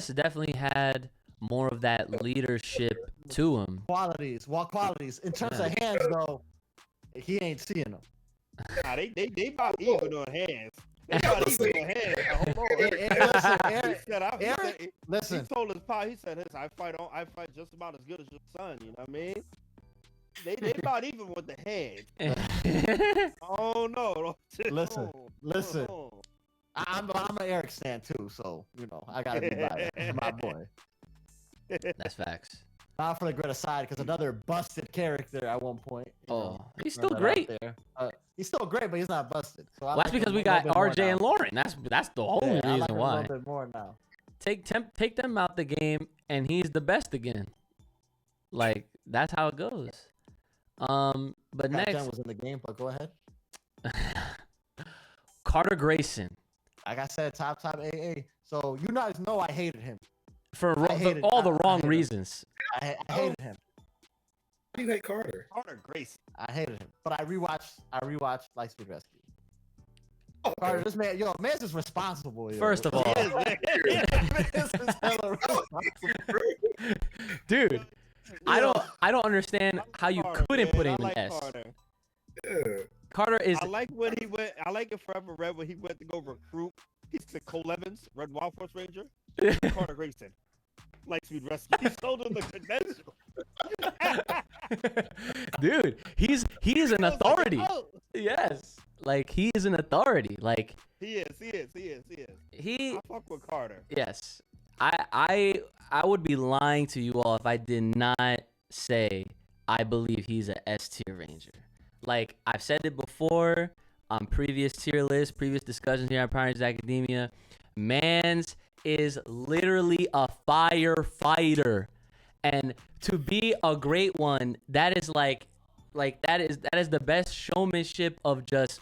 definitely had more of that leadership to him.
Qualities. In terms of hands, though, he ain't seeing them.
Nah, they about even on hands. They about even on hands. Hold on.
Listen,
He told his pa, he said, I fight just about as good as your son. You know what I mean? They about even with the hands. Oh no!
Listen. I'm an Eric stan too, so I gotta be my boy.
That's facts.
Not for the greater side, because another busted character at one point.
He's still great.
He's still great, but he's not busted. So
Well, that's because we got RJ and Lauren. That's the only reason
I like him
why.
a little bit more now.
Take them out the game, and he's the best again. Like that's how it goes. But next
Jen was in the game, but go ahead.
Carter Grayson.
Like I said, top AA. So you guys know I hated him.
For all the wrong reasons.
I hated him.
Why do you hate Carter?
Carter Grace.
I hated him. But I rewatched Lightspeed Rescue.
Oh,
Carter, this man, man's is responsible.
First of all, dude, I don't understand how you couldn't put him in S. Carter is.
I like when he went. I like it Forever Red when he went to go recruit. He's the Cole Evans, Red Wild Force Ranger. Carter Grayson, Lightspeed Rescue. He sold him the credential.
Dude, he is an authority.
Like, oh.
Yes, like he is an authority. Like
He is. I fuck with Carter.
Yes, I would be lying to you all if I did not say I believe he's a S tier Ranger. Like I've said it before on previous tier lists, previous discussions here at Power Rangers Academia. Mans is literally a firefighter, and to be a great one, that is that is the best showmanship of just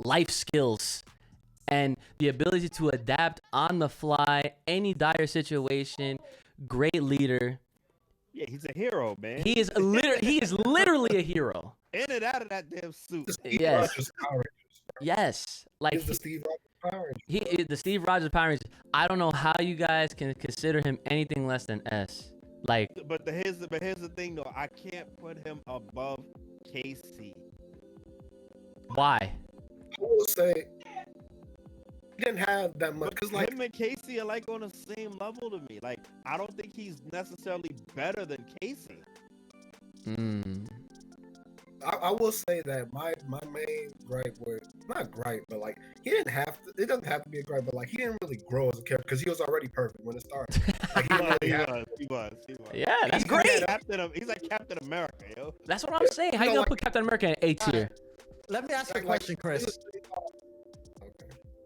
life skills and the ability to adapt on the fly, any dire situation. Great leader.
Yeah, he's a hero, man.
He is literally a hero.
In and out of that damn suit.
Yes. Yes. Like
He's the Steve Rogers Power Ranger.
he is the Steve Rogers Power Rangers. I don't know how you guys can consider him anything less than S. Like,
But here's the thing though. I can't put him above KC.
why?
I will say, he didn't have that much. Cause like
him and Casey are like on the same level to me. Like I don't think he's necessarily better than Casey.
I will say that my main gripe was not gripe, but like he didn't have to. It doesn't have to be a gripe, but like he didn't really grow as a character because he was already perfect when it started. Like
He was.
Yeah, that's
He's
great.
He's like Captain America, yo.
That's what I'm saying. How you gonna put Captain America in A tier?
Let me ask you a question, Chris.
Okay.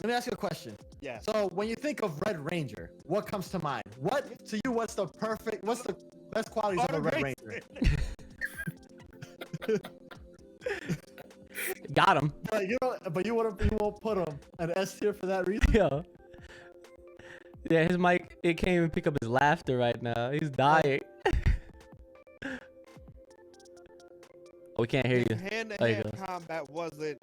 Let me ask you a question.
Yeah.
So when you think of Red Ranger, what comes to mind? What to you? What's the best qualities of a Red Ranger?
Got him.
But you won't put him an S tier for that reason.
Yo. Yeah, his mic, it can't even pick up his laughter right now. He's dying. We can't hear you.
Hand-to-hand combat wasn't.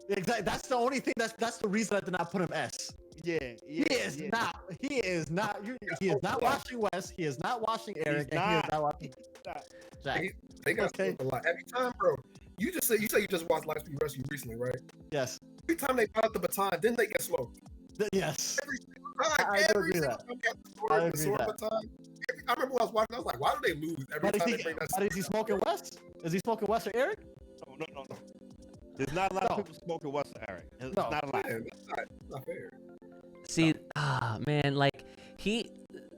Exactly. That's the only thing. That's the reason I did not put him S.
Yeah.
He is not. He is not watching Wes. He is not watching Eric.
He's
and he is not watching Jack.
They got a lot every time, bro. You say you just watched Lightspeed Rescue recently, right?
Yes.
Every time they put out the baton, didn't they get slow?
Yes.
Every single time.
I
Every
agree
single
that.
time they got
I
the
agree
sword
that.
baton. I remember when I was watching, I was like, why do they lose every time they bring that
But is he smoking Wes? Is he smoking Wes or Eric?
No. There's not a lot of people smoking Western Eric. It's not a lot.
Man, that's not fair.
See, man, like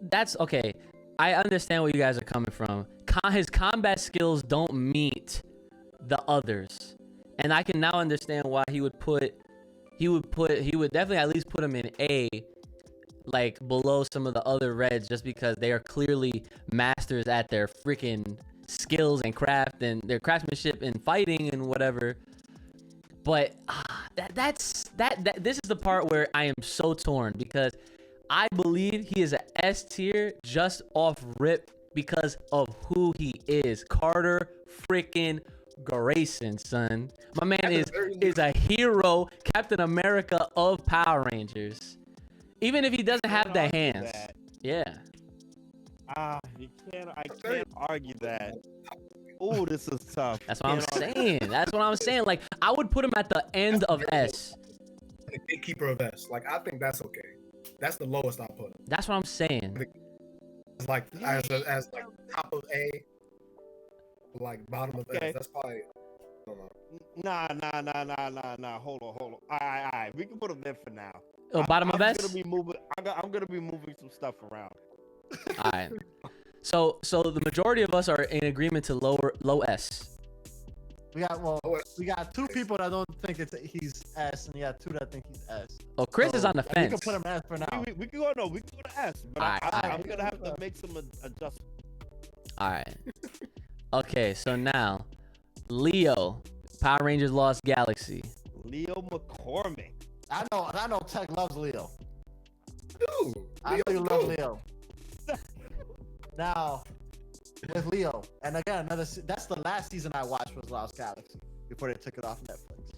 that's okay. I understand where you guys are coming from. His combat skills don't meet the others, and I can now understand why he would definitely at least put him in A, like below some of the other Reds, just because they are clearly masters at their freaking skills and craft and their craftsmanship and fighting and whatever. But this is the part where I am so torn, because I believe he is an S tier just off rip because of who he is. Carter freaking Grayson, son. My man is a hero, Captain America of Power Rangers. Even if he doesn't have the hands. Yeah.
I can't argue that. Oh, this is tough.
That's what I'm saying. Like, I would put him at the end of S.
The gatekeeper of S. Like, I think that's okay. That's the lowest I'll put him.
That's what I'm saying.
It's like as like top of A, like bottom of S. That's probably. I don't know.
Nah. Hold on. All right. We can put him there for now.
Oh, bottom of S.
I'm gonna be moving some stuff around.
All right. So the majority of us are in agreement to low S.
We got two people that don't think he's S, and you got two that think he's S.
Oh, Chris is on the fence.
We can put him S for now.
We can go to S, but I'm gonna have to make some adjustments.
All right. Okay, so now Leo, Power Rangers Lost Galaxy.
Leo McCormick.
I know Tech loves Leo.
Dude,
I know you love Leo. Now, with Leo, and again, that's the last season I watched was Lost Galaxy before they took it off Netflix.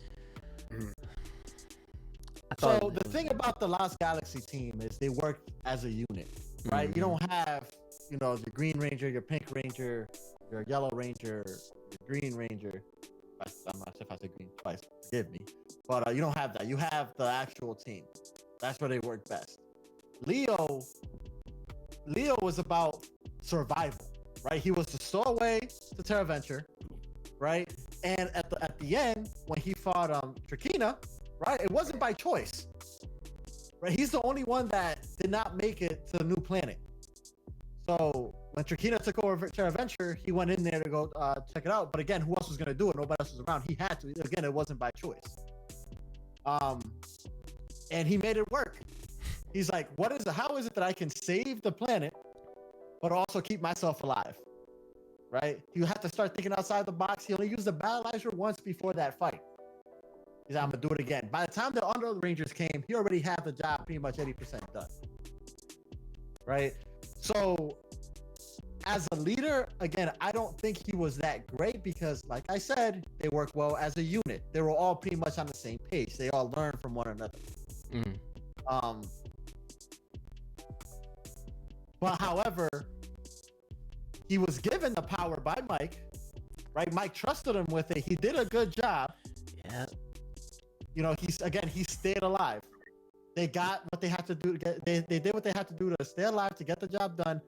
So the thing about the Lost Galaxy team is they work as a unit, right? You don't have, your Green Ranger, your Pink Ranger, your Yellow Ranger, your Green Ranger. I'm not sure if I said green twice, forgive me. But you don't have that. You have the actual team. That's where they work best. Leo was about survival, right? He was the stowaway to Terra Venture, right? And at the end, when he fought Trakina, right? It wasn't by choice, right? He's the only one that did not make it to the new planet. So when Trakina took over Terra Venture, he went in there to go check it out. But again, who else was going to do it? Nobody else was around. He had to. Again, it wasn't by choice. And he made it work. He's like, how is it that I can save the planet, but also keep myself alive? Right? You have to start thinking outside the box. He only used the battleizer once before that fight. He's like, I'm going to do it again. By the time the other Rangers came, he already had the job pretty much 80% done. Right? So, as a leader, again, I don't think he was that great because, like I said, they work well as a unit. They were all pretty much on the same page. They all learn from one another. But however, he was given the power by Mike, right? Mike trusted him with it. He did a good job.
Yeah.
He stayed alive. They got what they had to do. They did what they had to do to stay alive to get the job done.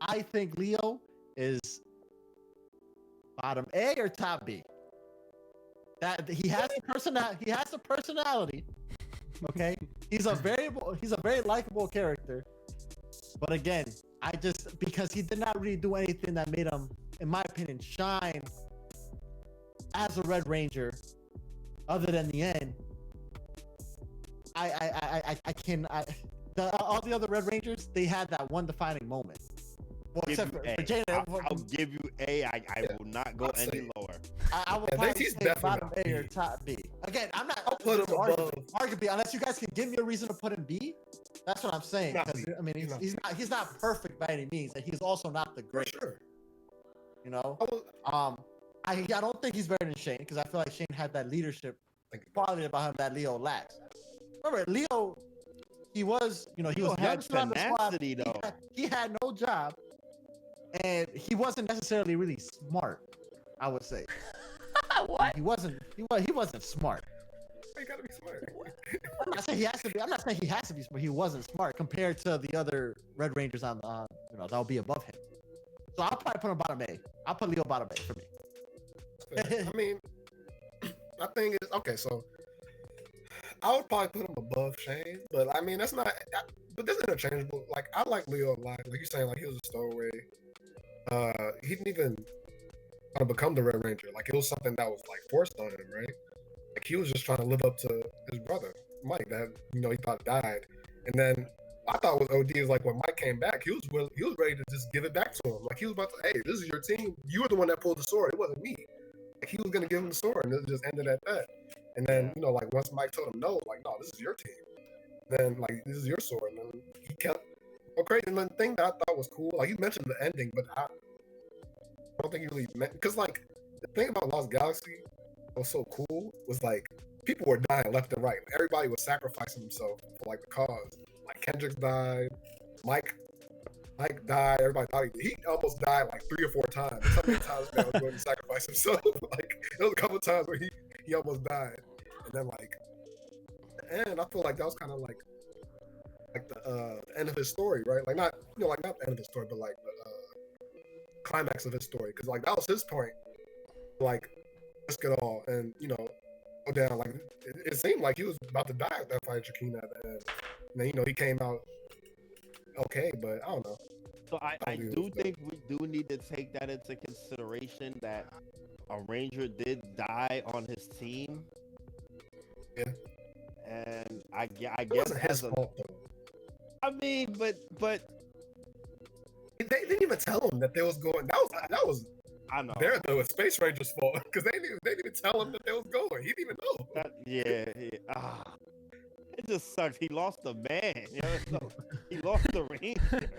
I think Leo is bottom A or top B. That he has the personality. He has the personality. Okay, he's a very likable character. But again, because he did not really do anything that made him, in my opinion, shine as a Red Ranger, other than the end. All the other Red Rangers, they had that one defining moment. Well, except for Jaden.
I'll give you A. I will not go any lower.
I would probably say bottom A or top B. Again, I'm not.
I'll put him above.
Arguably, unless you guys can give me a reason to put him B. That's what I'm saying. I mean, he's not perfect by any means, and he's also not the great.
Sure.
You know, I don't think he's better than Shane because I feel like Shane had that leadership quality about him that Leo lacks. Remember, Leo, he was
had tenacity though.
He had no job, and he wasn't necessarily really smart. I would say.
What?
He wasn't smart.
You gotta be smart.
I'm not saying he has to be. I'm not saying he has to be smart. He wasn't smart compared to the other Red Rangers on that will be above him. So I'll probably put him bottom A. I'll put Leo bottom A for me.
I mean, my thing is okay. So I would probably put him above Shane, but I mean that's not. But this is interchangeable. Like I like Leo a lot. Like you're saying, like he was a stowaway. He didn't even become the Red Ranger. Like it was something that was like forced on him, right? Like he was just trying to live up to his brother Mike that he thought died, and then I thought what OD is like when Mike came back, he was ready to just give it back to him. Like he was about to, hey, this is your team. You were the one that pulled the sword. It wasn't me. Like he was gonna give him the sword, and it just ended at that. And then like once Mike told him no, like no, this is your team. Then like this is your sword, and then he kept. Crazy. And the thing that I thought was cool, like you mentioned the ending, but I don't think you really meant because like the thing about Lost Galaxy that was so cool was like people were dying left and right. Everybody was sacrificing himself for like the cause. Like Kendricks died, Mike died. Everybody thought he almost died like 3 or 4 times. So many times man was going to sacrifice himself. Like there was a couple of times where he almost died, and then like, and I feel like that was kind of like the end of his story, right? Like not like not the end of his story, but like the climax of his story, because like that was his point. Like risk it all, and go down. Like it seemed like he was about to die at that fight, Shakina at the end. And then he came out okay, but I don't know.
So I do think we do need to take that into consideration that a Ranger did die on his team.
Yeah.
And I guess
it wasn't his fault though.
I mean, but
they didn't even tell him that they was going. That was. I know. They're the Space Rangers' fault because they didn't even tell him that they was going. He didn't even know.
It just sucks. He lost a man. So he lost the Ranger.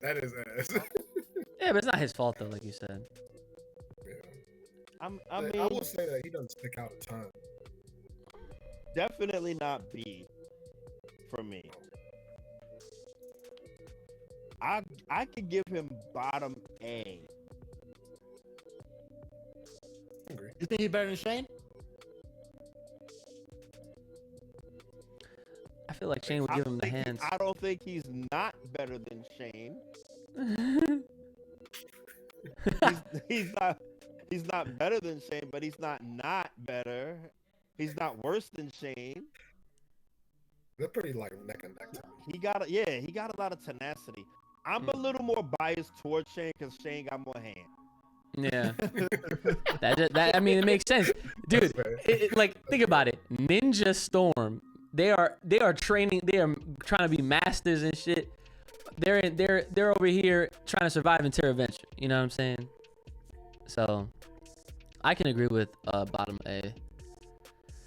That is ass.
Yeah, but it's not his fault though, like you said.
Yeah. I will say that he doesn't stick out a ton.
Definitely not B for me. I could give him bottom A.
I agree.
You think he's better than Shane?
I feel like Shane would give him the hands.
I don't think he's not better than Shane. He's not better than Shane, but he's not better. He's not worse than Shane.
They're pretty like neck and neck.
He got a lot of tenacity. I'm a little more biased towards Shane because Shane got more hands.
Yeah. that I mean, it makes sense, dude. Like, think about it. Ninja Storm. They are training. They are trying to be masters and shit. They're over here trying to survive in Terra Venture. You know what I'm saying? So, I can agree with bottom A.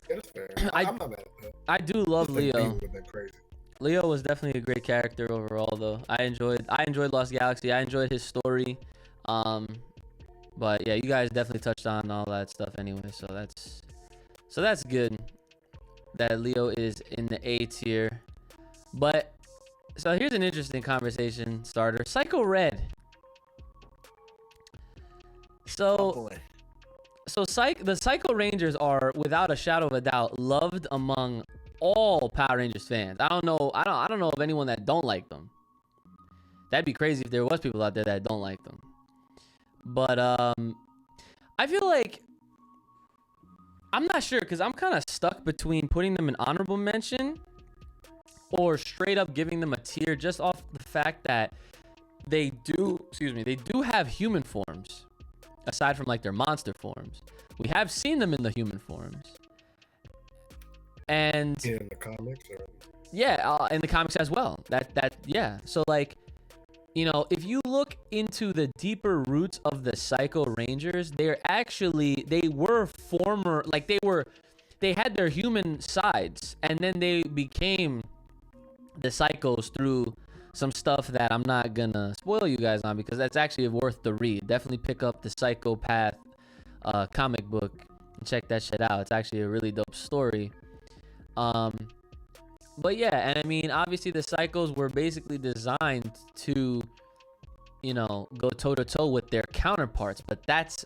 Yeah, that's fair. I'm not mad at that.
I do love Leo.
Crazy.
Leo was definitely a great character overall, though. I enjoyed Lost Galaxy. I enjoyed his story. But yeah, you guys definitely touched on all that stuff anyway. So that's good that Leo is in the A tier. But so here's an interesting conversation starter. Psycho Red. So the Psycho Rangers are, without a shadow of a doubt, loved among all Power Rangers fans. I don't know of anyone that don't like them. That'd be crazy if there was people out there that don't like them. But I feel like I'm not sure because I'm kind of stuck between putting them in honorable mention or straight up giving them a tier just off the fact that they do have human forms aside from like their monster forms. We have seen them in the human forms. And
in the comics, or...
yeah, in the comics as well. Yeah. So like, you know, if you look into the deeper roots of the Psycho Rangers, they had their human sides, and then they became the Psychos through some stuff that I'm not gonna spoil you guys on because that's actually worth the read. Definitely pick up the Psychopath comic book and check that shit out. It's actually a really dope story. But yeah, and I mean, obviously the Psychos were basically designed to, you know, go toe to toe with their counterparts, but that's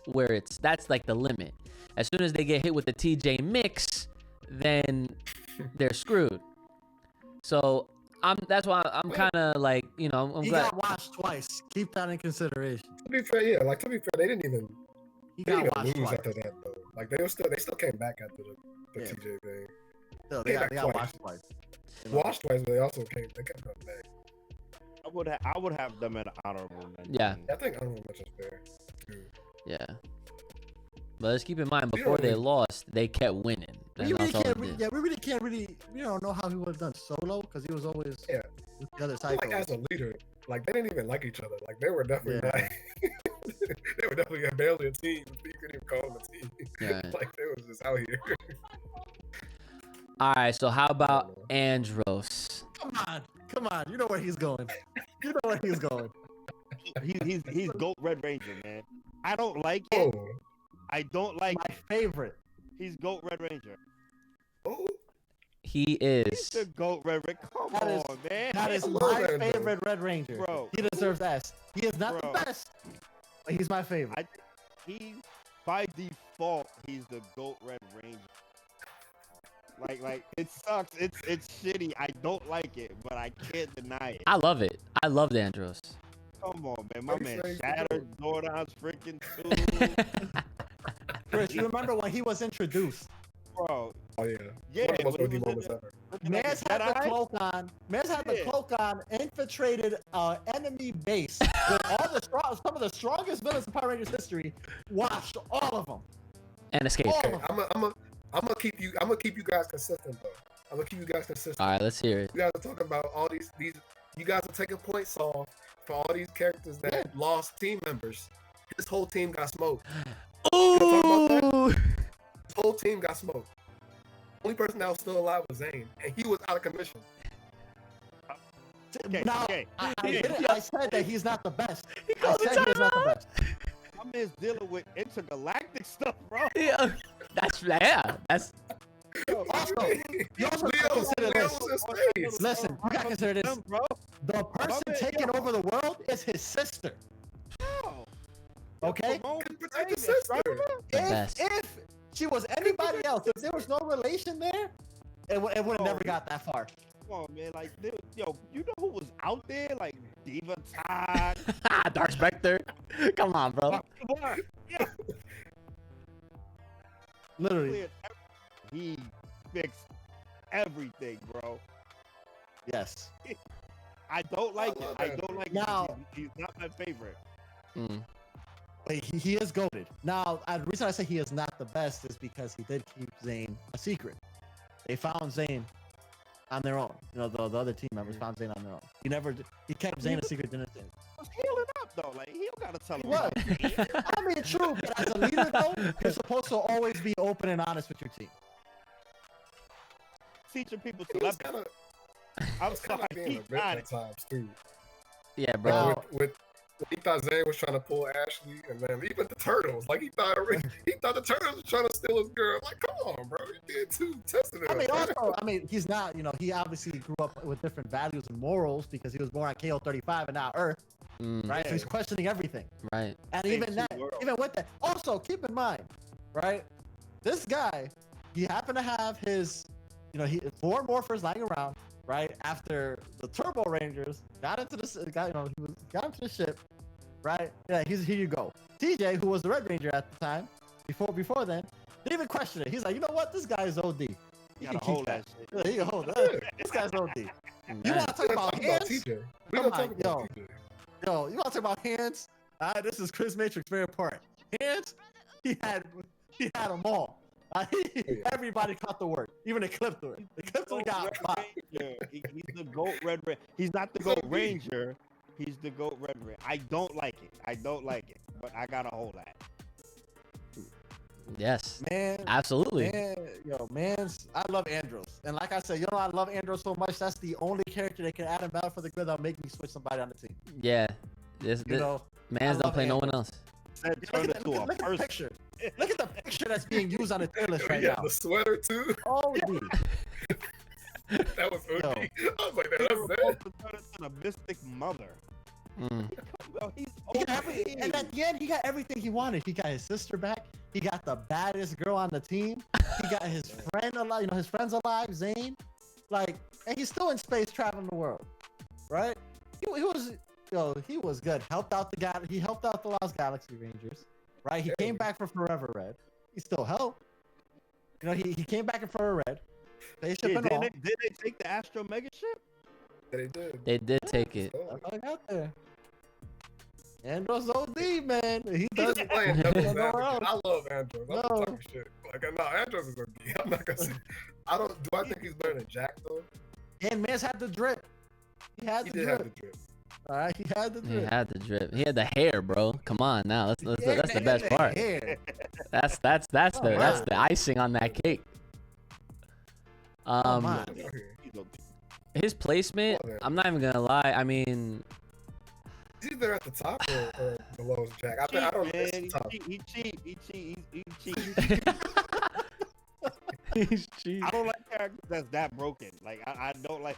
like the limit. As soon as they get hit with the TJ mix, then they're screwed. So that's why I'm kind of like, you know, I'm
he
glad.
got washed twice. Keep that in consideration.
To be fair, they didn't even.
He
They
got
didn't
washed
even lose
twice.
after that though. Like they still came back after the
Yeah.
TJ thing.
Still,
They
they
got
got
twice.
washed twice. You know?
Washed twice, but they kept coming back.
I would have them in honorable mention.
Yeah.
I think I don't know much is fair. Too.
Yeah. But let's keep in mind,
We
before
don't
they
really-
lost, they kept winning.
We
And
really
that's all
can't.
they did.
Yeah, we really can't. We don't know how he would have done solo because he was always
Yeah.
with the other
Like
Psychos.
as a leader, like they didn't even like each other. Like they were definitely
Yeah.
not. They were definitely barely a team. You couldn't even call them a team.
Yeah.
Like they was just out here.
All right, so how about Andros?
Come on. You know where he's going. You know where he's going.
He's GOAT Red Ranger, man. I don't like it.
Oh,
I don't like
My
it.
favorite.
He's GOAT Red Ranger.
oh,
He
He's
is.
the GOAT Red Ranger. Come
That is-
on, man.
That is
I love
my
Andros.
favorite Red Ranger.
Bro.
He deserves S. He is not
Bro.
the best, but he's my favorite.
He, by default, he's the GOAT Red Ranger. Like it sucks. It's shitty. I don't like it, but I can't deny it.
I love it. I love Andros.
Come on, man. My
What
man
you saying,
shattered Jordan's freaking tooth.
Chris, you remember when he was introduced?
Bro.
oh yeah.
Yeah,
One of the most
when he
OD
was
moments
in
ever.
looking like a
Mez had the
Jedi.
cloak on. Mez had the
Yeah.
cloak on, infiltrated enemy base with some of the strongest villains in Power Rangers history. Washed all of them.
And escape.
All
Okay,
of them.
I'm gonna keep you guys consistent though. I'm gonna keep you guys consistent.
All right, let's hear it.
You guys are talking about all these. You guys are taking points off for all these characters that lost team members. His whole team got smoked.
Ooh.
His whole team got smoked. Only person that was still alive was Zane, and he was out of commission.
Okay,
Now,
okay.
I said that he's not the best. I said he is not the best.
My man's dealing with intergalactic stuff, bro.
Yeah. That's.
Also, you also gotta consider
Leo
this.
was in space.
Listen, you gotta consider this.
Him, bro.
The person
man,
taking
yo.
over the world is his sister.
Bro.
Protect
Ramon
his
Reyes,
sister.
bro.
best.
If she was anybody else, if there was no relation there, it would have never got that far.
Come on, man. Like, dude, yo, you know who was out there? Like, Diva Todd.
Dark Spectre. Come on, bro.
Yeah.
Literally.
He fixed everything, bro.
Yes.
I don't like it. I don't like
Now-
it. He's not my favorite.
Mm.
But he is goated. Now, the reason I say he is not the best is because he did keep Zane a secret. They found Zane on their own. You know, the other team members found Zane on their own. He kept Zane a secret, didn't he?
Was healing up though. Like, he don't gotta tell him.
What? I mean, true, but as a leader, though, you're supposed to always be open and honest with your team.
Teaching people
He was
telepathy.
kind of
I'm sorry.
being
He
a bitch
got
at
it.
times too.
Yeah,
Like,
bro.
Wow.
with he thought Zane was trying to pull Ashley, and then even the turtles, like he thought the turtles was trying to steal his girl. Like, come on, bro, you did too, testing him.
I mean, also, he's not, he obviously grew up with different values and morals because he was born on KO35 and not Earth,
Mm,
right? So he's questioning everything.
right.
And
Same
even
two
that,
worlds.
even with that, also keep in mind, right? This guy, he happened to have his he four morphers lying around right after the Turbo Rangers got into the ship, right? Yeah, here you go. TJ, who was the Red Ranger at the time, before then, didn't even question it. He's like, you know what? This guy is OD.
You gotta hold that shit.
Yeah, he can hold that. This guy's OD. You want to talk about hands?
TJ. We gonna talk about TJ.
Yo, you want to talk about hands? This is Chris Matrix very important. Hands, he had them all. Everybody caught the word, even the Clipper. The Clipper got popped.
He's the GOAT Red Ranger. He's not the GOAT Ranger. He's the GOAT Red Ranger. I don't like it, but I gotta hold that.
Yes,
man,
absolutely.
I love Andros, and like I said, I love Andros so much. That's the only character that can add him Battle for the Grid that'll make me switch somebody on the team.
Yeah, Mans don't play no one else.
Look at the picture. Look at the picture that's being used on the tier list right now.
The sweater too.
Oh,
that was OD. I was like, that's
a mystic mother.
And at the end, he got everything he wanted. He got his sister back. He got the baddest girl on the team. He got his friend alive. His friend's alive, Zane. And he's still in space, traveling the world, right? He was good. He helped out the Lost Galaxy Rangers, right? He came back for Forever Red. He still helped. He came back in Forever Red. Did
they take the Astro Mega ship?
They did.
They did take it.
I got there. Andros OD, man. He
does
doesn't
play
nowhere else.
I love Andros. I'm talking shit. Andros is OD. I'm not gonna say. Do I think he's better than Jack though?
And Mans had the drip. He had the drip. All right, he had the drip.
He had the drip. He had the hair, bro. Come on, now that's the best part. That's the icing on that cake. His placement, I'm not even gonna lie. I mean,
he's either at the top or below Jack. I don't know.
He cheat.
He's cheap.
I don't like characters that's that broken. Like I don't like.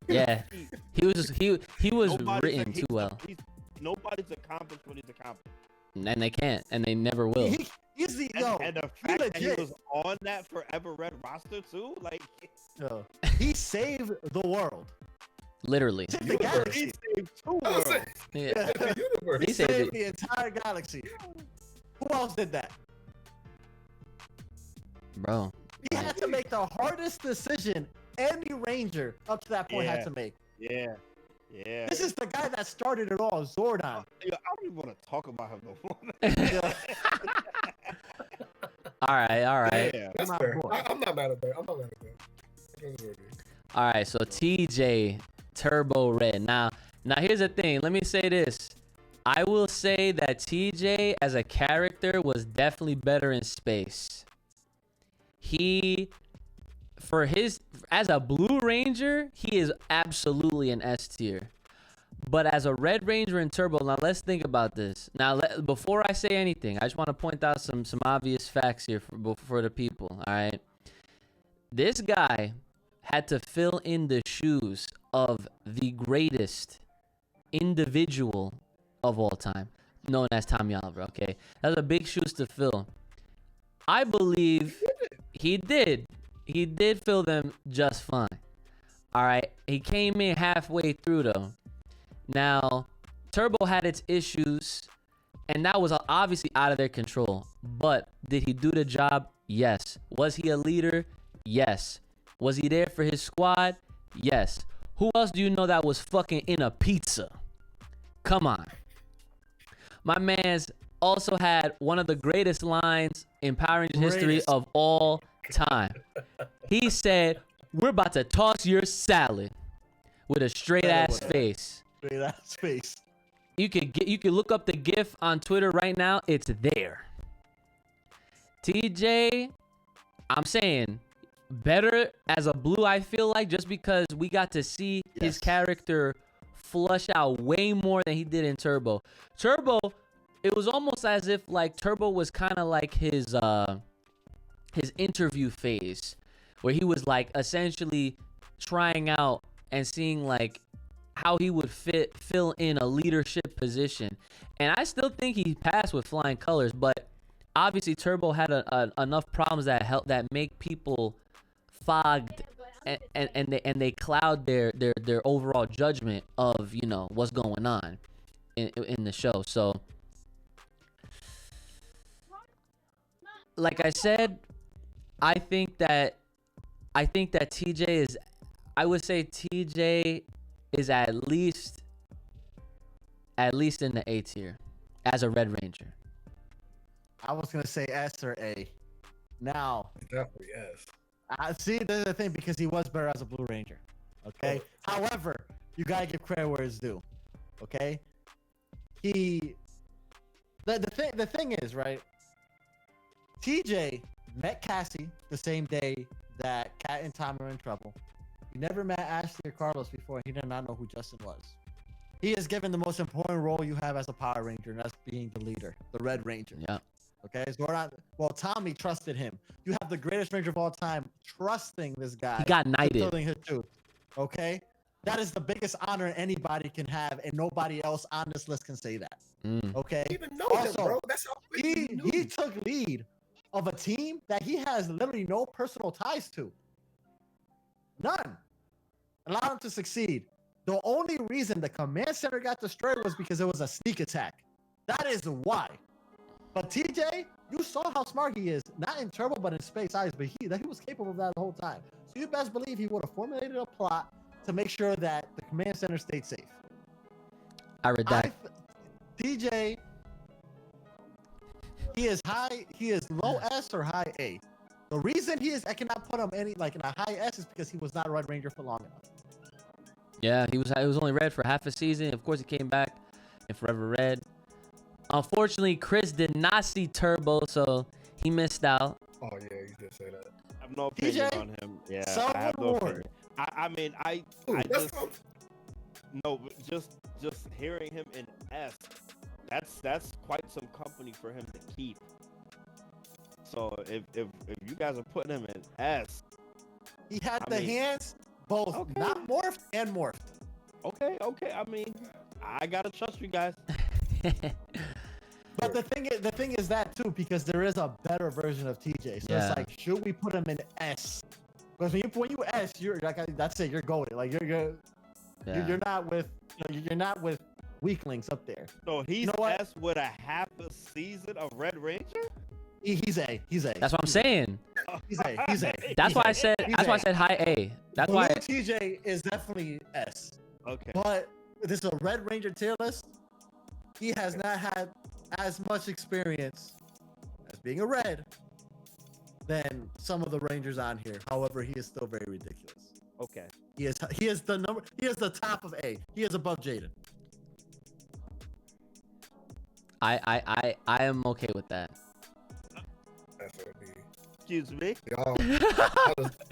Yeah, he was written too well.
Nobody's accomplished what he's accomplished.
And they can't, and they never will.
And the fact that he was on that Forever Red roster too, like,
he saved the world.
Literally.
The galaxy.
He saved two worlds.
Yeah.
He saved the entire galaxy. Who else did that?
Bro.
He had to make the hardest decision any Ranger up to that point had to make.
Yeah.
This is the guy that started it all, Zordon.
I don't even want to talk about him no more.
All right.
Yeah, that's fair. I'm not mad at that.
All right, so TJ Turbo Red. Now here's the thing. Let me say this. I will say that TJ as a character was definitely better in space. As a Blue Ranger, he is absolutely an S tier. But as a Red Ranger in Turbo, now let's think about this. Now, before I say anything, I just want to point out some obvious facts here for the people, all right? This guy had to fill in the shoes of the greatest individual of all time, known as Tommy Oliver, okay? That's a big shoes to fill. I believe he did. He did fill them just fine. All right. He came in halfway through, though. Now, Turbo had its issues, and that was obviously out of their control. But did he do the job? Yes. Was he a leader? Yes. Was he there for his squad? Yes. Who else do you know that was fucking in a pizza? Come on. My man's also had one of the greatest lines in Power Rangers history of all time. He said, "We're about to toss your salad," with a straight ass face.
Straight ass face.
You could look up the GIF on Twitter right now. It's there. TJ, I'm saying better as a Blue. I feel like just because we got to see his character flush out way more than he did in Turbo. Turbo, it was almost as if like Turbo was kind of like his interview phase, where he was like essentially trying out and seeing like how he would fill in a leadership position. And I still think he passed with flying colors, but obviously Turbo had enough problems that make people fogged and they cloud their overall judgment of, you know, what's going on in the show. So like I said, I think that TJ is, I would say TJ is at least in the A tier as a Red Ranger.
I was gonna say S or A. Now,
Definitely yes.
I see this is the thing because he was better as a Blue Ranger. Okay. However, you gotta give credit where it's due. Okay. The thing is, right? TJ met Cassie the same day that Kat and Tom were in trouble. He never met Ashley or Carlos before. He did not know who Justin was. He is given the most important role you have as a Power Ranger, and that's being the leader, the Red Ranger.
Yeah.
Okay, so we're not. Well, Tommy trusted him. You have the greatest Ranger of all time trusting this guy.
He got knighted.
Telling his truth. Okay, that is the biggest honor anybody can have, and nobody else on this list can say that. Okay.
I even know him, bro. That's how
he took lead of a team that he has literally no personal ties to. None. Allowed him to succeed. The only reason the command center got destroyed was because it was a sneak attack. That is why. But TJ, you saw how smart he is. Not in Turbo, but in Space Ice. But he was capable of that the whole time. So you best believe he would have formulated a plot to make sure that the command center stayed safe.
I read that.
TJ, he is high. He is low S or high A. The reason I cannot put him in a high S is because he was not a Red Ranger for long enough.
Yeah, he was only Red for half a season. Of course, he came back and Forever Red. Unfortunately, Chris did not see Turbo, so he missed out.
Oh yeah, you did say that.
I have no opinion on him. Yeah, I have no opinion. I just hearing him in S, that's quite some company for him to keep. So if you guys are putting him in S,
he had hands both, okay. Not morphed and morphed.
Okay. I mean, I gotta trust you guys.
But the thing is that too, because there is a better version of TJ. So it's like, should we put him in S? Because when you S, you're like, that's it. You're goated. Like you're not with weaklings up there.
So he's S with a half a season of Red Ranger.
He's A.
That's what I'm saying.
He's A.
That's why I said high A. That's why
TJ is definitely S.
Okay.
But this is a Red Ranger tier list. He has not had as much experience as being a Red than some of the Rangers on here. However, he is still very ridiculous.
Okay.
He is the top of A. He is above Jaden.
I
am okay with that.
Excuse me.
Y'all,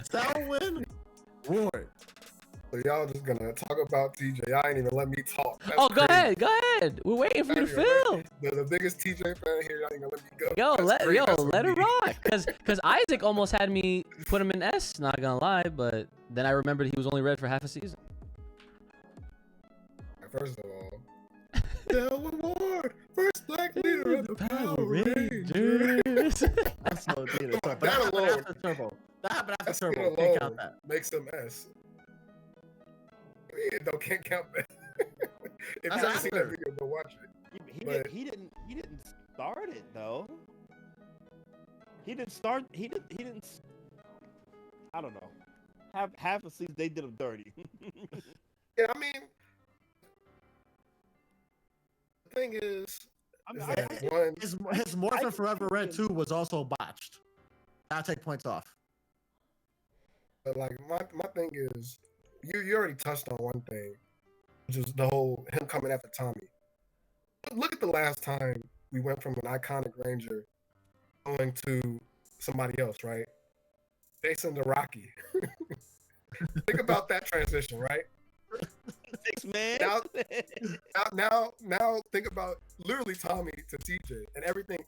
Selwyn Ward.
So y'all just gonna talk about TJ. Y'all ain't even let me talk. That's
go
crazy.
ahead. We're waiting for you to fill.
The biggest TJ fan here. Y'all ain't gonna let me go.
Let it rock. Cause Isaac almost had me put him in S. Not gonna lie, but then I remembered he was only Red for half a season.
First of all, Selwyn Ward, first black leader of the Power Rangers.
That's so good. But
that alone,
Turbo. That happened after
Turbo.
Can't count that.
Makes him S. Yeah, can't count that. If you
That's
haven't seen that
after.
video, go watch it.
He didn't start it though. He didn't start. He didn't. I don't know. Half a season they did him dirty.
Yeah, I mean, the thing is
his Morphin Forever Red 2 was also botched. I'll take points off.
But like my thing is, you already touched on one thing, which is the whole him coming after Tommy. But look at the last time we went from an iconic Ranger going to somebody else, right? Jason to Rocky. Think about that transition, right?
6 man.
Now think about literally Tommy to TJ and everything.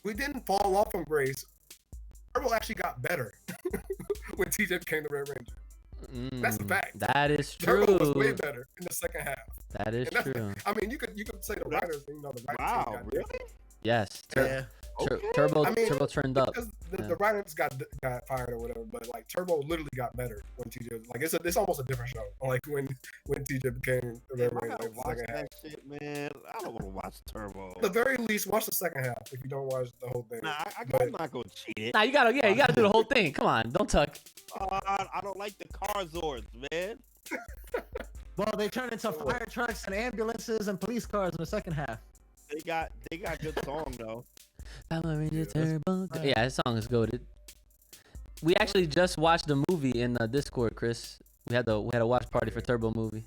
We didn't fall off from grace. Turbo actually got better when TJ became the Red Ranger. That's the fact.
That is true.
Turbo was way better in the second half.
That is true.
I mean, you could say the writers, the writers.
Wow, really?
Yes.
Yeah.
Turbo
I mean,
Turbo turned up.
Because
Yeah.
the writers got fired or whatever, but like Turbo literally got better when TJ was like it's almost a different show. Like when TJ became the Red
I
Ranger,
gotta
like, the
watch
second half.
that shit, man. I don't want to watch Turbo.
At the very least, watch the second half if you don't watch the whole thing.
Nah,
But-
I'm not gonna cheat it.
Nah, you gotta do the whole thing. Come on, don't tuck.
I don't like the car zords, man.
Well, they turned into fire trucks and ambulances and police cars in the second half.
They got good song though.
Power Ranger
Yeah,
Turbo. Yeah, this song is goated. We actually just watched the movie in Discord, Chris. We had a watch party for Turbo movie.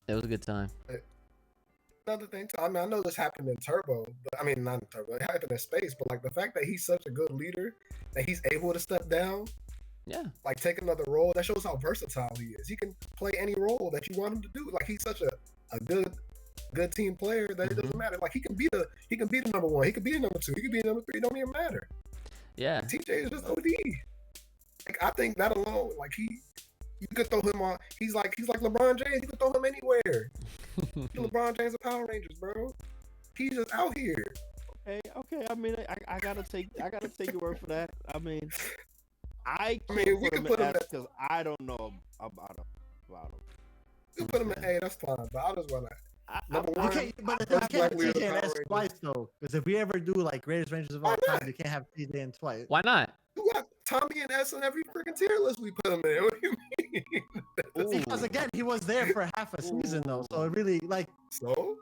It was a good time.
Another thing, too, I mean, I know this happened in Turbo, but I mean, not in Turbo. It happened in Space, but like the fact that he's such a good leader that he's able to step down,
Yeah.
like take another role. That shows how versatile he is. He can play any role that you want him to do. Like he's such a good team player that it doesn't matter. Like he can be the number one. He could be the number two. He could be the number three. It don't even matter.
Yeah.
TJ is just OD. Like I think that alone, like you could throw him on. He's like LeBron James. You could throw him anywhere. LeBron James of Power Rangers, bro. He's just out here.
Okay. I mean, I gotta take your word for that. I mean, I
I mean,
can't
we
put
can
him
put
in
him
S because I don't know about him.
You put him in A, that's fine. But I just wanna number
You
one.
can't, but
First
you
black
can't
leader
have TJ
of
and
Power
S
Rangers.
twice though. Because if we ever do like greatest Rangers of all
Why
time, you can't have TJ in twice.
Why not?
You got Tommy and S on every freaking tier list we put him in. What do you mean?
Because again, he was there for half a season though, so it really like
So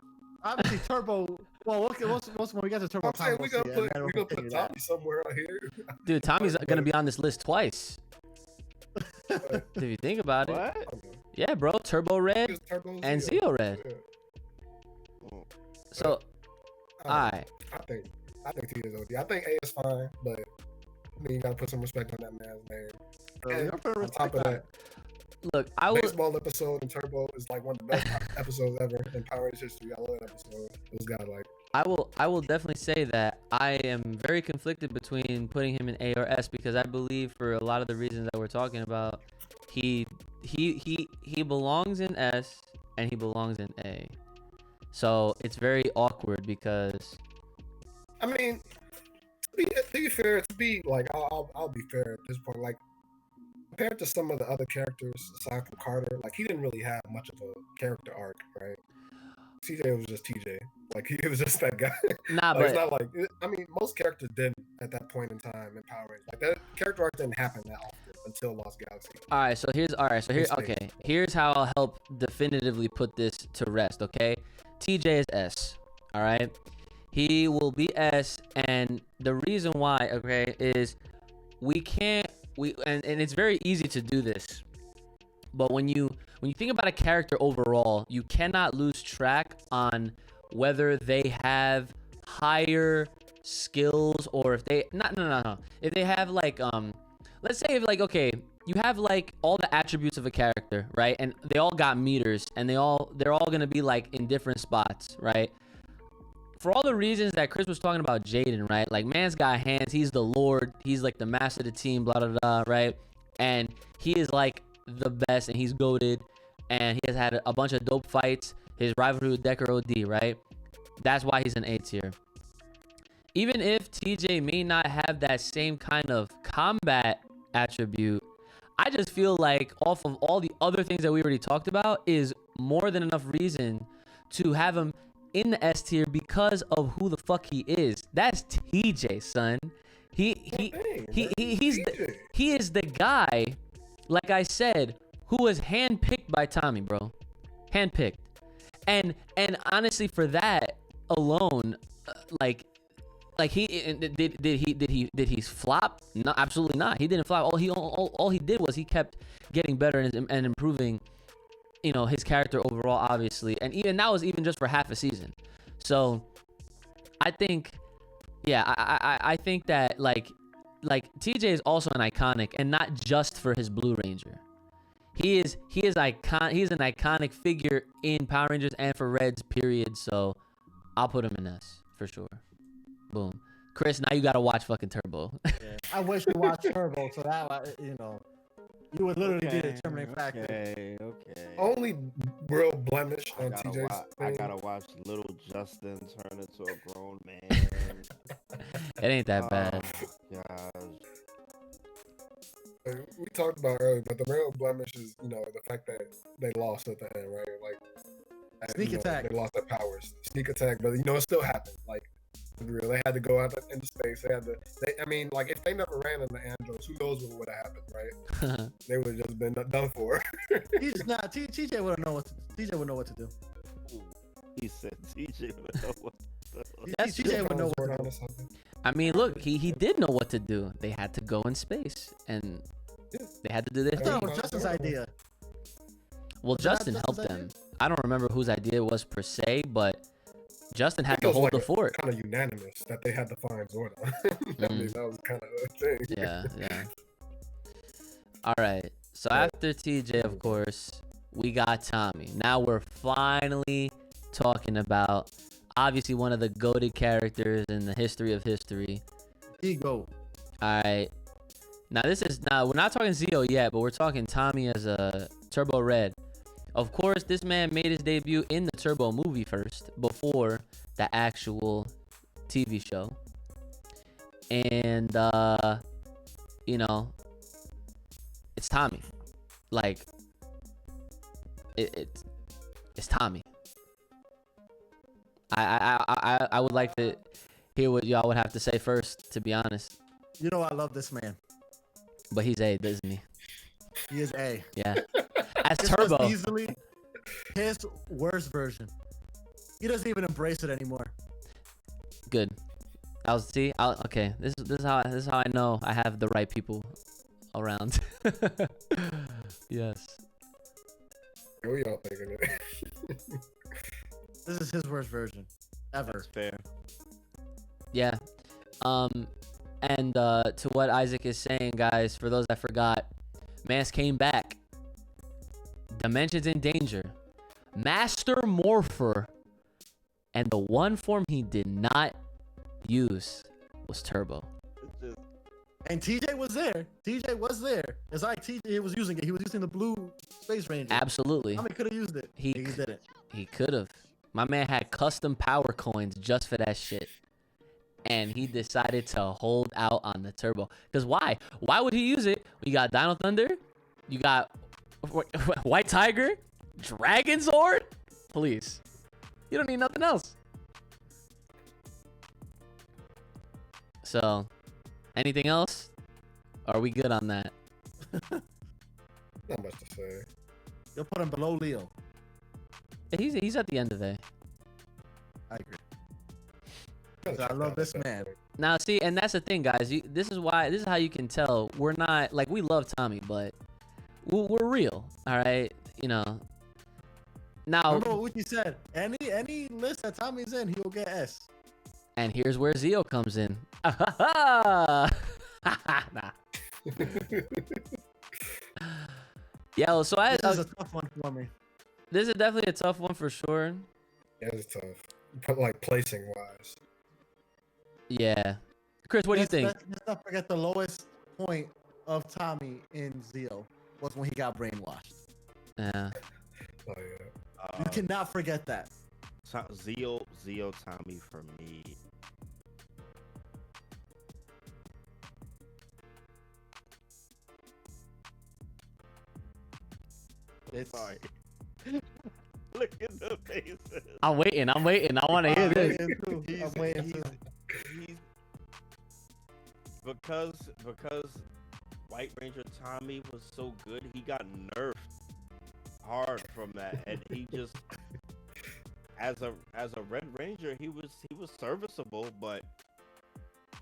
obviously Turbo. Well, when we get to Turbo,
I'm saying
we'll
we gonna
see it,
put
and then we'll
Tommy
continue that.
somewhere out here.
Dude, Tommy's gonna be on this list twice. If you think about it.
What?
Yeah, bro. Turbo Red
Just Turbo
and
Zeo.
Zeo Red.
Yeah.
So, alright.
I think T is OD. I think A is fine, but I mean you gotta put some respect on that man's name.
So we
And
gotta put
on top
respect
of
on
that,
Look, I will.
baseball episode in Turbo is like one of the best episodes ever in Power Rangers history. I love that episode. Those guys like
I will definitely say that I am very conflicted between putting him in A or S because I believe for a lot of the reasons that we're talking about, he belongs in S and he belongs in A. So it's very awkward because
I mean, to be fair, I'll be fair at this point. Like compared to some of the other characters aside from Carter, like he didn't really have much of a character arc, right? TJ was just TJ. Like he was just that guy.
nah,
Like, it's
but
not like I mean, most characters didn't at that point in time in Power Rangers. Like that character arc didn't happen that often until Lost Galaxy.
here's how I'll help definitively put this to rest. Okay, TJ is S. All right, he will be S, and the reason why, okay, is and it's very easy to do this, but when you think about a character overall, you cannot lose track on whether they have higher skills or if they no if they have like let's say if like okay you have like all the attributes of a character, right, and they all got meters and they're all gonna be like in different spots, right? For all the reasons that Chris was talking about Jaden, right? Like, man's got hands. He's the Lord. He's like the master of the team, blah, blah, blah, right? And he is like the best and he's goated. And he has had a bunch of dope fights. His rivalry with Decker OD, right? That's why he's an A tier. Even if TJ may not have that same kind of combat attribute, I just feel like off of all the other things that we already talked about is more than enough reason to have him in the S tier because of who the fuck he is. That's TJ, son. He is the guy, like I said, who was handpicked by Tommy, bro. Handpicked. And honestly, for that alone, like he did he flop? No, absolutely not. He didn't flop. All he did was he kept getting better and improving, you know, his character overall, obviously, and even that was even just for half a season. So I think, yeah, I think that like TJ is also an iconic, and not just for his Blue Ranger. He is an iconic figure in Power Rangers and for Reds, period. So I'll put him in S for sure. Boom. Chris, now you gotta watch fucking Turbo.
I wish you watched Turbo, so that you know, you would literally be the determining factor.
Okay.
Only real blemish
I
on
gotta
TJ's
watch. I
thing.
gotta watch little Justin turn into a grown man.
It ain't that bad.
Gosh.
We talked about earlier, but the real blemish is, the fact that they lost at the end, right? Like,
Sneak attack.
They lost their powers. Sneak attack, but it still happened. Like, for real, they had to go out into space. I mean, like, if they never ran into Andros, who knows what would have happened, right? They would have just been done for.
TJ would know what to do.
He said TJ would know what to do.
TJ would know what to do.
I mean, look, he did know what to do. They had to go in space, and they had to do their
That
thing.
was Justin's idea.
Well, Justin helped them. I don't remember whose idea it was per se, but Justin had to hold the fort.
Kind of unanimous that they had to find Zordon. I mean, that was kind of a thing.
Yeah. All right. So after TJ, of course, we got Tommy. Now we're finally talking about obviously one of the goated characters in the history of history.
Ego.
All right. Now we're not talking Zio yet, but we're talking Tommy as a Turbo Red. Of course, this man made his debut in the Turbo movie first, before the actual TV show. And, it's Tommy. Like, it's Tommy. I would like to hear what y'all would have to say first, to be honest.
You know I love this man.
But he's A, isn't he?
He is A.
Yeah. As
This
Turbo.
was easily his worst version. He doesn't even embrace it anymore.
Good. Okay. This is how I know I have the right people around. Yes.
What are y'all thinking?
This is his worst version ever.
That's fair.
Yeah. And to what Isaac is saying, guys, for those that forgot, Mance came back. Dimensions in danger. Master Morpher. And the one form he did not use was Turbo.
And TJ was there. TJ was there. It's like TJ was using it. He was using the blue Space Ranger.
Absolutely.
I mean, could have used it. He didn't.
He could have. My man had custom power coins just for that shit. And he decided to hold out on the Turbo. Because why? Why would he use it? You got Dino Thunder. You got White Tiger. Dragon Sword. Please. You don't need nothing else. So, anything else? Are we good on that?
Not much to say.
You'll put him below Leo.
He's at the end of it.
I agree. I love this man.
Now, see, and that's the thing, guys. This is how you can tell we're not like we love Tommy, but we're real. All right, Now,
remember what Uchi said. Any list that Tommy's in, he'll get S.
And here's where Zio comes in. Nah. Yeah, so
This is a tough one for me.
This is definitely a tough one for sure.
Yeah, it's tough. But like placing wise.
Yeah. Chris, what do you think?
Let's not forget the lowest point of Tommy in Zio was when he got brainwashed.
Yeah.
Oh yeah.
You cannot forget that.
Zio Tommy for me.
It's
Sorry. Look at the faces.
I'm waiting. I want to hear this.
I'm waiting too.
He's because White Ranger Tommy was so good, he got nerfed hard from that, and he just as a Red Ranger, he was serviceable, but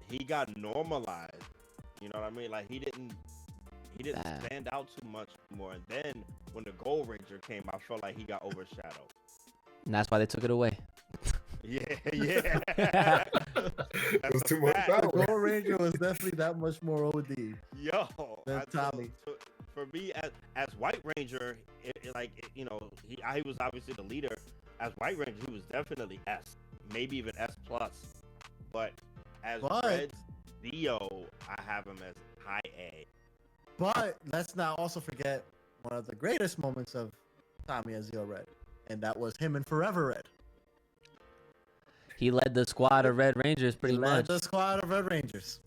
he got normalized. You know what I mean? Like he didn't stand out too much more. And then when the Gold Ranger came, I felt like he got overshadowed.
And that's why they took it away.
Yeah.
It was too much
The
power.
Gold Ranger was definitely that much more OD.
Yo,
Than Tommy.
For me, as White Ranger, he was obviously the leader. As White Ranger, he was definitely S, maybe even S plus. But as Red Zio, I have him as high A.
But let's not also forget one of the greatest moments of Tommy as Zero Red, and that was him and Forever Red.
He led the squad of Red Rangers pretty
He
much.
led the squad of Red Rangers.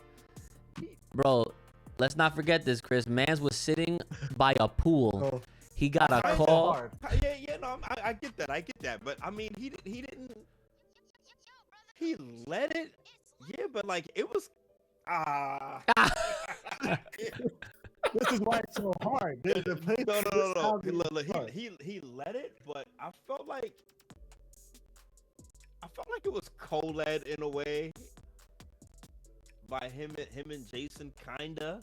Bro, let's not forget this, Chris. Mans was sitting by a pool.
Bro,
He got a
That's
call.
hard.
Yeah, no, I get that. But I mean, he didn't. He led it. Yeah, but like it was.
This is why it's so hard. The
No. Look, he led it, but I felt like it was co-led in a way by him and Jason, kinda.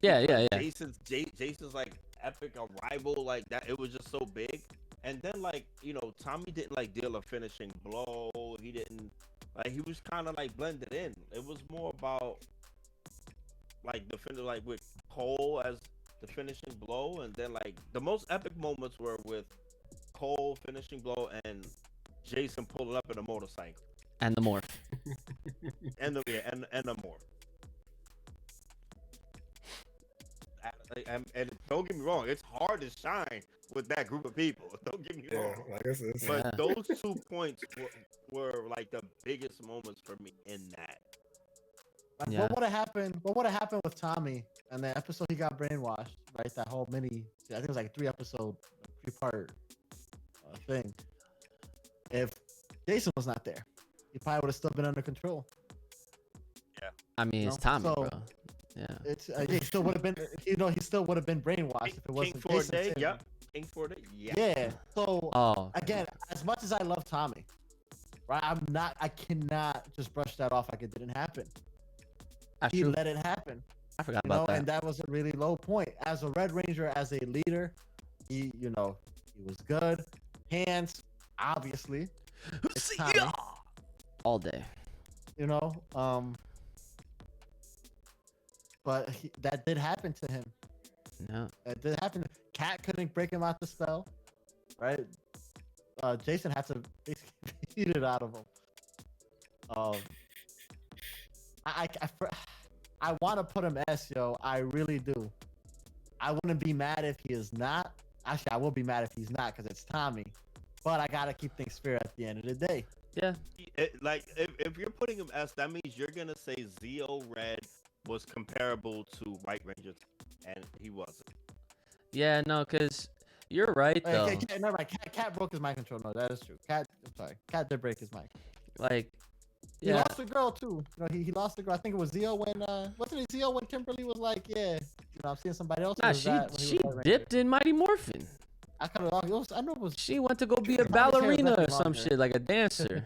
Yeah.
Jason's like epic arrival, like that. It was just so big, and then like Tommy didn't like deal a finishing blow. He didn't like. He was kind of like blended in. It was more about like defender like with Cole as the finishing blow, and then like the most epic moments were with Cole finishing blow and Jason pulling up in a motorcycle
And the morph.
and the morph. And don't get me wrong, it's hard to shine with that group of people. Don't get me
Yeah,
wrong.
like it's
But
Yeah.
those 2 points were like the biggest moments for me in that.
Like,
Yeah.
What would have happened? What would have happened with Tommy and the episode he got brainwashed? Right, that whole mini. I think it was like a 3-part thing. If Jason was not there, he probably would have still been under control.
I mean,
No,
it's Tommy,
so-
bro. Yeah.
It's he still would have been. He still would have been brainwashed if it
King
wasn't
for a
Jason.
day,
Tatum.
yep. King for a day, yeah.
Yeah. So
Oh,
again, as much as I love Tommy, right? I cannot just brush that off like it didn't happen.
that's
He
true.
let it happen.
I forgot
You know,
about that.
and that was a really low point. As a Red Ranger, as a leader, he was good. Hands, obviously, it's Tommy.
All day.
you know. But that did happen to him.
No.
That did happen. Cat couldn't break him out the spell, right? Jason had to basically beat it out of him. I want to put him S, yo. I really do. I wouldn't be mad if he is not. Actually, I will be mad if he's not because it's Tommy. But I gotta keep things fair at the end of the day.
Yeah.
Like if you're putting him S, that means you're gonna say Zeo Red was comparable to White Rangers, and he wasn't.
Yeah, no, because you're right, though.
Never mind. Cat broke his mic control. No, that is true. I'm sorry. Cat did break his mic.
Like,
He
yeah.
lost a girl too. He lost a girl. I think it was Zeo when wasn't it Zeo when Kimberly was like, yeah, I'm seeing somebody else.
Nah,
Or was that when he
she
was White Ranger?
dipped in Mighty Morphin.
I kind of I know it was
She went to go be a
Mighty Morphin
ballerina or
left
some
longer.
shit, like a dancer.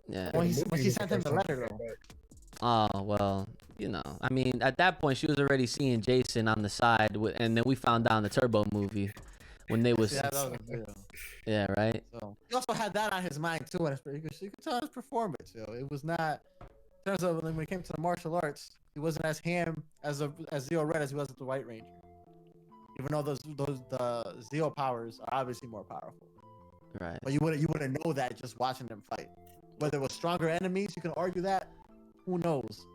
Yeah.
when
The
when
movie
she
was
sent
the
him the
first time
letter
she
though.
came back.
Oh, well, I mean, at that point, she was already seeing Jason on the side, and then we found out in the Turbo movie when they was,
Yeah, that was Zeo.
yeah, right?
So he also had that on his mind too, and you could tell his performance. It was not in terms of when it came to the martial arts, he wasn't as ham as Zeo Red as he was with the White Ranger. Even though the Zeo powers are obviously more powerful,
Right.
but you wouldn't know that just watching them fight. Whether it was stronger enemies, you can argue that. Who knows?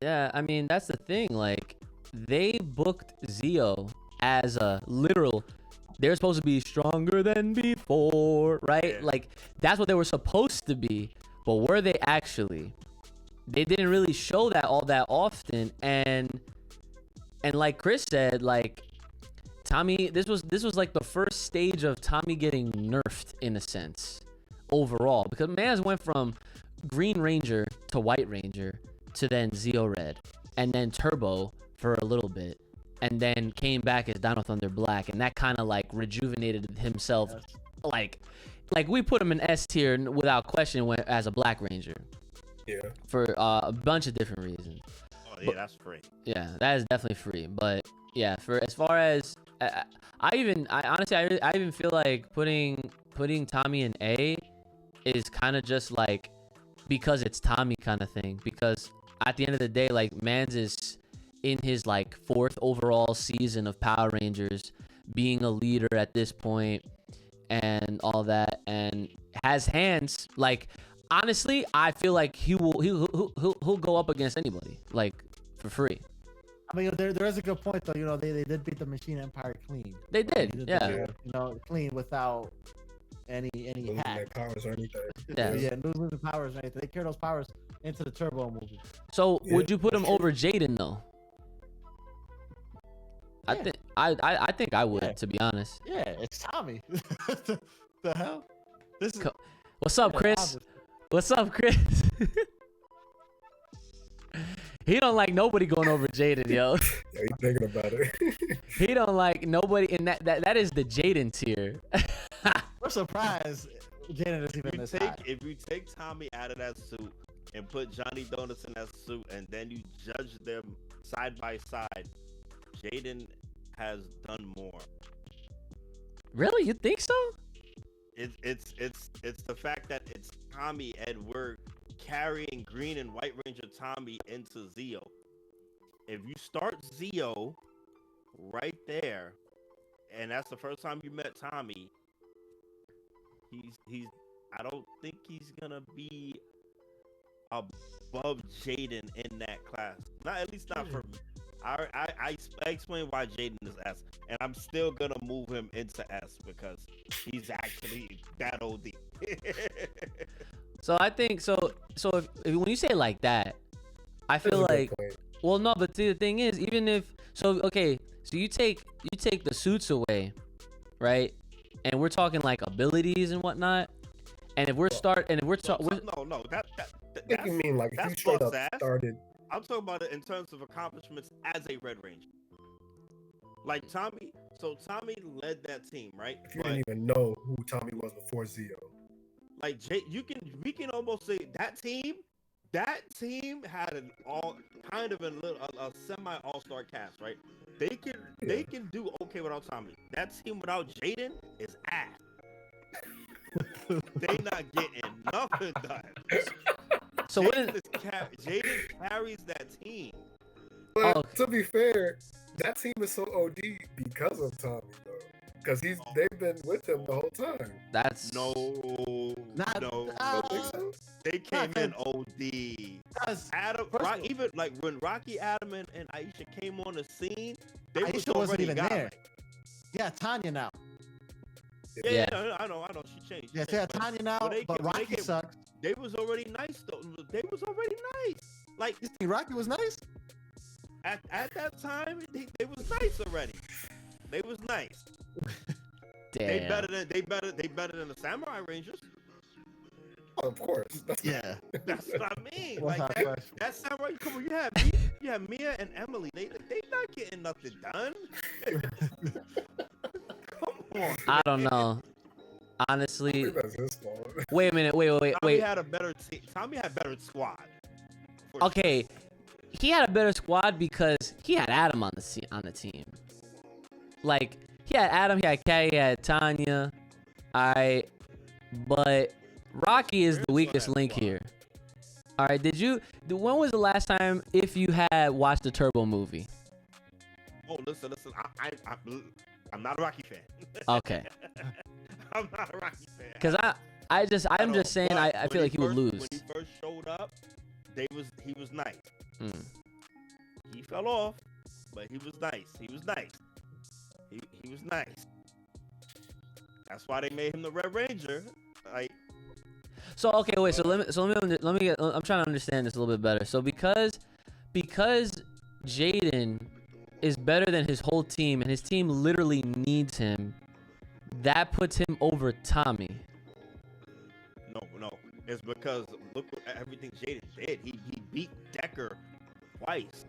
Yeah, I mean, that's the thing. Like, they booked Zeo as a literal, they're supposed to be stronger than before, right?
Yeah.
Like, that's what they were supposed to be. But were they actually? They didn't really show that all that often. And like Chris said, like, Tommy, this was like the first stage of Tommy getting nerfed in a sense overall, because Maz went from Green Ranger to White Ranger to then Zeo Red and then Turbo for a little bit and then came back as Dino Thunder Black, and that kind of like rejuvenated himself.
Yes.
Like we put him in S tier without question as a Black Ranger
Yeah.
for a bunch of different reasons.
Oh yeah, that's free.
Yeah, that is definitely free. But yeah, for as far as I honestly even feel like putting Tommy in A is kind of just like because it's Tommy kind of thing. Because at the end of the day, like Mans is in his like 4th overall season of Power Rangers, being a leader at this point and all that, and has hands. Like honestly, I feel like he'll go up against anybody like for free.
I mean, there is a good point though. You know, they did beat the Machine Empire clean.
They did,
They
yeah.
you know, clean without any
Losing
hack.
their powers or anything.
Yeah.
Yeah, losing the powers or anything. They carry those powers into the Turbo movie.
So
Yeah,
would you put him
that's true.
over Jaden though? I
Yeah.
think I think I would,
Yeah.
to be honest.
Yeah, it's Tommy. the hell? This is
What's up,
yeah,
Chris?
obviously.
What's up, Chris? He don't like nobody going over Jaden, yo.
Yeah, you thinking about it.
He don't like nobody, and that is the Jaden tier.
We're surprised Jaden is even
You
this
take
high.
if you take Tommy out of that suit and put Johnny Donuts in that suit, and then you judge them side by side, Jaden has done more.
Really, you think so?
It's the fact that it's Tommy and we're carrying Green and White Ranger Tommy into Zeo. If you start Zeo right there, and that's the first time you met Tommy, he's I don't think he's gonna be above Jaden in that class. Not at least not for me. I explained why Jaden is S, and I'm still gonna move him into S because he's actually that OD.
So I think so. So if when you say it like that, I
That's a
feel
good
like,
point.
well, no, but the thing is, even if so, okay, so you take the suits away, right? And we're talking like abilities and whatnot. And if we're
No,
I think
that's,
you mean like if you
that's
straight up
Buck's ass.
started.
I'm talking about it in terms of accomplishments as a Red Ranger. Like Tommy, so Tommy led that team, right?
If you didn't even know who Tommy was before Zeo.
Like we can almost say that team had an a semi all-star cast, right? They can do okay without Tommy. That team without Jaden is ass. They not getting nothing done.
so what is
Jaden carries that team.
But
Oh.
to be fair, that team is so OD because of Tommy though. Because they've been with him the whole time.
that's
No.
Don't think so?
They came in OD.
Because
Adam,
First of all-
even like when Rocky, Adam, and Aisha came on the scene, they was
Aisha wasn't
already
even
got
there.
it.
Yeah, Tanya now.
Yeah,
Yeah.
I know, she changed.
Yeah,
She
yeah,
changed,
Tanya now,
when they
but
came- when they
Rocky
came-
sucks.
They was already nice though. They was already nice. Like
You think Rocky was nice?
at that time, they was nice already. They was nice.
damn.
They better than the Samurai Rangers.
Oh, of course. That's
Yeah.
That's what I mean.
What's
Like
our question?
that Samurai. Come on, you have Mia and Emily. They not getting nothing done. Come on.
I don't
man.
know.
I
Honestly,
think that's his fault.
wait a minute. Wait.
Tommy had a better team. Tommy had better squad. For sure.
Okay, he had a better squad because he had Adam on the team. Like he had Adam, he had Kay, he had Tanya. But Rocky is the
Here's
weakest
what I
link
thought.
here. All right, when was the last time if you had watched the Turbo movie?
Oh, listen. I'm not a Rocky fan.
Okay,
I'm not a Rocky fan.
because I'm just saying I
But
feel like he would lose.
When he first showed up, he was nice.
Mm.
He fell off, but he was nice. He was nice. He was nice. That's why they made him the Red Ranger. Like,
So okay, wait. So let me get. I'm trying to understand this a little bit better. So because Jaden is better than his whole team, and his team literally needs him, that puts him over Tommy.
no. It's because look at everything Jaden did. He beat Decker twice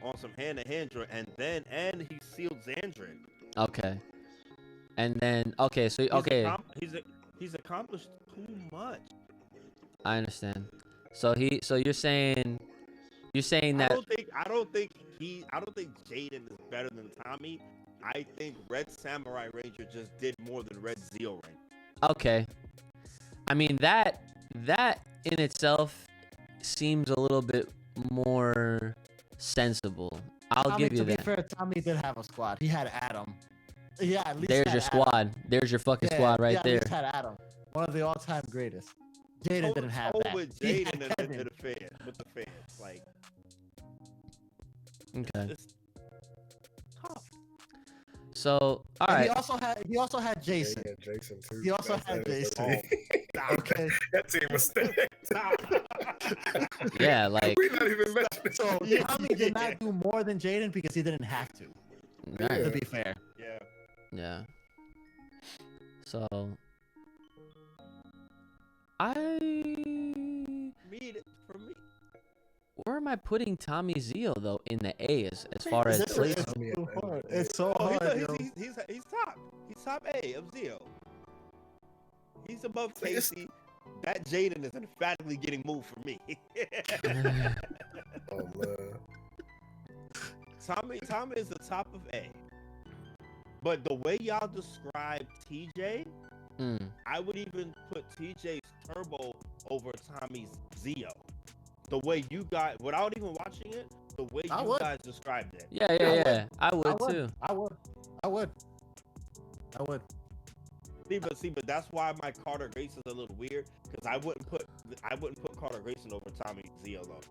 on some hand-to-hand drill, and he sealed Xandrin.
Okay. And then
He's accomplished too much.
I understand. So you're saying that
I don't think Jaden is better than Tommy. I think Red Samurai Ranger just did more than Red Zeo Ranger.
okay. I mean that in itself seems a little bit more sensible. I'll give you
to
that.
be fair, Tommy did have a squad. He had Adam. Yeah, at least
There's
had
your
Adam.
squad. There's your fucking squad right
yeah,
there.
At least had Adam. One of the all-time greatest. Jaden didn't have that.
With
He
Jaden
had
and
Kevin.
the fans, like
Okay.
It's tough.
So, all
And
right.
He also had
Yeah,
Jason.
yeah, Jason too.
He also
That's-
had
that is
Jason.
okay.
Okay.
That team was stacked.
Yeah, like,
We're not even mentioning.
So Tommy did not do more than Jaden because he didn't have to.
right.
To be fair.
Yeah.
Yeah. So,
For me,
where am I putting Tommy Zio though in the A as far as
It's
place?
so hard. It's so
oh,
hard, yo.
he's top. He's top A of Zio. He's above Casey. That Jaden is emphatically getting moved for me.
Oh man.
Tommy is the top of A. But the way y'all describe TJ, I would even put TJ's Turbo over Tommy's Zio. The way you guys, without even watching it, the way you guys described it.
Yeah. I would too.
I would.
See, but that's why my Carter Grayson's a little weird because I wouldn't put Carter Grayson over Tommy Zio though.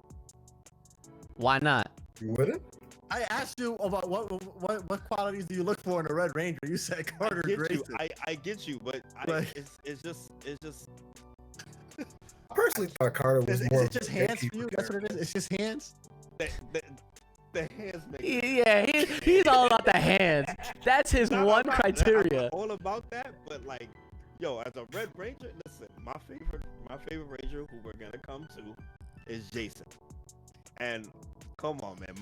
Why not?
You wouldn't?
I asked you about what qualities do you look for in a Red Ranger? You said Carter Grayson.
I get you, but it's just.
I personally thought Carter was
Is
more.
it just hands for you? That's what it is. It's just hands.
The hands make.
Yeah, he's all about the hands. That's his one criteria.
I'm all about that, but like, yo, as a Red Ranger, listen, my favorite Ranger who we're gonna come to is Jason. And come on, man,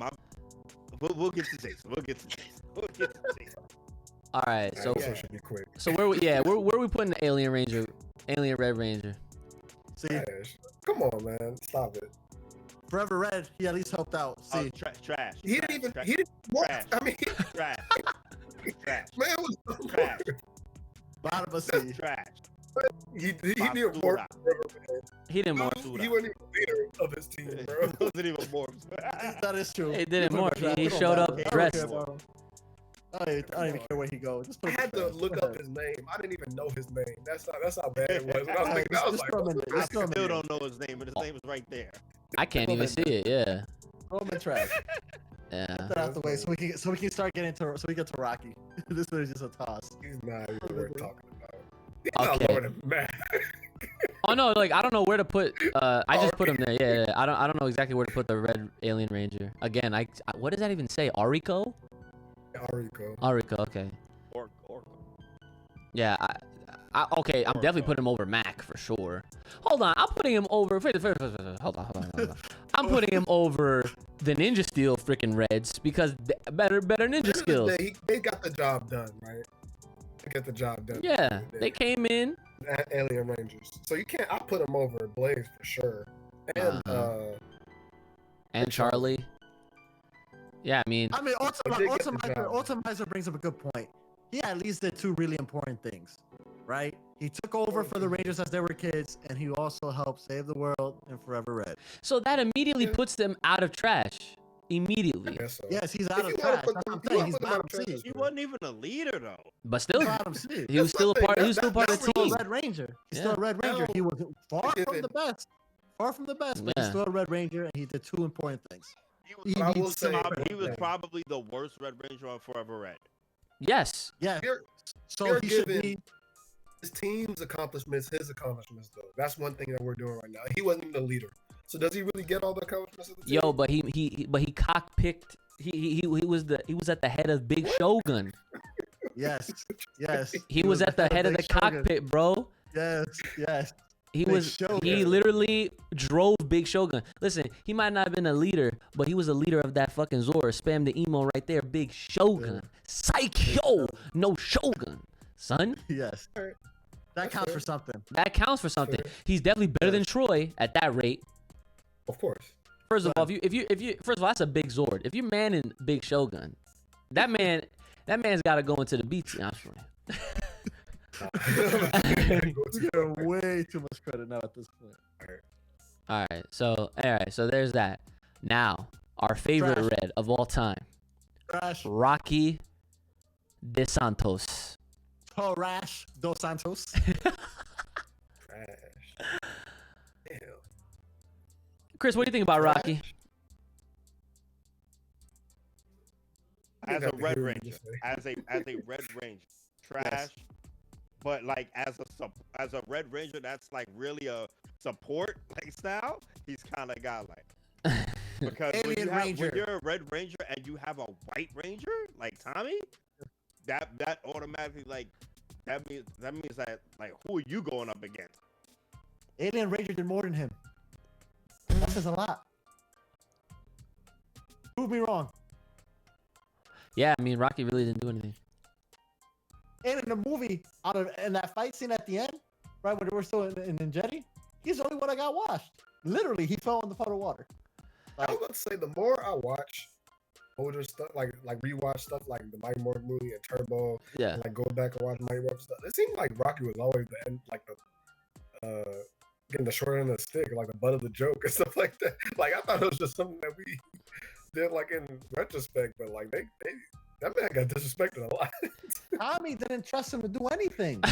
we'll get to Jason. We'll get to Jason.
All right, so
This one should be quick.
so where are we putting the Alien Red Ranger?
See,
Trash. Come on, man, stop it.
Forever Red, he at least helped out. See,
Trash.
He didn't. What?
Trash.
I mean,
Trash. Trash.
man was
Trash.
bottom of C.
Trash.
he did more.
He didn't more.
He wasn't even the leader of his team, bro.
Wasn't even more.
That is true.
He didn't more.
He
He showed up dressed.
I don't even care where he goes. Just
I
put him
had to
trash.
look
Go
up
ahead.
his name. I didn't even know his name. That's how bad it was. When I was thinking, I was
Just
like,
throw him in there.
I
Just throw him in
still
there.
don't know his name, but his name is right there.
I can't even see it. Yeah.
Throw him in trash.
Yeah.
Get that out the way so we can start getting to get to Rocky. This one is just a toss.
he's not even worth talking about. He's not
Okay.
lower than Matt.
Oh no, like I don't know where to put. I just put him there. Yeah. I don't know exactly where to put the Red Alien Ranger. Again, what does that even say? Ariko?
Arico.
Ariko. Okay.
Or
Yeah. Okay, I'm definitely putting him over Mac for sure. Hold on, I'm putting him over. Wait, hold on. I'm putting him over the Ninja Steel freaking Reds because better ninja skills.
They got the job done, right? They got the job done.
Yeah, they came in.
Alien Rangers. So you can't. I put them over Blaze for sure. And
And Charlie. Yeah, I mean,
Ultimizer brings up a good point. He at least did two really important things, right? He took over for the Rangers as they were kids, and he also helped save the world in Forever Red.
so that immediately puts them out of trash. Immediately.
guess so.
Yes, he's out
If
of
you
trash.
wanna put
That's what
them-
I'm
you
saying.
wanna
He's
put them
bottom
out of trash.
C.
he wasn't even a leader though.
But still,
He's bottom C.
he was still a part. He was still part of the
He's still
team.
a Red Ranger. He's still
Yeah.
a Red Ranger. He was far
He
from
did
the best. Far from the best, but
Yeah.
he's still a Red Ranger, and he did two important things.
But I will
needs
say,
He was probably the worst Red Ranger on Forever Red.
Yes.
Yeah.
You're-
So
you're
he should
giving-
be.
his team's accomplishments, his accomplishments though. That's one thing that we're doing right now. He wasn't even the leader. So does he really get all the accomplishments of the team?
Yo, but he cockpicked. He was at the head of Big Shogun.
Yes. Yes.
He was at the head of the
Big Shogun.
cockpit, bro.
Yes. Yes.
He
Big
was.
Shogun.
He literally drove Big Shogun. Listen, he might not have been a leader, but he was a leader of that fucking Zora. Spam the emo right there, Big Shogun. Psycho, no Shogun, son.
Yes. That counts for something.
That counts for something. He's definitely better than Troy at that rate.
Of course.
First of all, if you first of all, that's a big Zord. If you're manning Big Shogun, that man's got to go into the BT. I'm sorry.
You're way too much credit now at this point.
All right, so there's that. Now, our favorite
Trash.
red of all time,
Trash.
Rocky De Santos.
Rash Dos Santos.
Trash. Damn.
Chris, what do you think about Rocky?
didn't
as a
have to
Red
hear what
Ranger,
you say.
as a Red Ranger, trash. But like as a Red Ranger, that's like really a support like style. He's kind of godlike because
Alien Ranger.
when you're a Red Ranger and you have a White Ranger like Tommy, that automatically like that means that like who are you going up against?
Alien Ranger did more than him. That says a lot. Prove me wrong.
Yeah, I mean, Rocky really didn't do anything.
And in the movie, in that fight scene at the end, right when they were still in jetty, he's the only one that got washed. Literally, he fell in the puddle of water.
I was about to say, the more I watch older stuff, like rewatch stuff like the Mighty Morphin movie and Turbo,
Yeah.
and like go back and watch Mighty Morphin stuff, it seemed like Rocky was always the end, like the getting the short end of the stick, like the butt of the joke and stuff like that. Like I thought it was just something that we did like in retrospect, but like they that man got disrespected a lot.
Tommy didn't trust him to do anything.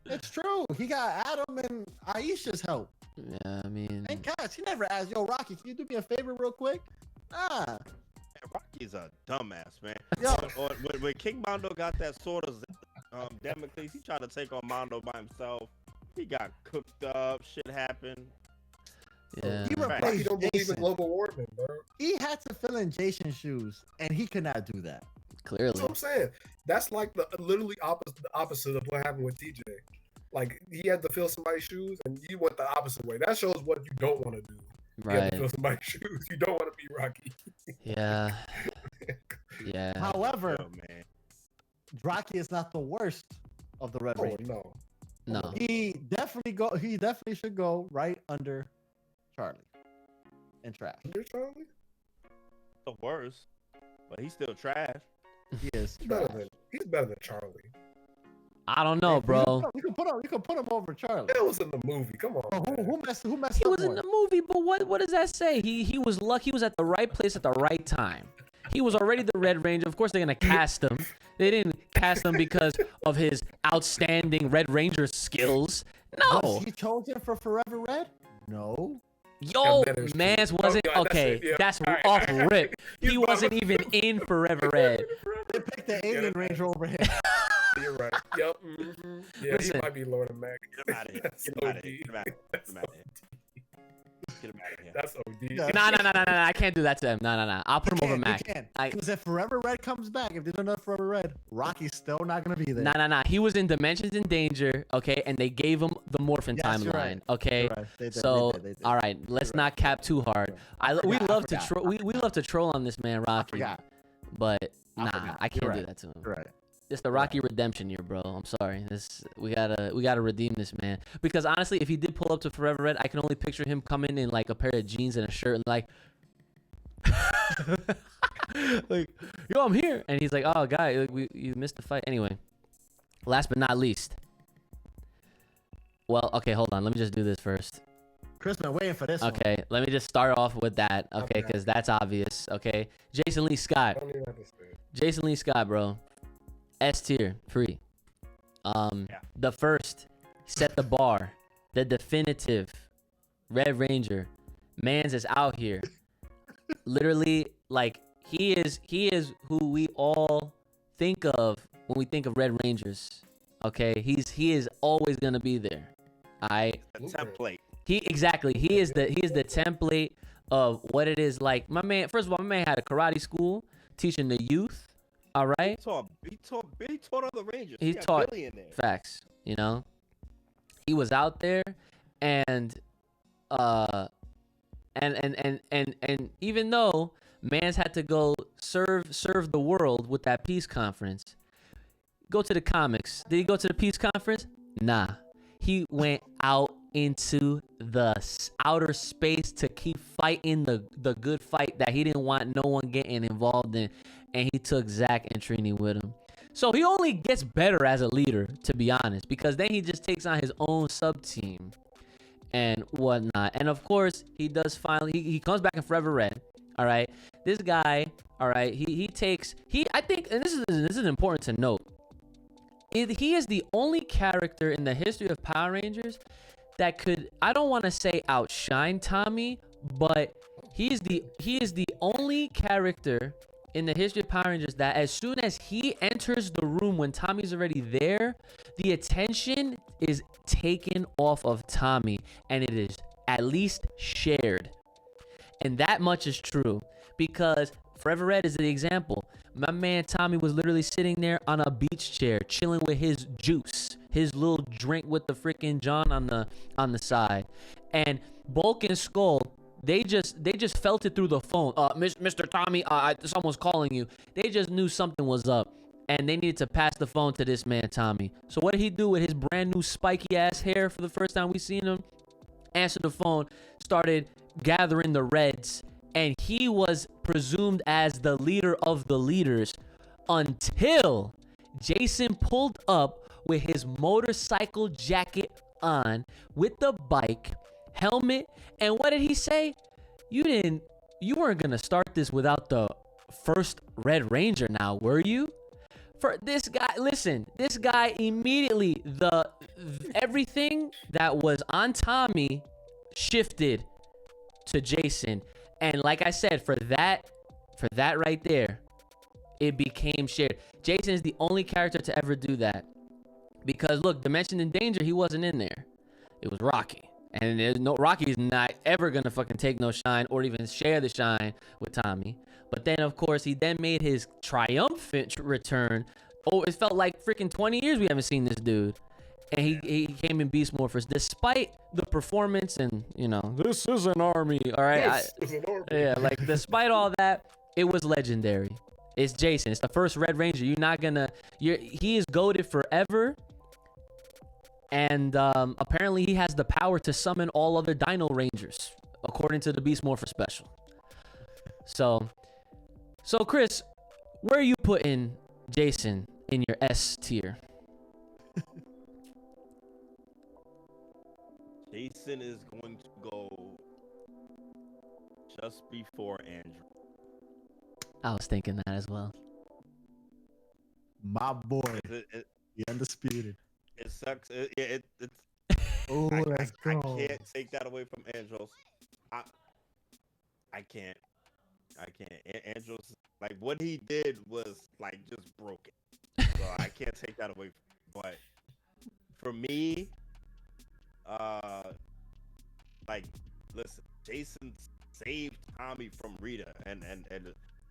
It's true. He got Adam and Aisha's help.
Yeah, I mean,
And gosh, he never asked, yo, Rocky, can you do me a favor real quick? Nah.
Man, Rocky's a dumbass, man.
Yo.
When King Mondo got that sword of Damocles, he tried to take on Mondo by himself. He got cooked up. Shit happened.
yeah.
He
Rocky
replaced
don't believe in
Jason.
global warming, bro.
He had to fill in Jason's shoes, and he could not do that.
Clearly.
That's what I'm saying. That's like the literally the opposite of what happened with TJ. Like he had to fill somebody's shoes, and you went the opposite way. That shows what you don't want to do. You have
Right.
to fill somebody's shoes. You don't want to be Rocky.
Yeah. Yeah.
However,
Yo, man.
Rocky is not the worst of the Red
Oh
Ranger.
no.
No.
He definitely should go right under Charlie and trash.
You're Charlie?
The worst, but he's still trash.
He is
He's
trash.
better than Charlie.
I don't know, bro.
You can put him over Charlie.
That was in the movie. Come on.
Oh,
man.
who messed
He
up
was in
more?
the movie, but what does that say? He was lucky. He was at the right place at the right time. He was already the Red Ranger. Of course, they're gonna cast him. They didn't cast him because of his outstanding Red Ranger skills. No.
Was he chosen for Forever Red? No.
Yo,
that is true.
Mans wasn't
Oh, yeah, that's
okay.
it, yeah.
That's
All right,
off
all right.
rip. He
You
wasn't
bum.
even in Forever Red.
They picked the Alien Ranger over him.
You're right. Yep. Mm-hmm. Yeah,
Listen.
he might be Lord of Mac.
Get him out of here.
That's
Get him out of
OD.
here. Get him out of here. Get him out of here. Get him out of here.
That's OD.
Yeah.
No. I can't do that to him. No. I'll put him over Mac.
You can.
I-
Because if Forever Red comes back, if they don't know Forever Red, Rocky's still not gonna be there.
Nah. He was in Dimensions in Danger, okay, and they gave him the Morphin
Yes, you're
timeline,
right.
okay.
You're right. They did,
So,
they did.
all right, let's
You're right.
not cap too hard. We
forgot, I
love to
forgot.
troll. We love to troll on this man, Rocky.
forgot.
But
I
nah,
forgot.
I can't
You're
do
right.
that to him.
You're right.
It's the Rocky redemption year, bro. I'm sorry. We gotta redeem this man. Because honestly, if he did pull up to Forever Red, I can only picture him coming in like a pair of jeans and a shirt and like, like, yo, I'm here, and he's like, oh, guy, you missed the fight. Anyway, last but not least. Well, okay, hold on. Let me just do this first.
Chris been waiting for this one.
Okay, let me just start off with that. Okay,
Okay.
because that's obvious. Okay, Jason Lee Scott.
Don't even have to say it.
Jason Lee Scott, bro. S tier, free.
Yeah.
The first set the bar, the definitive Red Ranger. Mans is out here. Literally, like he is who we all think of when we think of Red Rangers. Okay, he is always gonna be there.
A template.
He is the template of what it is like. My man, first of all, my man had a karate school teaching the youth. All right.
He taught other Rangers.
He
got
taught
Billy in there.
facts, you know. He was out there and even though Mans had to go serve the world with that peace conference, go to the comics. Did he go to the peace conference? Nah. He went out into the outer space to keep fighting the good fight that he didn't want no one getting involved in. And he took Zach and Trini with him. So he only gets better as a leader, to be honest, because then he just takes on his own sub-team and whatnot. And of course, he does finally, he comes back in Forever Red. All right. This guy, all right, I think, and this is important to note, he is the only character in the history of Power Rangers that could, I don't want to say outshine Tommy, but he is the only character in the history of Power Rangers that as soon as he enters the room when Tommy's already there, the attention is taken off of Tommy, and it is at least shared. And that much is true because Forever Red is the example. My man Tommy was literally sitting there on a beach chair, chilling with his juice, his little drink with the freaking John on the side, and Bulk and Skull. They just felt it through the phone. Mr. Tommy, someone's calling you. They just knew something was up, and they needed to pass the phone to this man Tommy. So what did he do with his brand new spiky ass hair for the first time we seen him? Answered the phone, started gathering the Reds, and he was presumed as the leader of the leaders until Jason pulled up with his motorcycle jacket on, with the bike, helmet, and what did he say? You weren't gonna start this without the first Red Ranger now, were you? For this guy, listen, this guy immediately, everything that was on Tommy shifted to Jason. And like I said, for that right there, it became shared. Jason is the only character to ever do that. Because look, Dimension in Danger, he wasn't in there. It was Rocky. And Rocky's not ever gonna fucking take no shine or even share the shine with Tommy. But then, of course, he then made his triumphant return. Oh, it felt like freaking 20 years we haven't seen this dude. And he came in Beast Morphers despite the performance and, this is an army, all right?
This is an army.
Yeah, like, despite all that, it was legendary. It's Jason. It's the first Red Ranger. He is goated forever. And apparently he has the power to summon all other Dino Rangers, according to the Beast Morpher special. So Chris, where are you putting Jason in your S tier?
Jason is going to go just before Andrew.
I was thinking that as well.
My boy, the undisputed.
It sucks. It's.
Oh, let's go.
I can't take that away from Andros. I can't. Andros, like, what he did was like just broken. So I can't take that away. But for me, like, listen, Jason saved Tommy from Rita, and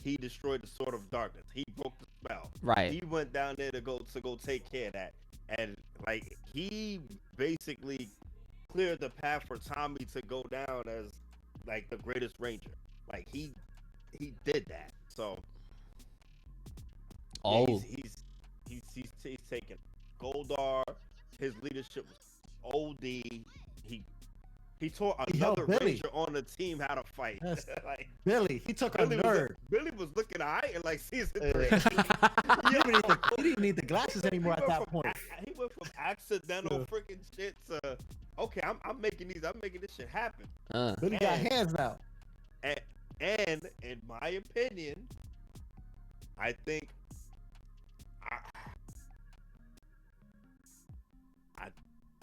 he destroyed the Sword of Darkness. He broke the spell.
Right.
He went down there to go take care of that. And like, he basically cleared the path for Tommy to go down as like the greatest Ranger. Like, he did that. So he's taken Goldar. His leadership was OD. He taught another Ranger on the team how to fight.
Yes.
Like,
Billy, he took a nerd.
Billy was looking alright in like season 3.
He didn't need the glasses anymore at that point.
He went from accidental freaking shit to, okay, I'm making this shit happen.
Billy got hands now.
And in my opinion, I think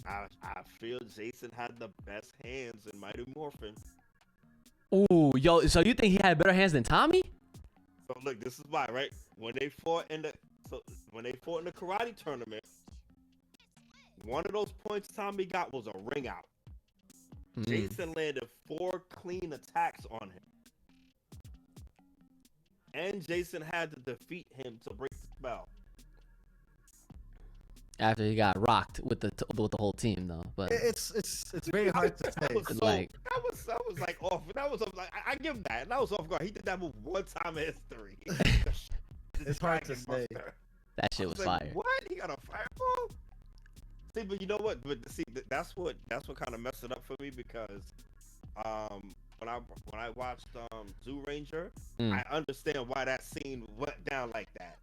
I feel Jason had the best hands in Mighty Morphin.
Ooh, yo, so you think he had better hands than Tommy?
So look, this is why, right? When they fought in the karate tournament, one of those points Tommy got was a ring out. Jason landed 4 clean attacks on him. And Jason had to defeat him to break the spell.
After he got rocked with the whole team, though. But
it's very hard to say.
That was like off. That was like, I give him that. That was off guard. He did that move one time in history.
It's hard to say.
That shit was
like,
fire.
What? He got a fireball? See, but you know what? But see, that's what kind of messed it up for me, because when I watched Zoo Ranger, I understand why that scene went down like that.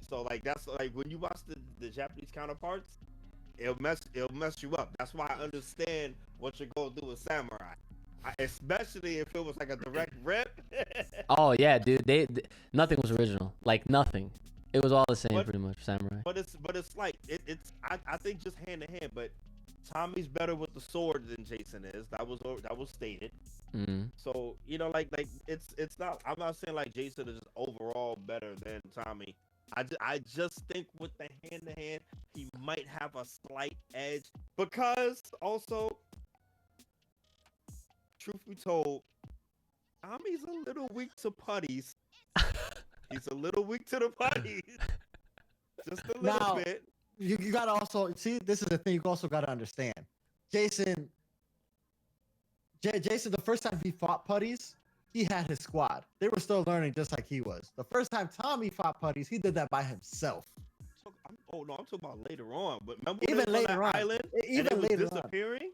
So like, that's like, when you watch the Japanese counterparts, it'll mess you up. That's why I understand what you're going through with Samurai, especially if it was like a direct rip.
Oh yeah, dude. Nothing was original. Like, nothing. It was all the same, pretty much, Samurai.
But it's like it's I think just hand in hand. But Tommy's better with the sword than Jason is. That was stated.
Mm.
So like it's not. I'm not saying like Jason is overall better than Tommy. I just think with the hand to hand, he might have a slight edge because also, truth be told, Tommy's a little weak to putties. He's a little weak to the putties. Just a little bit.
You gotta also see. This is the thing. You also gotta understand. Jason, the first time he fought putties, he had his squad. They were still learning just like he was. The first time Tommy fought putties, he did that by himself.
Oh no, I'm talking about later on. But remember
Even
when
later on,
island
even
and it was
later
disappearing?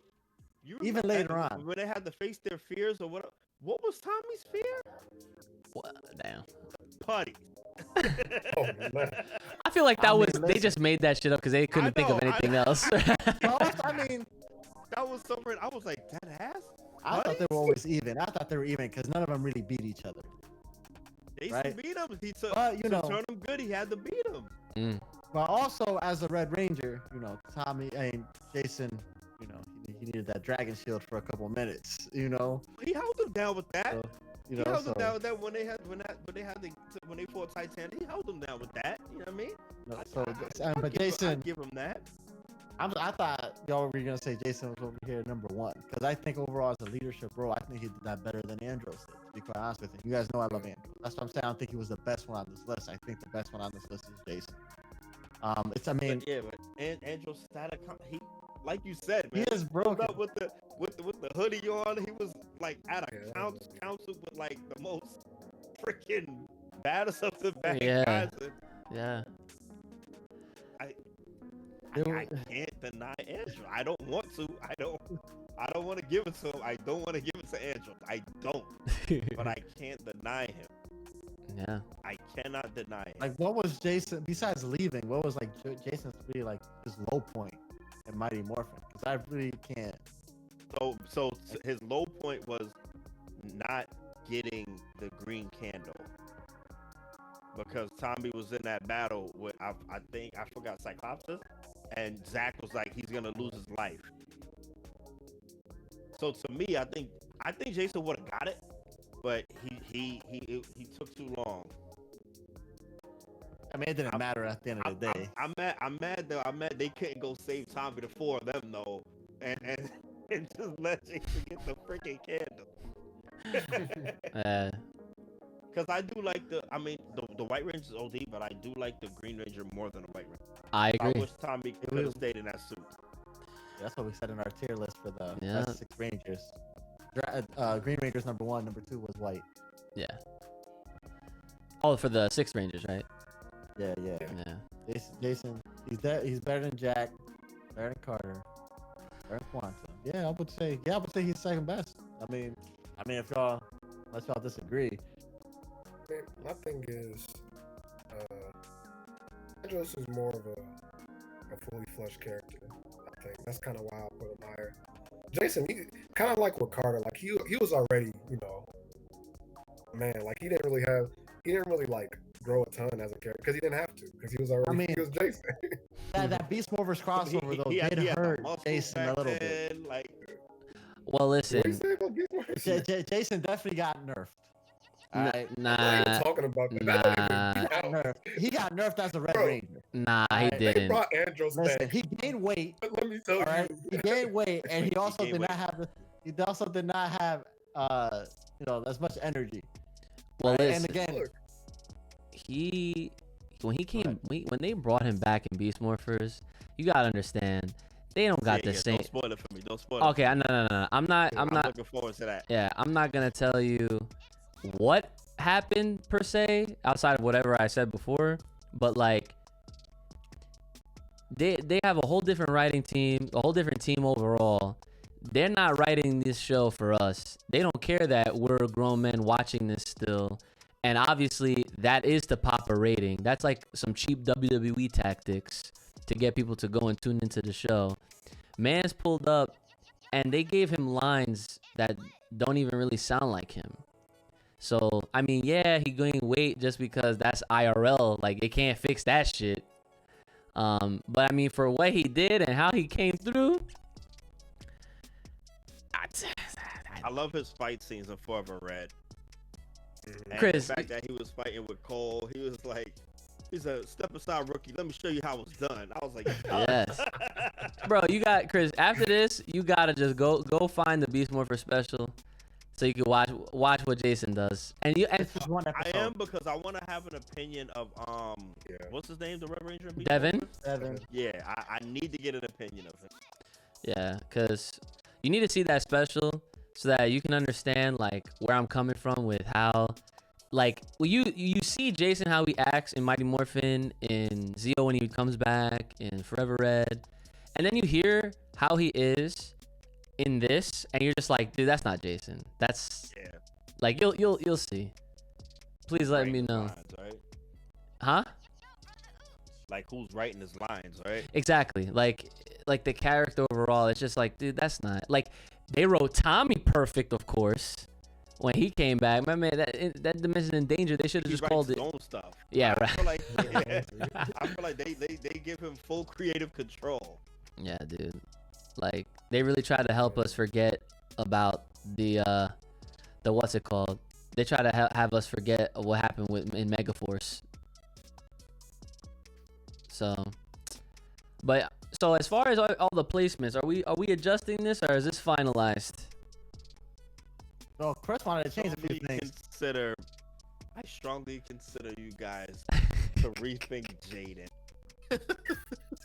You
even
remember
later on,
when they had to face their fears or what? What was Tommy's fear?
What? Damn.
Putty.
Oh, man.
I feel like
I mean,
they
listen.
just made that shit up because they couldn't think of anything else.
Well, I mean,
That was so weird. I was like, dead ass?
I thought they were always even. I thought they were even because none of them really beat each other.
Jason
Right.
beat him. He took
But you
to
know,
turn him good. He had to beat him.
Mm.
but also as a Red Ranger, you know, Jason, you know, he needed that dragon shield for a couple minutes. You know,
He held him down with that.
so, you
He
know,
held him
so,
down with that when they fought Titan. He held him down with that. You know what I mean?
no, so
I'll
but
give him-
Jason.
I'll give him that.
I thought y'all were gonna say Jason was over here number one because I think overall as a leadership role, I think he did that better than Andros did. To be quite honest with you, you guys know I love Andros. That's what I'm saying. I don't think he was the best one on this list. I think the best one on this list is Jason. I mean,
But yeah, but Andros had he, like you said,
he
man.
is
pulled
broken.
up with the hoodie on. He was like at a
Yeah.
council with like the most freaking baddest of the bad
Yeah.
guys. And
Yeah.
I can't deny Andros. I don't want to. I don't want to give it to him. I don't want to give it to Andros. I don't. But I can't deny him.
Yeah.
I cannot deny him.
Like, what was Jason besides leaving? What was like Jason's really like his low point in Mighty Morphin? Because I really can't.
So his low point was not getting the green candle because Tommy was in that battle with I forgot Cyclops, and Zach was like he's gonna lose his life. So to me, I think Jason would have got it, but he took too long.
I mean, it didn't matter at the end of the day.
I'm mad though. I'm mad they couldn't go save Tommy, the four of them though, and just let Jason get the freaking candle. Because I do like the White Ranger is OD, but I do like the Green Ranger more than the White Ranger.
I
I
agree.
wish Tommy could have stayed in that suit.
That's what we said in our tier list for the
Yeah.
best 6 Rangers. Green Ranger's number 1, number 2 was White.
Yeah. Oh, for the 6 Rangers, right?
Yeah.
Yeah.
Jason, he's better than Jack, better than Carter, better than Quantum. Yeah, I would say he's second best. I mean, if unless y'all disagree.
My thing is, Andros is more of a fully fleshed character. I think that's kind of why I'll put him higher. Jason, he kind of like with Carter, like he was already, you know, man, like he didn't really like grow a ton as a character because he didn't have to because he was already he was Jason.
that Beast Morphers crossover though did hurt Jason a little bit.
Like,
Well, listen.
What do you say about Beast Morphers?
Jason definitely got nerfed.
Nah,
I'm not even talking about that.
He got nerfed as a Red Ranger.
Nah, he
Alright,
They
didn't.
brought Andros
Listen,
back.
he gained weight.
But let me tell
All right,
you,
he gained weight, and he also
gained
did not
weight.
have. He also did not have, you know, as much energy.
Well,
Right? And
listen.
again,
look,
When they brought him back in Beast Morphers, you gotta understand, they don't got the same.
Don't spoil it for me. Don't spoil it.
Okay, no. I'm not.
looking forward to that.
Yeah, I'm not gonna tell you what happened per se outside of whatever I said before, but like they have a whole different writing team, a whole different team overall. They're not writing this show for us. They don't care that we're grown men watching this still. And obviously that is to pop a rating. That's like some cheap WWE tactics to get people to go and tune into the show. Man's pulled up and they gave him lines that don't even really sound like him. So, I mean, yeah, he gained weight just because that's IRL. Like, it can't fix that shit. But, I mean, for what he did and how he came through,
I love his fight scenes in Forever Red. And
Chris,
the fact that he was fighting with Cole, he was like, he said, "Step aside, rookie. Let me show you how it's done." I was like,
yes, bro. You got Chris. After this, you gotta just go find the Beast Morpher special, so you can watch what Jason does. And
This is one
I
episode.
am, because I want to have an opinion of what's his name, the Red Ranger? in Beast
Devin.
Morphers?
Seven.
Yeah, I need to get an opinion of him.
Yeah, because you need to see that special so that you can understand like where I'm coming from with how, like, well, you see Jason how he acts in Mighty Morphin, in Zeo when he comes back, in Forever Red, and then you hear how he is in this, and you're just like, dude, that's not Jason. That's
Yeah.
like you'll see. Please let me
Writing his
know.
lines, right?
Huh?
Like, who's writing his lines, right?
Exactly. Like the character overall, it's just like, dude, that's not like they wrote Tommy perfect, of course, when he came back. My man, that Dimension in Danger, they should have
He
just called
writes
it.
his own stuff.
Yeah,
I
right.
feel like, I feel like they give him full creative control.
Yeah, dude. Like they really try to help us forget about the what's it called? They try to have us forget what happened in Megaforce. So as far as all the placements, are we adjusting this or is this finalized?
So Chris wanted to change a few things.
I strongly consider you guys to rethink Jaden.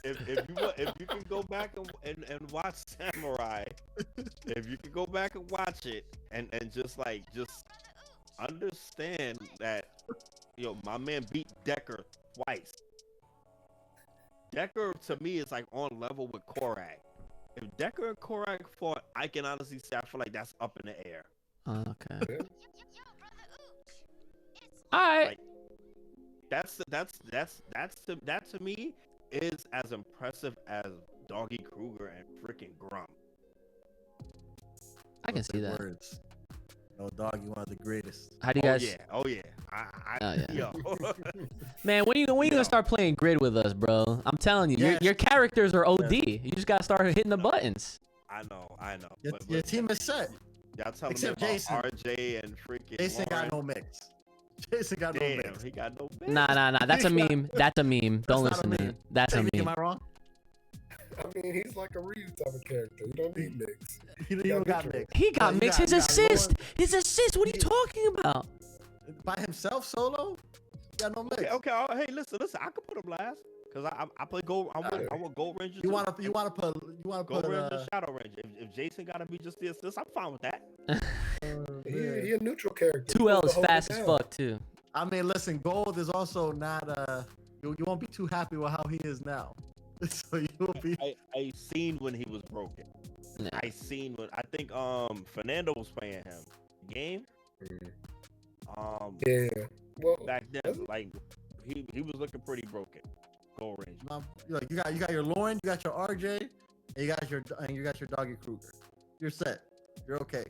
if you can go back and watch Samurai, if you can go back and watch it and just understand that, my man beat Decker twice. Decker to me is like on level with Korak. If Decker and Korak fought, I can honestly say I feel like that's up in the air.
Oh, okay. All right.
Like, that to me is as impressive as Doggy Kruger and freaking Grum.
I can see that.
Words. No, doggy, one of the greatest.
How do you guys?
Oh yeah.
Oh, yeah.
Yo.
Man, when you gonna start playing grid with us, bro? I'm telling you,
Yes.
your characters are OD. You just gotta start hitting the buttons.
I know.
Your team is set.
Y'all telling me
Except
about
Jason.
RJ and freaking
Jason got
Lauren?
no mix. Jason got no
Damn,
mix.
he got no mix.
Nah. That's a meme. That's a meme. Don't
That's not
listen
a
to
meme.
it. That's a
Am
meme.
I wrong?
I mean, he's like a Ryu type of character. You don't need mix.
He don't got mix.
He got
You
mix.
got-
His
you got
assist.
Lauren.
His assist. What are you talking about?
By himself, solo? He got no mix.
Okay. Hey, listen. I could put him last because I play Gold. I want Gold Ranger.
You
too.
want to put
Gold Ranger, Shadow Ranger. If Jason gotta be just the assist, I'm fine with that.
He a neutral character.
Two
He's supposed
L's
to hold it
fast as
down.
fuck too.
I mean, listen, Gold is also not you won't be too happy with how he is now. So you'll be
I seen when he was broken.
Yeah.
I seen when I think Fernando was playing him. Game.
Yeah. Well,
Back then, like he was looking pretty broken. Gold Ranger.
you got your Lauren, you got your RJ, and you got your Doggy Kruger. You're set. You're okay.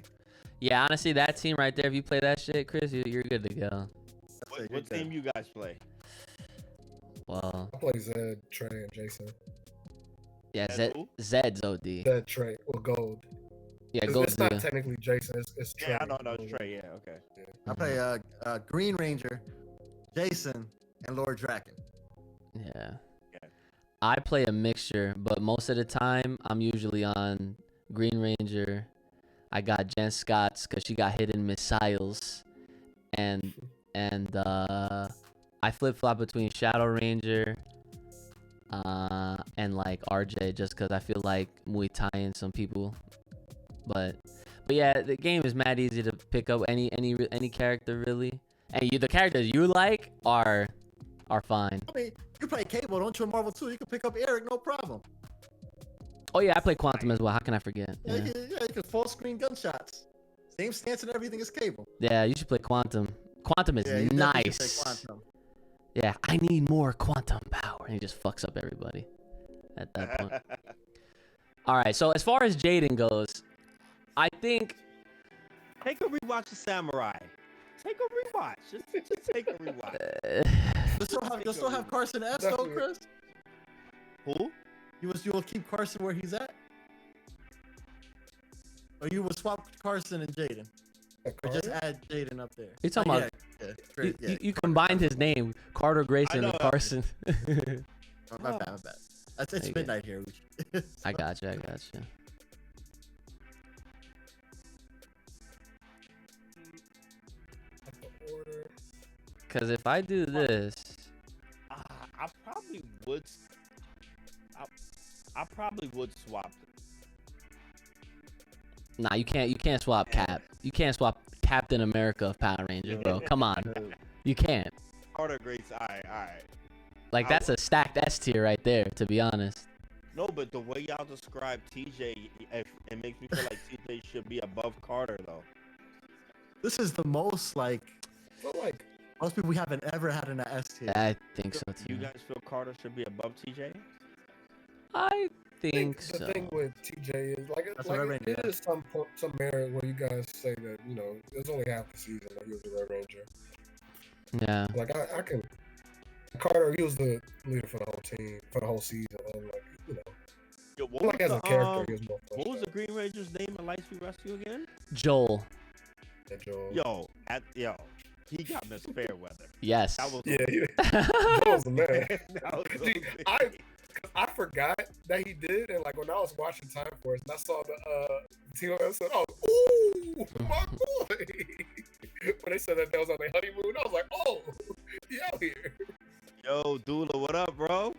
Yeah, honestly, that team right there. If you play that shit, Chris, you're good to go.
That's it, you're
What team
good.
you guys play?
Well,
I play Zed, Trey, and Jason.
yeah,
That's who?
Zed's OD.
Zed, Trey, or Gold.
Yeah,
It's,
Gold's
it's not
good.
technically Jason. It's Trey.
Yeah, I know. It's Trey. Yeah, okay.
I play Green Ranger, Jason, and Lord Draken.
Yeah.
Okay.
I play a mixture, but most of the time I'm usually on Green Ranger. I got Jen Scott's because she got hidden missiles, and I flip flop between Shadow Ranger, and like RJ just because I feel like Muay Thai in some people, but yeah, the game is mad easy to pick up any character really, and the characters you like are fine.
I mean, you play Cable, don't you? In Marvel 2, you can pick up Eric, no problem.
Oh yeah, I play Quantum as well. How can I forget?
Yeah, you can full screen gunshots. Same stance and everything as Cable.
Yeah, you should play Quantum. Quantum is
Yeah, you definitely should
nice.
play Quantum.
Yeah, I need more quantum power. And he just fucks up everybody at that point. All right, so as far as Jaden goes, I think
Take a rewatch of Samurai. Take a rewatch. Just take a rewatch.
You'll still have Carson S though,
Definitely.
Chris.
Who?
You'll keep Carson where he's at. Or you would swap Carson and Jaden, or just add Jaden up there.
You talking about? You combined his name, Carter Grayson and Carson.
My bad. It's midnight here.
I got you. Because if I do this,
I probably would. I probably would swap.
nah, you can't swap Cap. You can't swap Captain America of Power Rangers, bro. Come on, you can't.
Carter Grace, all right.
Like that's a stacked S tier right there, to be honest.
No, but the way y'all describe TJ, it makes me feel like TJ should be above Carter, though.
This is the most
But
most people we haven't ever had in an S tier.
I think so
You
too.
guys feel Carter should be above TJ?
I think so.
the thing with TJ is
That's what I read,
it is some merit where you guys say that it was only half the season that he was the Red Ranger.
Yeah.
Like I can. Carter, he was the leader for the whole team for the whole season. And
Yo, what
as
was
a character, he was more.
what was the Green Ranger's name in Lightspeed Rescue again?
Joel.
Yo, he got Miss Fairweather.
Yes.
That was
That was the man.
that was so
See,
big.
I forgot that he did, and like when I was watching Time Force and I saw the team episode, I was ooh, my boy. When they said that they was on their honeymoon, I was like, oh, he out here.
Yo, Dula, what up, bro?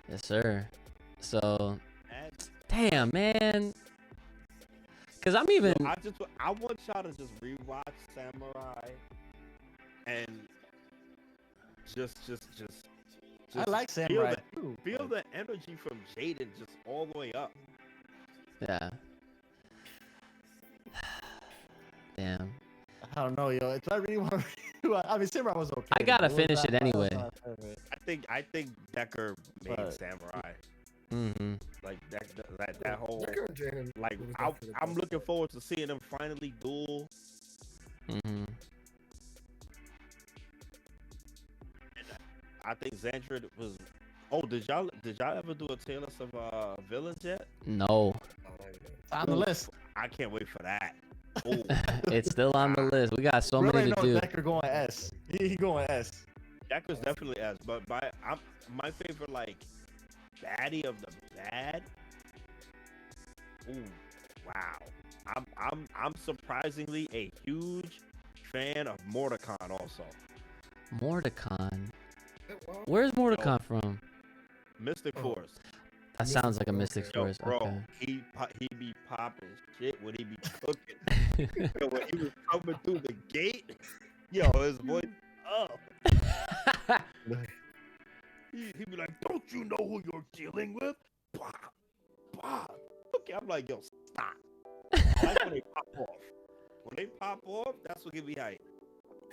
Yes, sir. So, damn, man. Cause I'm even.
I want y'all to just rewatch Samurai and just
I like Samurai too.
Feel the energy from Jaden just all the way up.
Yeah. Damn.
I don't know, yo. It's not really one. I mean, Samurai was okay.
I gotta
but
finish it anyway.
I think Decker made
But-
Samurai
Mm-hmm.
like that whole
Decker and Jaden
like
was
I'm
definitely
looking forward to seeing them finally duel.
Mm-hmm.
I think Xandrid was. Oh, did y'all ever do a tier list of villains yet?
No.
On the list.
I can't wait for that. Oh,
It's still on the list. We got so
Really
many to
know
do.
Decker going S. He going S.
Decker's definitely S, but my favorite like baddie of the bad. Ooh, wow. I'm surprisingly a huge fan of Mordecon also.
Mordecon.
Wow.
Where's Mordecon from?
Mystic Force.
That sounds like a Mystic
Yo,
Force.
bro,
Okay.
he be popping shit when he be cooking. Yo, when he was coming through the gate, yo, his voice, he be like, "Don't you know who you're dealing with?" Bah, bah. Okay, I'm like, yo, stop. I like when they pop off. When they pop off, that's what give me hype.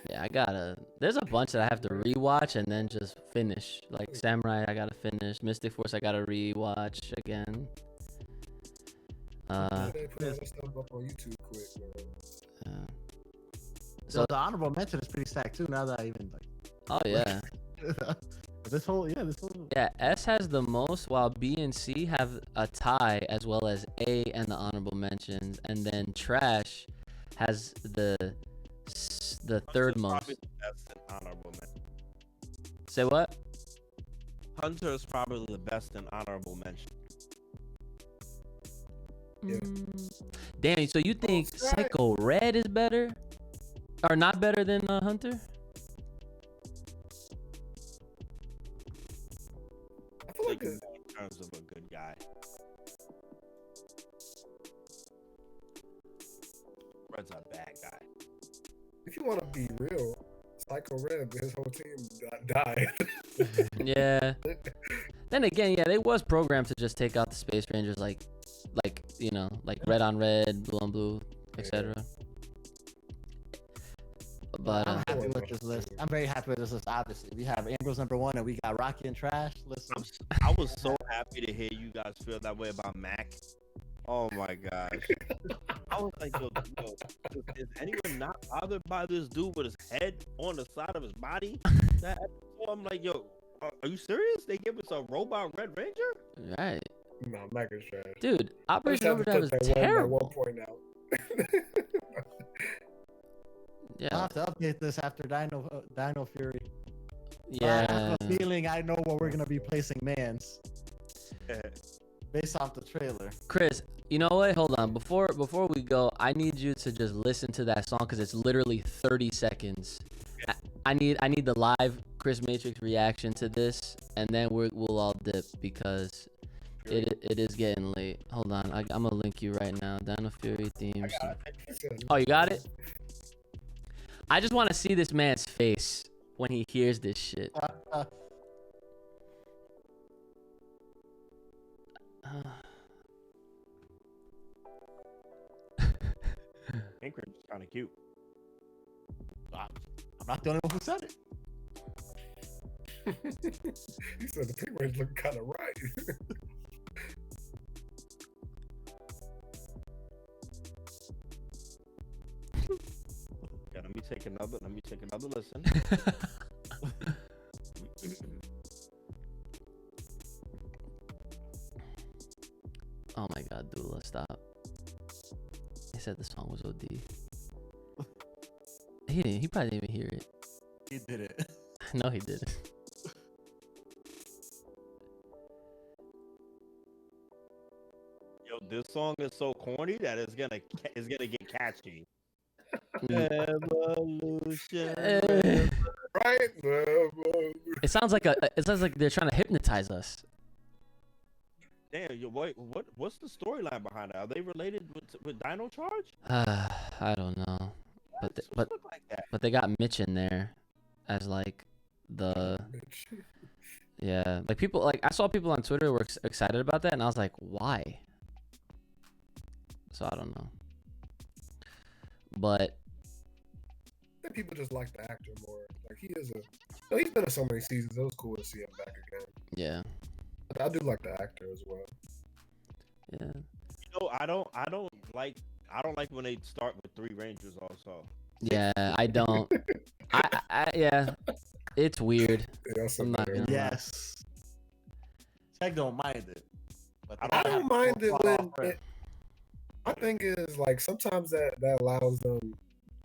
Yeah, I gotta. There's a bunch that I have to rewatch and then just finish. Like Samurai, I gotta finish. Mystic Force, I gotta rewatch again.
They put all this stuff up on YouTube quick, man.
Yeah.
So the honorable mention is pretty stacked too. Now that I even like.
Oh yeah.
This whole.
Yeah, S has the most, while B and C have a tie, as well as A and the honorable mentions, and then Trash has the third
Hunter's
most.
Probably the best in honorable mention.
Say what?
Hunter is probably the best in honorable mention.
Yeah.
Damn, so you think
snap.
Psycho Red is better? Or not better than Hunter?
I feel like
In terms of a good guy. Red's a bad guy.
if you want to be real, Psycho Red, his whole team died.
Yeah. Then again, yeah, they was programmed to just take out the Space Rangers, like red on red, blue on blue, etc. But
I'm happy with this list. I'm very happy with this list. Obviously, we have Andros #1, and we got Rocky and Trash. Listen,
I was so happy to hear you guys feel that way about Mac. Oh my gosh. I was like, yo, is anyone not bothered by this dude with his head on the side of his body? I'm like, yo, are you serious? They give us a robot Red Ranger?
right.
No, Mac is trash.
Dude,
I
Operation
just had to
Overdrive is
put that
terrible.
one point out.
Yeah.
I'll have to update this after Dino Fury. But I
Yeah.
have a feeling I know what we're gonna be placing Mans based off the trailer.
Chris, you know what? Hold on. Before we go, I need you to just listen to that song because it's literally 30 seconds. I need the live Chris Matrix reaction to this, and then we'll all dip because it is getting late. Hold on, I'm gonna link you right now. Dino Fury themes. Oh, you got it? I just want to see this man's face when he hears this shit.
Pink Ranger's kind of cute.
I'm not the only one who said it.
He said the Pink Range looking kind of right.
Yeah, let me take another listen.
Oh my god, Dula, stop. He said the song was OD. He probably didn't even hear it.
He did it.
No, he didn't.
Yo, this song is so corny that it's gonna get catchy. Evolution.
Right?
It sounds like they're trying to hypnotize us.
Damn, yo, what's the storyline behind that? Are they related with Dino Charge?
I don't know, but
Look like that.
but they got Mitch in there as like the yeah, like people like I saw people on Twitter were excited about that, and I was like, why? So I don't know, but
I think people just like the actor more. Like he's been in so many seasons. It was cool to see him back again.
yeah,
But I do like the actor as well.
yeah.
You know, I don't like when they start with 3 Rangers also.
Yeah, I don't. Yeah, it's weird.
Yeah, that's
I'm not
better.
gonna lie.
Yes. Tech don't mind it. But they
I
gotta
don't
have
mind
full
it when
off rip.
I think is like sometimes that allows them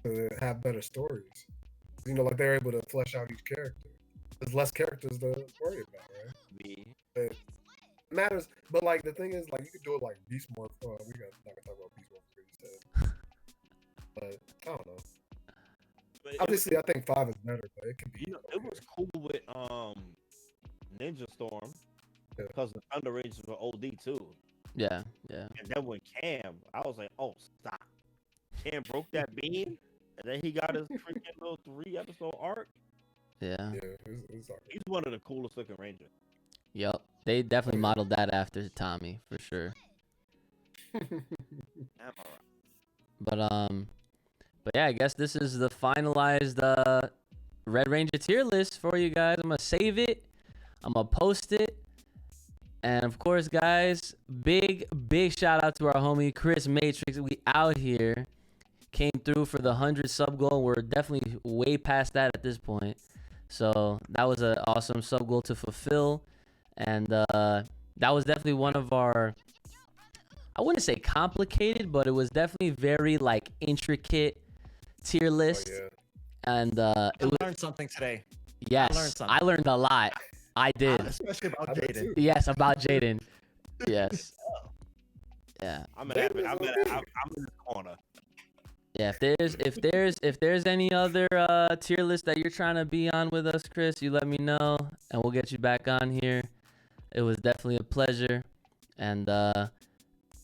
to have better stories. You know, like they're able to flesh out each character. There's less characters to worry about, right? It matters, but like the thing is, like you could do it like Beast Morph. We got not gonna talk about Beast Morph instead. But I don't know.
But
Obviously, I think 5 is better, but it can be.
you know, it was cool with Ninja Storm
Yeah.
because the Thunder Rangers were OD too.
Yeah, yeah.
And then with Cam, I was like, oh, stop. Cam broke that beam, and then he got his freaking little 3-episode arc.
Yeah.
Yeah, it's all
He's one of the coolest looking Rangers.
Yep. They definitely modeled that after Tommy for sure. But yeah, I guess this is the finalized Red Ranger tier list for you guys. I'm gonna save it. I'm gonna post it. And of course, guys, big shout out to our homie Chris Matrix. We out here. Came through for the 100 sub goal. We're definitely way past that at this point. So that was an awesome sub goal to fulfill. And that was definitely one of our, I wouldn't say complicated, but it was definitely very like intricate tier list.
yeah.
And
I
it was,
learned something today.
yes,
learned something.
I learned a lot. I did.
Especially about
I did
Jaden.
too.
Yes, about Jaden. Yes. Yeah.
I'm in the corner.
Yeah, if there's any other tier list that you're trying to be on with us, Chris, you let me know and we'll get you back on here. It was definitely a pleasure. And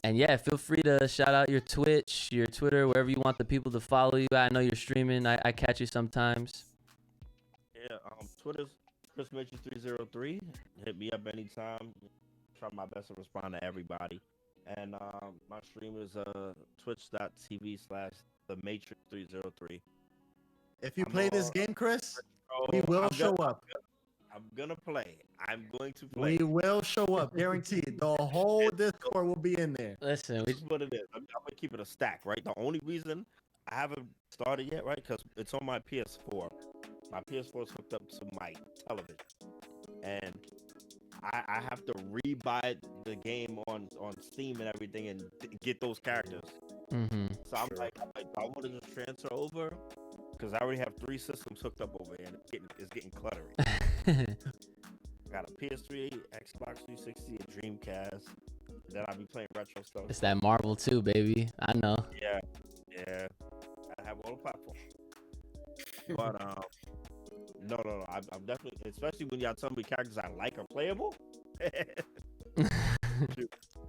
yeah, feel free to shout out your Twitch, your Twitter, wherever you want the people to follow you. I know you're streaming. I catch you sometimes.
Yeah, Twitter's ChrisMitchell303. Hit me up anytime. Try my best to respond to everybody. And my stream is twitch.tv/thematrix303.
If you play this game, Chris, we will show up.
I'm gonna play. I'm going to play.
We will show up, guaranteed. The whole Discord will be in there.
Listen,
This is what it is. I'm gonna keep it a stack, right? The only reason I haven't started yet, right? Because it's on my PS4. My PS4 is hooked up to my television, and I have to rebuy the game on Steam and everything and get those characters.
Mm-hmm.
So I'm like, I want to just transfer over because I already have 3 systems hooked up over here and it's getting cluttery. I got a PS3, Xbox 360, a Dreamcast. Then I'll be playing retro stuff.
It's that Marvel too, baby. I know.
Yeah. I have all the platforms. But no. I'm definitely, especially when y'all tell me characters I like are playable.